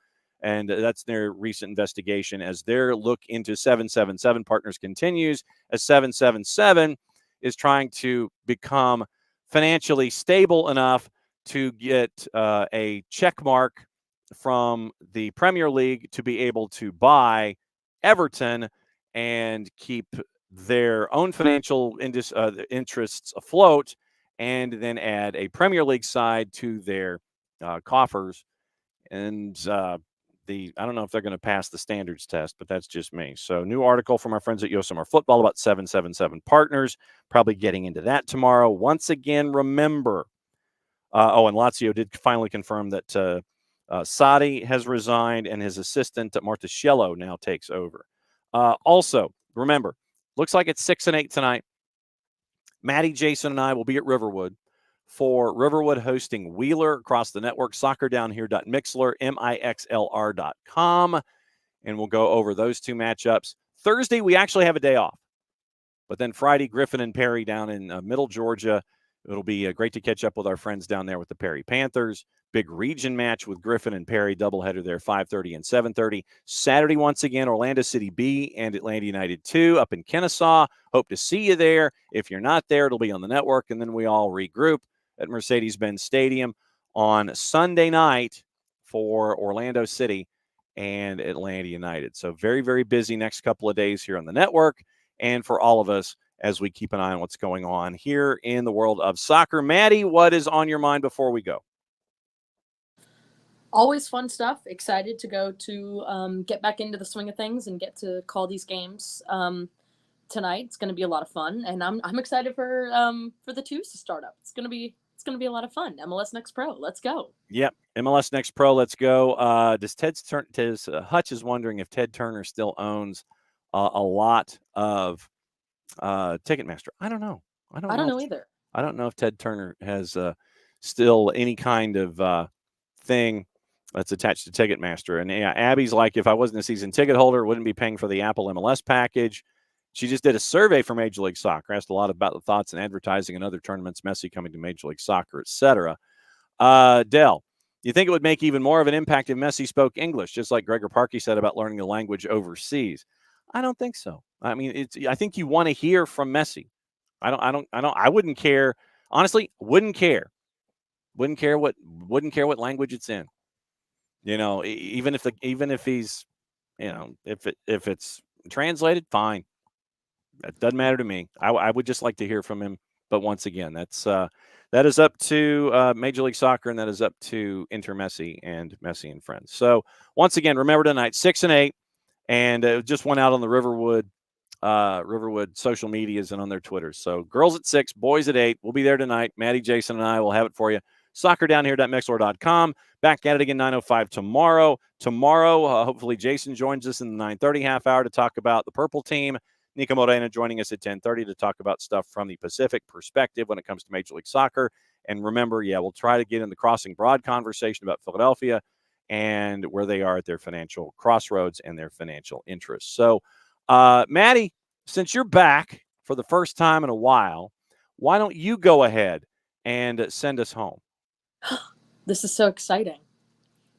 And that's their recent investigation as their look into 777 Partners continues, as 777 is trying to become financially stable enough to get a check mark from the Premier League to be able to buy Everton and keep their own financial interests afloat, and then add a Premier League side to their coffers. And I don't know if they're going to pass the standards test, but that's just me. So new article from our friends at Yosemar Football about 777 Partners, probably getting into that tomorrow. Once again, remember, and Lazio did finally confirm that Sadi has resigned and his assistant Martuscello now takes over. Also, remember, looks like it's 6 and 8 tonight. Maddie, Jason, and I will be at Riverwood for Riverwood hosting Wheeler across the network, soccerdownhere.mixler.com. And we'll go over those two matchups. Thursday, we actually have a day off. But then Friday, Griffin and Perry down in Middle Georgia. It'll be great to catch up with our friends down there with the Perry Panthers. Big region match with Griffin and Perry, doubleheader there, 5:30 and 7:30. Saturday, once again, Orlando City B and Atlanta United 2 up in Kennesaw. Hope to see you there. If you're not there, it'll be on the network, and then we all regroup at Mercedes-Benz Stadium on Sunday night for Orlando City and Atlanta United. So very, very busy next couple of days here on the network and for all of us as we keep an eye on what's going on here in the world of soccer. Maddie, what is on your mind before we go? Always fun stuff. Excited to go to get back into the swing of things and get to call these games tonight. It's going to be a lot of fun, and I'm excited for the twos to start up. It's going to be a lot of fun. MLS Next Pro, let's go. Yep, MLS Next Pro, let's go. Hutch is wondering if Ted Turner still owns a lot of Ticketmaster. I don't know. I don't know either. I don't know if Ted Turner has still any kind of thing that's attached to Ticketmaster. And yeah, Abby's like, if I wasn't a season ticket holder, wouldn't be paying for the Apple MLS package. She just did a survey for Major League Soccer, asked a lot about the thoughts in advertising and other tournaments, Messi coming to Major League Soccer, etc. Dell, you think it would make even more of an impact if Messi spoke English, just like Gregor Parkey said about learning the language overseas? I don't think so. I mean, I think you want to hear from Messi. I wouldn't care. Honestly, wouldn't care. Wouldn't care what language it's in. Even if he's, if it's translated, fine. That doesn't matter to me. I would just like to hear from him. But once again, that is up to Major League Soccer, and that is up to Inter Messi and Friends. So once again, remember tonight, 6 and 8, and it just went out on the Riverwood social medias and on their Twitters. So girls at 6, boys at 8. We'll be there tonight. Maddie, Jason, and I will have it for you. Soccerdownhere.mixlr.com. Back at it again 9:05 tomorrow. Hopefully Jason joins us in the 9:30 half hour to talk about the Purple Team. Nico Morena joining us at 10:30 to talk about stuff from the Pacific perspective when it comes to Major League Soccer. And remember, we'll try to get in the Crossing Broad conversation about Philadelphia and where they are at their financial crossroads and their financial interests. So, Maddie, since you're back for the first time in a while, why don't you go ahead and send us home? This is so exciting.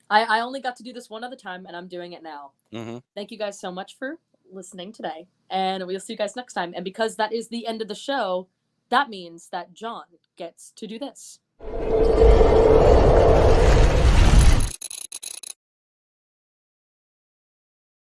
I only got to do this one other time, and I'm doing it now. Mm-hmm. Thank you guys so much for listening today, and we'll see you guys next time. And because that is the end of the show, that means that John gets to do this.